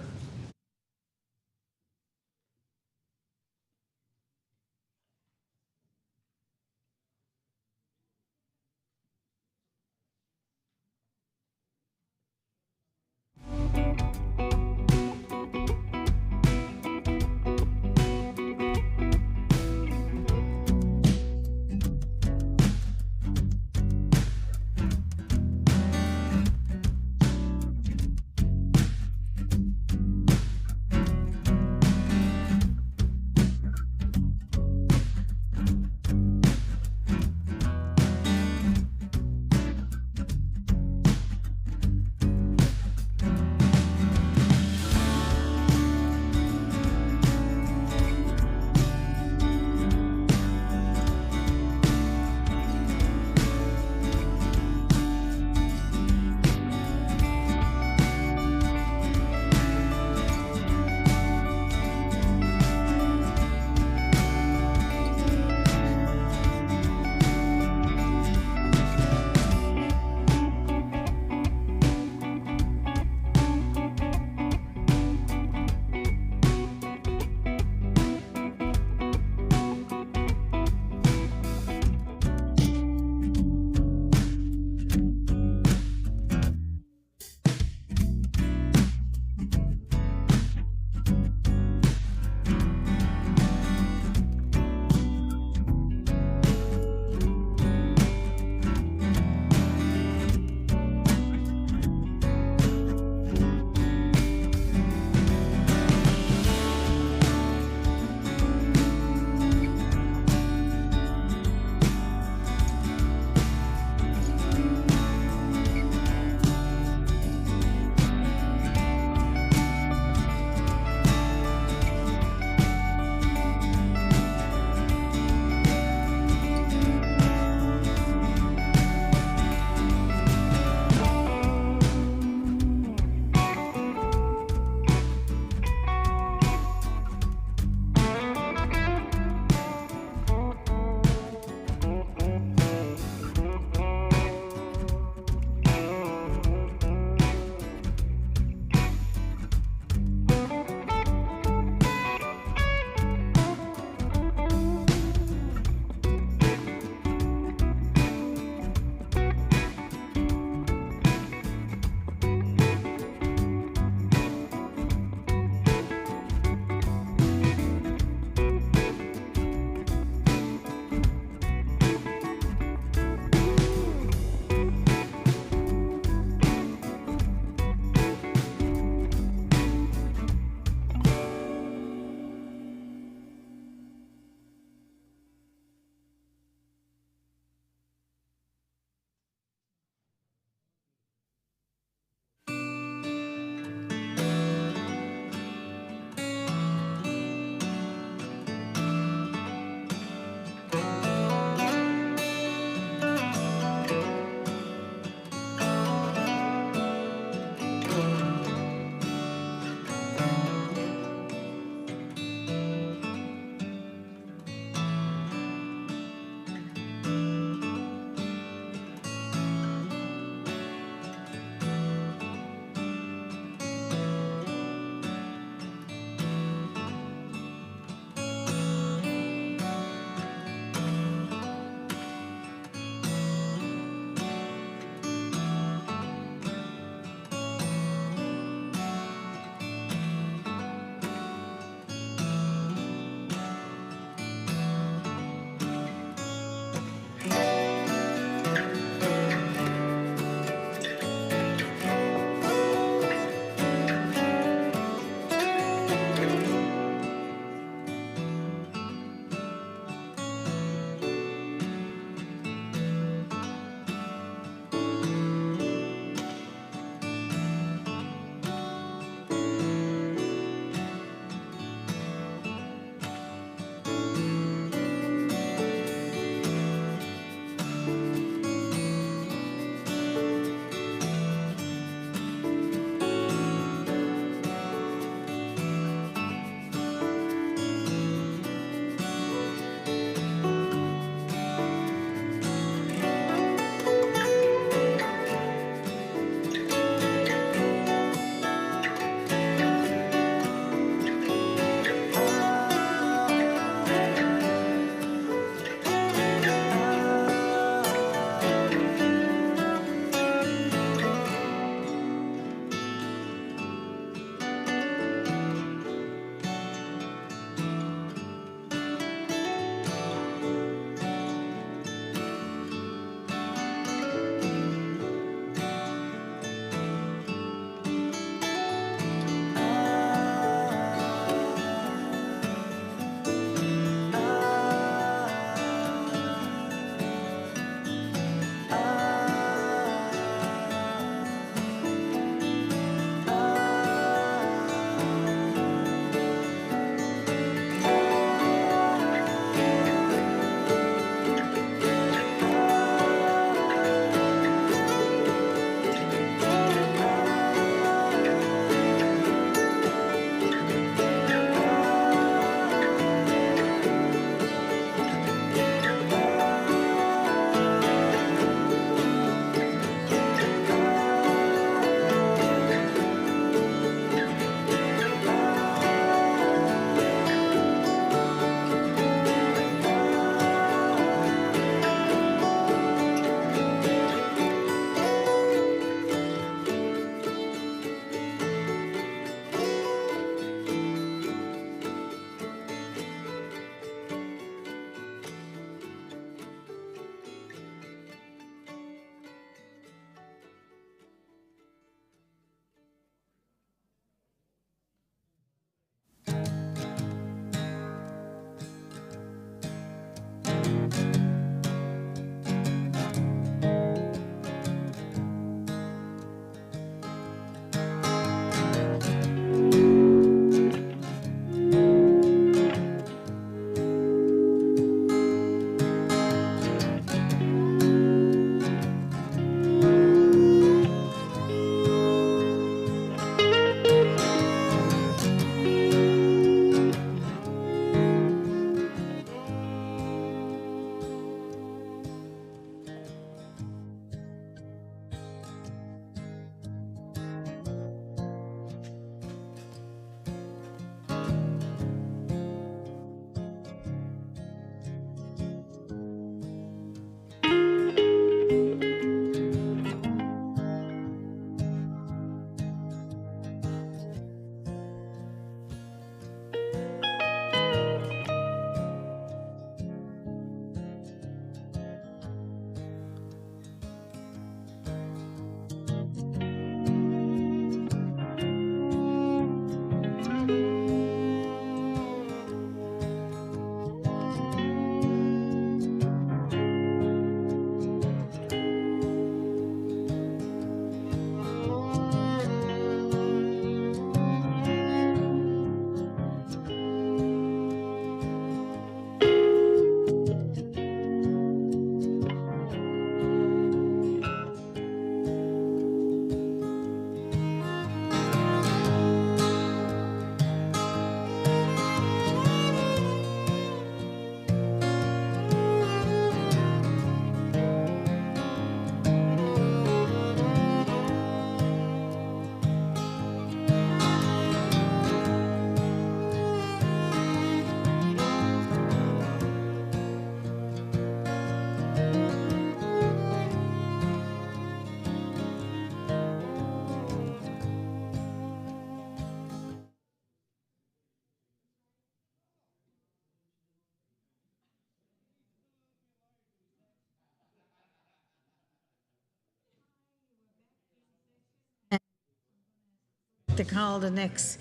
to call the next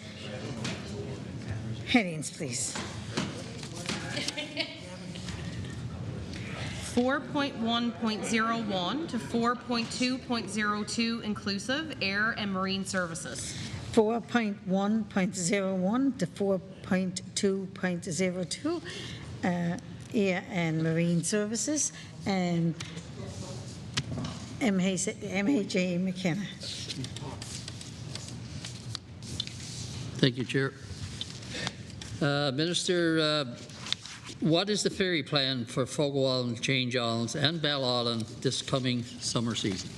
headings, please. 4.1.01 to 4.2.02 inclusive, air and marine services. 4.1.01 to 4.2.02, air and marine services, and MHA McKenna. Thank you, Chair. Minister, what is the ferry plan for Fogo Island, Change Islands and Bell Island this coming summer season?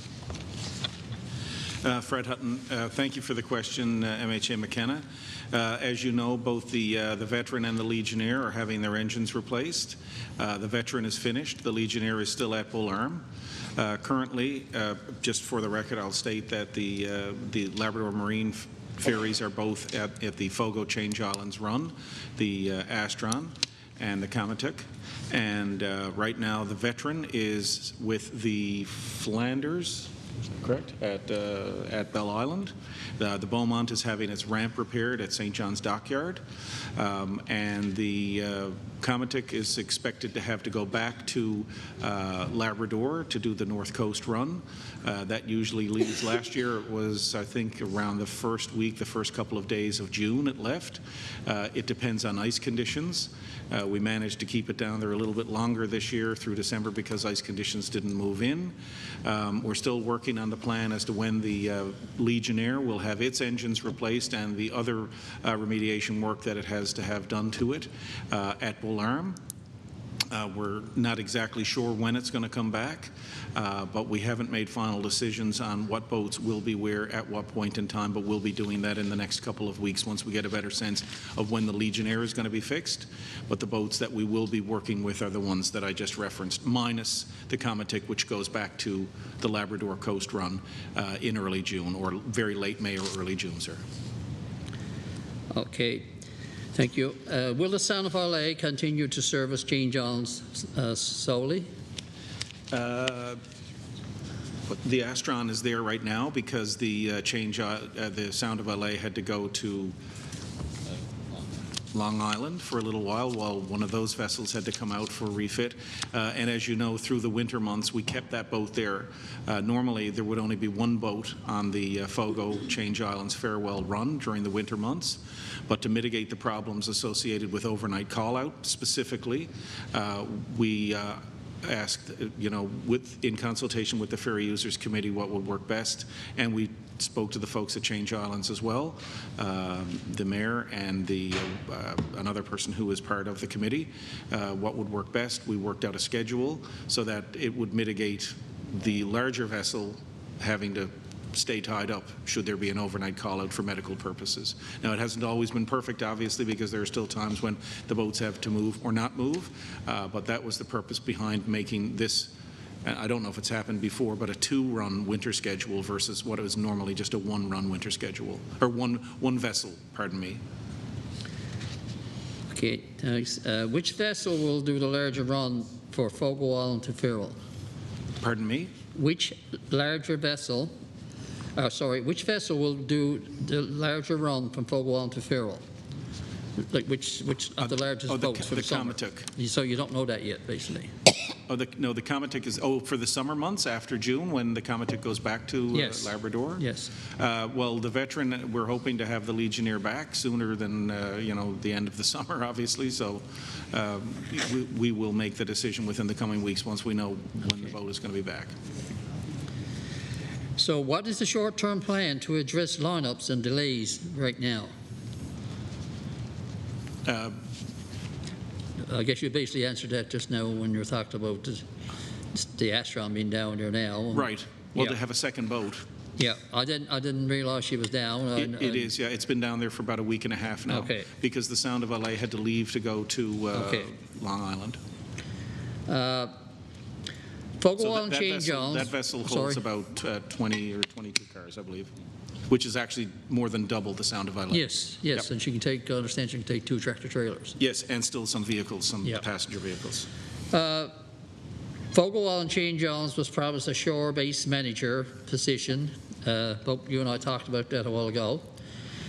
Fred Hutton, thank you for the question, MHA McKenna. As you know, both the Veteran and the Legionnaire are having their engines replaced. The Veteran is finished. The Legionnaire is still at Bull Arm. Currently, just for the record, I'll state that the Labrador Marine ferries are both at the Fogo Change Islands run, the Astron and the Kamatuk. And right now, the Veteran is with the Flanders, is that correct? At Bell Island. The Beaumont is having its ramp repaired at St. John's Dockyard. And the Kamatuk is expected to have to go back to Labrador to do the North Coast run. That usually leaves, last year it was, I think, around the first week, the first couple of days of June it left. It depends on ice conditions. We managed to keep it down there a little bit longer this year through December because ice conditions didn't move in. We're still working on the plan as to when the Legionnaire will have its engines replaced and the other remediation work that it has to have done to it at Bull Arm. We're not exactly sure when it's going to come back, but we haven't made final decisions on what boats will be where at what point in time, but we'll be doing that in the next couple of weeks once we get a better sense of when the Legionnaire is going to be fixed. But the boats that we will be working with are the ones that I just referenced, minus the Kamatuk, which goes back to the Labrador Coast run in early June, or very late May or early June, sir. Okay. Thank you. Will the Sound of LA continue to service Change Islands solely? The Astron is there right now because the the Sound of LA had to go to Long Island for a little while one of those vessels had to come out for refit. And as you know, through the winter months, we kept that boat there. Normally, there would only be one boat on the Fogo Change Islands Farewell run during the winter months. But to mitigate the problems associated with overnight call-out specifically, we asked, in consultation with the Ferry Users Committee, what would work best, and we spoke to the folks at Change Islands as well, the mayor and another person who was part of the committee, what would work best. We worked out a schedule so that it would mitigate the larger vessel having to stay tied up should there be an overnight call out for medical purposes. Now, it hasn't always been perfect, obviously, because there are still times when the boats have to move or not move, but that was the purpose behind making this, I don't know if it's happened before, but a 2-run winter schedule versus what is normally just a 1-run winter schedule, or one vessel, pardon me. Okay, thanks. Which vessel will do the larger run for Fogo Island to Firral? Pardon me? Which larger vessel, which vessel will do the larger run from Fogo Island to Firral? Like which of the largest boats for the summer? Kamatuk. So you don't know that yet, basically. No, the Kamatuk is, for the summer months after June when the Kamatuk goes back to Labrador? Yes. Well, the Veteran, we're hoping to have the Legionnaire back sooner than, the end of the summer, obviously. So we will make the decision within the coming weeks once we know when the boat is going to be back. So what is the short-term plan to address lineups and delays right now? I guess you basically answered that just now when you talked about the Astron being down there now. Right. Well, to have a second boat. Yeah, I didn't realize she was down. It is, yeah. It's been down there for about a week and a half now. Okay. Because the Sound of LA had to leave to go to Long Island. Fogo Island Change Islands. That vessel holds about 20 or 22 cars, I believe, which is actually more than double the Sound of LA. Yes, yep. And she can take, I understand she can take 2 tractor trailers. Yes, and still some vehicles, some passenger vehicles. Fogo Island Change Islands was promised a shore-based manager position. Both you and I talked about that a while ago.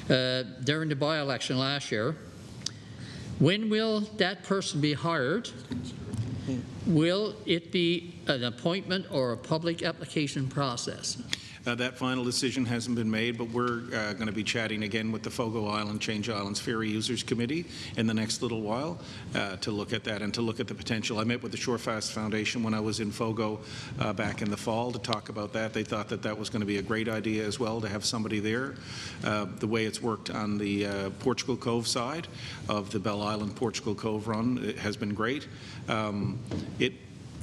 during the by-election last year. When will that person be hired? Will it be an appointment or a public application process? That final decision hasn't been made, but we're going to be chatting again with the Fogo Island Change Islands Ferry Users Committee in the next little while to look at that and to look at the potential. I met with the Shorefast Foundation when I was in Fogo back in the fall to talk about that. They thought that that was going to be a great idea as well, to have somebody there. The way it's worked on the Portugal Cove side of the Bell Island Portugal Cove run, it has been great.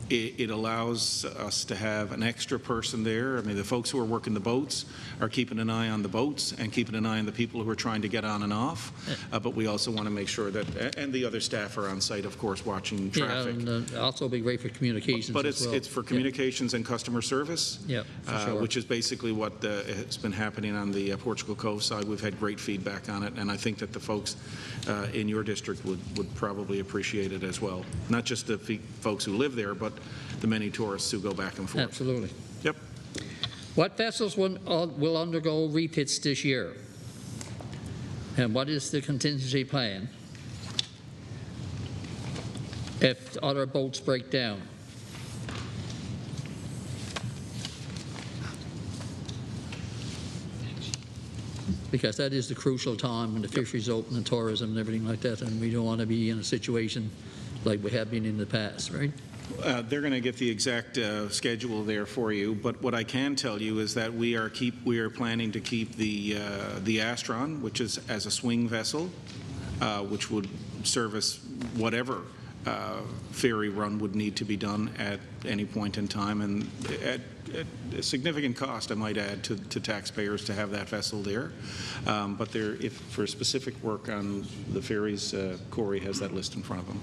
It allows us to have an extra person there. I mean, the folks who are working the boats are keeping an eye on the boats and keeping an eye on the people who are trying to get on and off. But we also want to make sure that, and the other staff are on site, of course, watching traffic. Yeah, and also be great for communications But as well. it's for communications and customer service, sure. which is basically what has been happening on the Portugal Cove side. We've had great feedback on it, and I think that the folks in your district would probably appreciate it as well. Not just the folks who live there, but the many tourists who go back and forth. Absolutely. Yep. What vessels will undergo refits this year? And what is the contingency plan if other boats break down? Because that is the crucial time when the fisheries open and tourism and everything like that, and we don't want to be in a situation like we have been in the past, right? They're going to get the exact schedule there for you, but what I can tell you is that we are planning to keep the Astron, which is as a swing vessel, which would service whatever ferry run would need to be done at any point in time, and at a significant cost, I might add, to taxpayers to have that vessel there. But if for specific work on the ferries, Corey has that list in front of him.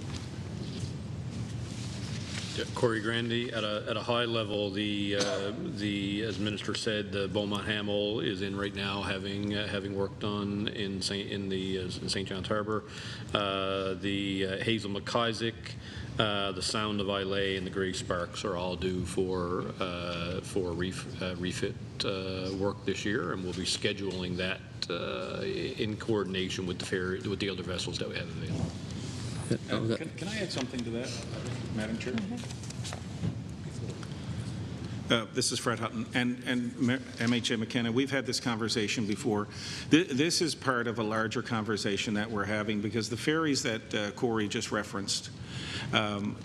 Yeah, Corey Grandy, at a high level, as Minister said, the Beaumont Hamel is in right now, having work done in St. John's Harbour. The Hazel McIsaac, the Sound of Islay, and the Grey Sparks are all due for refit work this year, and we'll be scheduling that in coordination with the other vessels that we have available. Can I add something to that, Madam Chair? This is Fred Hutton and MHA McKenna. We've had this conversation before. This is part of a larger conversation that we're having, because the ferries that Corey just referenced,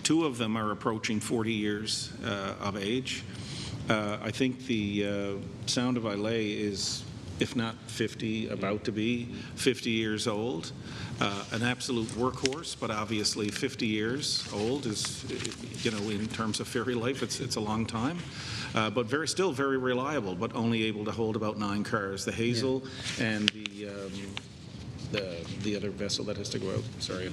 two of them are approaching 40 years of age. I think the Sound of Islay is, if not 50, about to be 50 years old. An absolute workhorse, but obviously 50 years old is, in terms of ferry life, it's a long time. But still very reliable, but only able to hold about 9 cars. The Hazel and the other vessel that has to go out, sorry,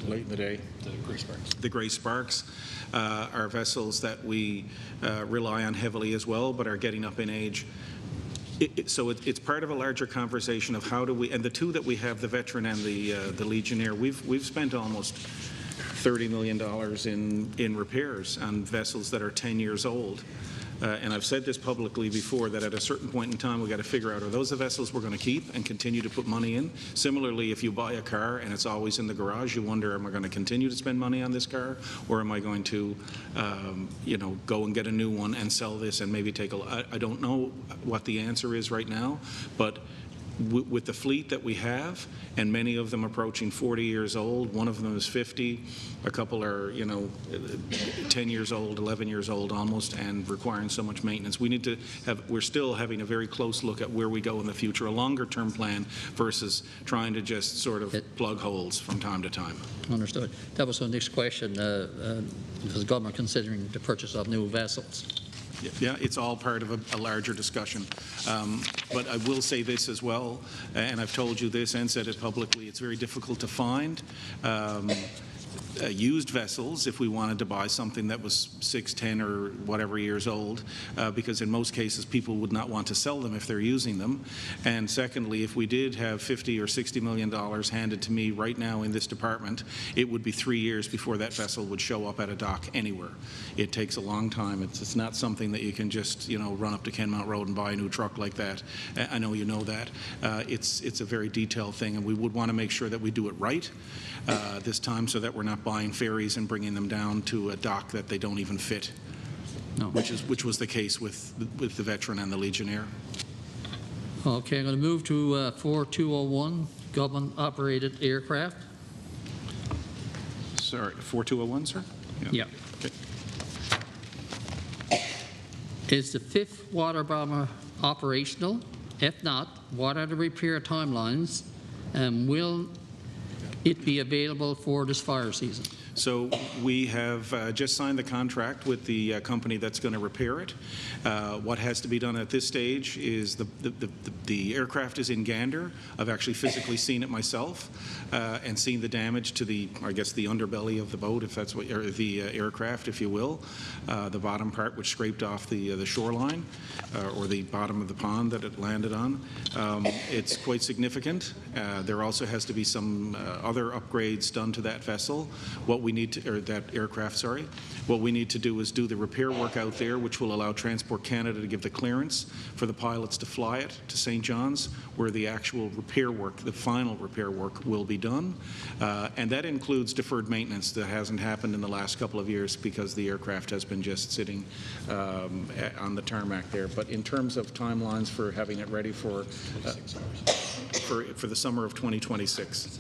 late in the day. The Grey Sparks. The Grey Sparks are vessels that we rely on heavily as well, but are getting up in age. So it's part of a larger conversation of how do we, and the two that we have, the Veteran and the Legionnaire, we've spent almost $30 million in repairs on vessels that are 10 years old. And I've said this publicly before, that at a certain point in time, we've got to figure out, are those the vessels we're going to keep and continue to put money in? Similarly, if you buy a car and it's always in the garage, you wonder, am I going to continue to spend money on this car? Or am I going to, go and get a new one and sell this and maybe I don't know what the answer is right now, but with the fleet that we have, and many of them approaching 40 years old, one of them is 50, a couple are 10 years old, 11 years old almost, and requiring so much maintenance. We're still having a very close look at where we go in the future, a longer term plan versus trying to just sort of plug holes from time to time. Understood. That was the next question. Is the government considering the purchase of new vessels? Yeah, it's all part of a larger discussion. But I will say this as well, and I've told you this and said it publicly, it's very difficult to find used vessels if we wanted to buy something that was 6, 10, or whatever years old, because in most cases people would not want to sell them if they're using them. And secondly, if we did have $50 or $60 million handed to me right now in this department, it would be 3 years before that vessel would show up at a dock anywhere. It takes a long time. It's not something that you can just, you know, run up to Kenmount Road and buy a new truck like that. I know you know that. It's a very detailed thing, and we would want to make sure that we do it right this time, so that we're not buying ferries and bringing them down to a dock that they don't even fit, which was the case with the Veteran and the Legionnaire. Okay, I'm going to move to 4201, government-operated aircraft. Sorry, 4201, sir? Yeah. Okay. Is the 5th water bomber operational? If not, what are the repair timelines, and will it be available for this fire season? So we have just signed the contract with the company that's going to repair it. What has to be done at this stage is the aircraft is in Gander. I've actually physically seen it myself and seen the damage to the, I guess, the underbelly of the boat, if that's what, or the aircraft, if you will, the bottom part which scraped off the shoreline or the bottom of the pond that it landed on. It's quite significant. There also has to be some other upgrades done to that vessel. What we need to, or that aircraft, sorry. What we need to do is do the repair work out there, which will allow Transport Canada to give the clearance for the pilots to fly it to St. John's, where the actual repair work, the final repair work, will be done. And that includes deferred maintenance that hasn't happened in the last couple of years because the aircraft has been just sitting on the tarmac there. But in terms of timelines for having it ready for the summer of 2026,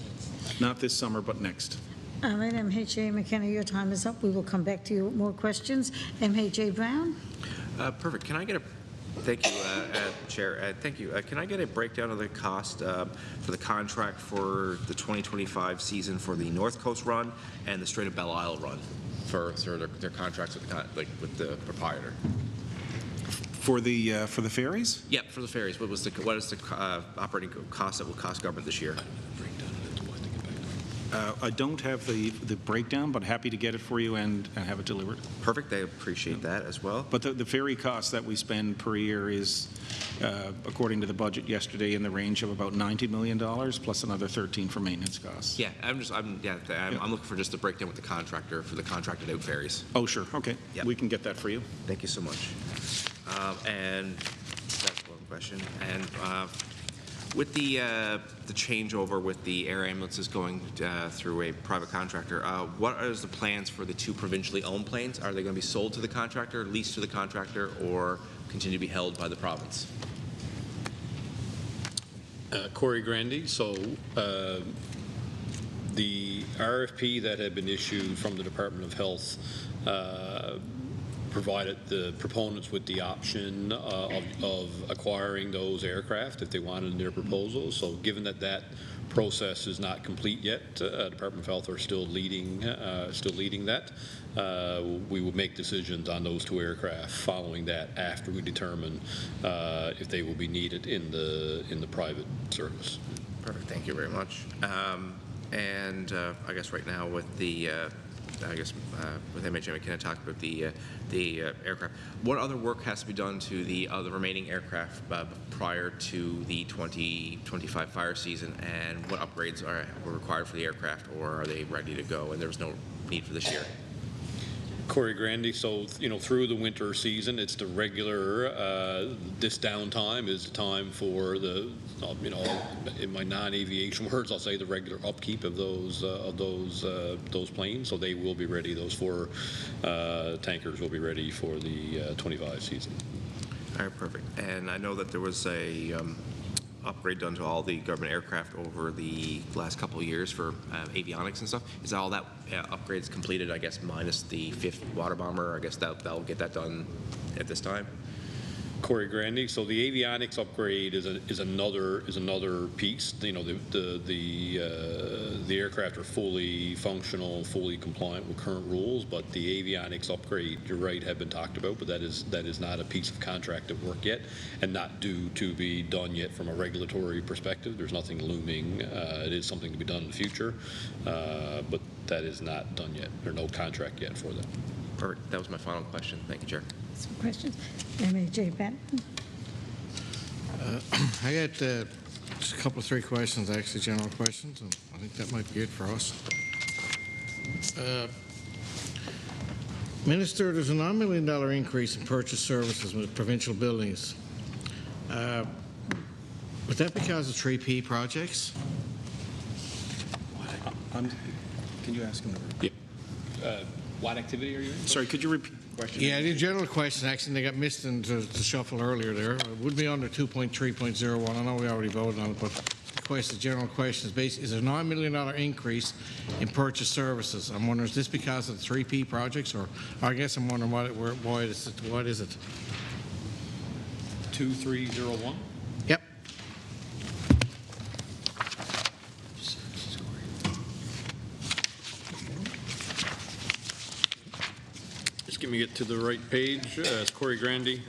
not this summer, but next. All right, MHA McKenna, your time is up. We will come back to you with more questions. MHA Brown? Perfect. Can I get a, thank you, Chair. Thank you. Can I get a breakdown of the cost for the contract for the 2025 season for the North Coast run and the Strait of Belle Isle run for their contracts with the proprietor? For the ferries? Yep, for the ferries. What is the operating cost that will cost government this year? I don't have the breakdown, but happy to get it for you and have it delivered. Perfect. I appreciate that as well. But the ferry cost that we spend per year is, according to the budget yesterday, in the range of about $90 million, plus another 13 for maintenance costs. Yeah, I'm looking for just a breakdown with the contractor for the contracted out ferries. Oh, sure. Okay. Yep. We can get that for you. Thank you so much. And that's one question. And with the changeover with the air ambulances going through a private contractor, what are the plans for the 2 provincially owned planes? Are they going to be sold to the contractor, leased to the contractor, or continue to be held by the province? Corey Grandy. So the RFP that had been issued from the Department of Health provided the proponents with the option of acquiring those aircraft if they wanted in their proposals. So given that process is not complete yet, Department of Health are still leading that. We will make decisions on those 2 aircraft following that after we determine if they will be needed in the private service. Perfect. Thank you very much. And I guess right now with the with MHA McKenna talked about the aircraft. What other work has to be done to the remaining aircraft prior to the 2025 fire season, and what upgrades were required for the aircraft, or are they ready to go and there was no need for this year? Corey Grandy. So, through the winter season, it's the regular, this downtime is the time for the, in my non-aviation words, I'll say the regular upkeep of those planes. So they will be ready. Those 4 tankers will be ready for the 25 season. All right, perfect. And I know that there was a upgrade done to all the government aircraft over the last couple of years for avionics and stuff. Is all that upgrades completed, I guess, minus the 5th water bomber? I guess that'll get that done at this time? Corey Grandy. So the avionics upgrade is another piece. The aircraft are fully functional, fully compliant with current rules, but the avionics upgrade, you're right, have been talked about, but that is not a piece of contracted work yet, and not due to be done yet from a regulatory perspective. There's nothing looming. It is something to be done in the future, but that is not done yet, or no contract yet for that. Perfect. That was my final question. Thank you, Chair. Some questions? MHA Benton? I got just a couple of 3 questions, actually, general questions, and I think that might be it for us. Minister, there's a $9 million increase in purchase services with provincial buildings. Was that because of 3P projects? Can you ask him? What activity are you in? Sorry, could you repeat the question? Yeah, the general question, actually, they got missed in the shuffle earlier there. It would be under 2.3.01. I know we already voted on it, but the general question is basically, is there a $9 million increase in purchase services? I'm wondering, is this because of the 3P projects, or I guess I'm wondering why is it? What is it? 2301? Yep. Just give me get to the right page. It's Corey Grandy.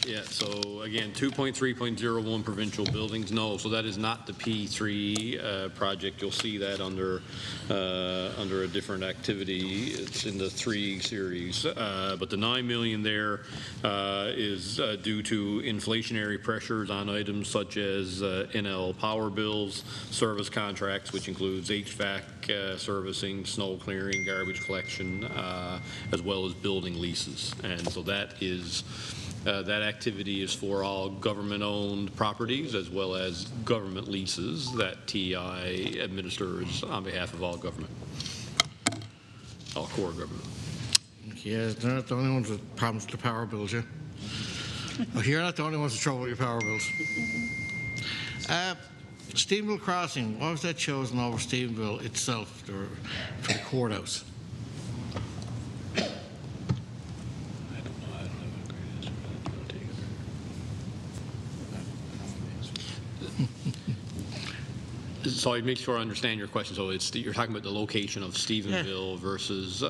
Yeah, so again, 2.3.01 provincial buildings. No, so that is not the P3 project. You'll see that under a different activity. It's in the 3 series. But the $9 million there is due to inflationary pressures on items such as NL power bills, service contracts, which includes HVAC servicing, snow clearing, garbage collection, as well as building leases. And so that is that activity is for all government-owned properties as well as government leases that TI administers on behalf of all government, all core government. Yeah, they're not the only ones with problems with the power bills, yeah? Well, you're not the only ones with trouble with your power bills. Stephenville Crossing, why was that chosen over Stephenville itself for the courthouse? So I make sure I understand your question. So it's you're talking about the location of Stephenville versus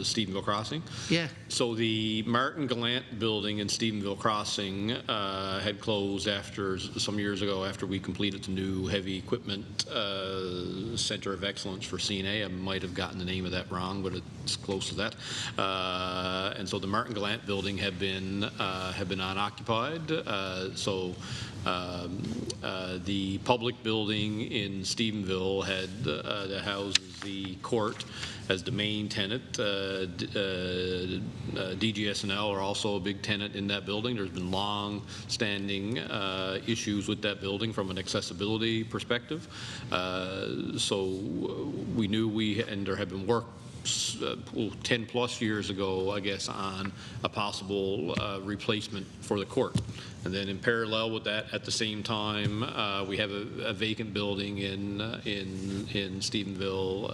Stephenville Crossing? Yeah. So the Martin Gallant building in Stephenville Crossing had closed after some years ago after we completed the new heavy equipment Center of Excellence for CNA. I might have gotten the name of that wrong, but it's close to that. And so the Martin Gallant building had been unoccupied. The public building in Stephenville that houses the court as the main tenant. DGS&L are also a big tenant in that building. There's been long-standing issues with that building from an accessibility perspective. So we knew and there had been work 10 plus years ago, I guess, on a possible replacement for the court. And then in parallel with that, at the same time, we have a vacant building in Stephenville,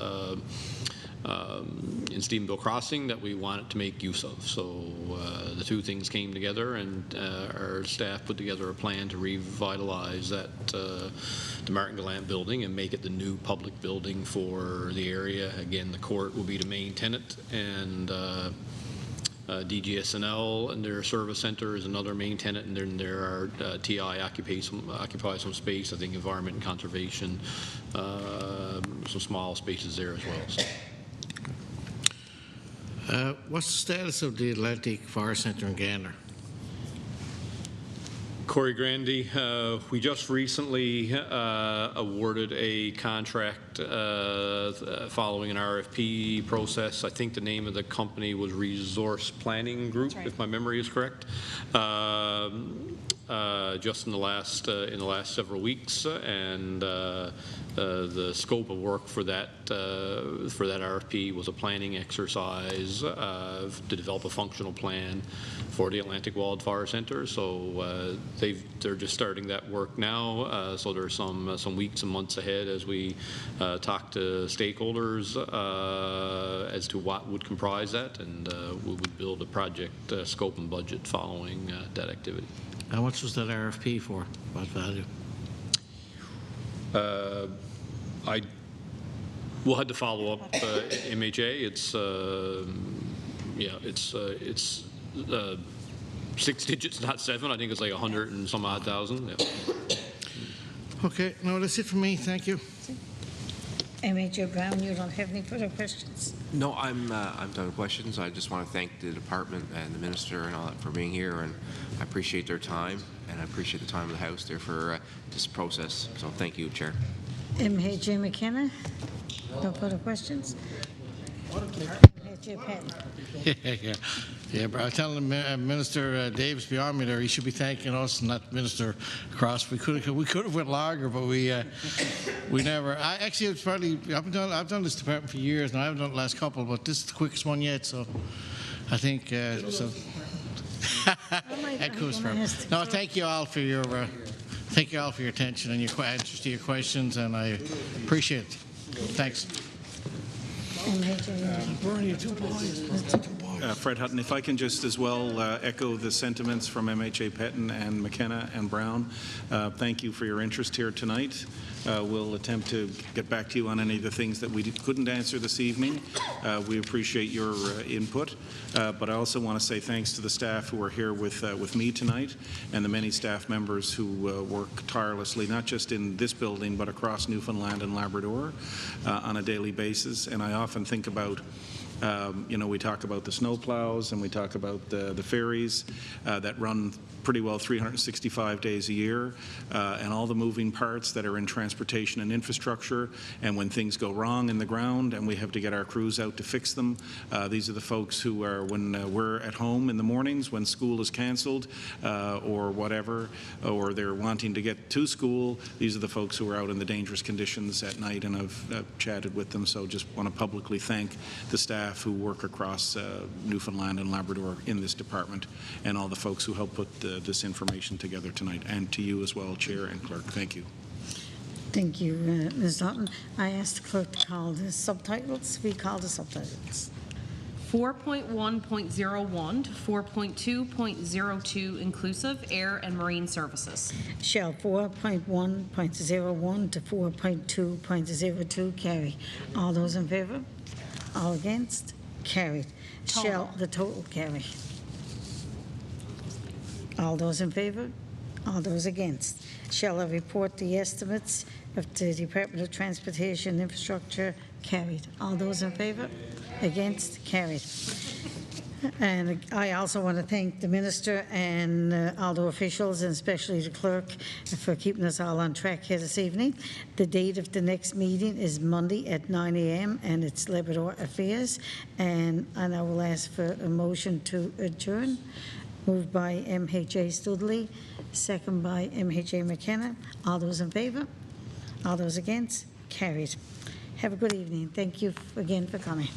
Crossing that we wanted to make use of. So the 2 things came together, and our staff put together a plan to revitalize that the Martin Gallant building and make it the new public building for the area. Again, the court will be the main tenant, and DGS&L and their service center is another main tenant, and then there are TI occupy some space. I think environment and conservation, some small spaces there as well. So. What's the status of the Atlantic Fire Center in Gander? Corey Grandy, we just recently awarded a contract following an RFP process. I think the name of the company was Resource Planning Group, if my memory is correct. Just in the last several weeks, and the scope of work for that RFP was a planning exercise to develop a functional plan for the Atlantic Wildfire Center. So they're just starting that work now. So there's some weeks and months ahead as we talk to stakeholders as to what would comprise that, and we would build a project scope and budget following that activity. How much was that RFP for? What value? We'll have to follow up MHA. It's 6 digits, not 7. I think it's like 100 and some odd thousand. Yeah. Okay, no, that's it for me. Thank you. MHA Brown, you don't have any further questions? No, I'm done with questions. I just want to thank the department and the minister and all that for being here, and I appreciate their time, and I appreciate the time of the House there for this process. So thank you, Chair. MHA McKenna, no further questions? MHA Patton. Yeah, but I tell Minister Davis beyond me there, he should be thanking us, not Minister Cross. We could have went longer, but we never. Actually, it's probably I've done this department for years, and I haven't done the last couple, but this is the quickest one yet. So I think so. No, thank you all for your attention and your answers to your questions, and I appreciate it. Thanks. Fred Hutton, if I can just as well echo the sentiments from MHA Petton and McKenna and Brown. Thank you for your interest here tonight. We'll attempt to get back to you on any of the things that we couldn't answer this evening. We appreciate your input, but I also want to say thanks to the staff who are here with me tonight and the many staff members who work tirelessly, not just in this building, but across Newfoundland and Labrador on a daily basis. And I often think about we talk about the snow plows and we talk about the ferries that run pretty well 365 days a year, and all the moving parts that are in transportation and infrastructure, and when things go wrong in the ground and we have to get our crews out to fix them. These are the folks who are, when we're at home in the mornings, when school is canceled or whatever, or they're wanting to get to school, these are the folks who are out in the dangerous conditions at night, and I've chatted with them, so just want to publicly thank the staff who work across Newfoundland and Labrador in this department, and all the folks who help put this information together tonight, and to you as well, Chair and Clerk. Thank you. Thank you, Ms. Naughton. I asked the clerk to call the subtitles. We call the subtitles. 4.1.01 to 4.2.02 inclusive, air and marine services. Shall 4.1.01 to 4.2.02 carry? All those in favor? All against? Carried. Shall the total carry? All those in favor? All those against? Shall I report the estimates of the Department of Transportation and Infrastructure? Carried. All those in favor? Against? Carried. And I also want to thank the minister and all the officials, and especially the clerk, for keeping us all on track here this evening. The date of the next meeting is Monday at 9 a.m. and it's Labrador Affairs. And I will ask for a motion to adjourn. Moved by MHA Studley, second by MHA McKenna. All those in favor? All those against? Carried. Have a good evening. Thank you again for coming.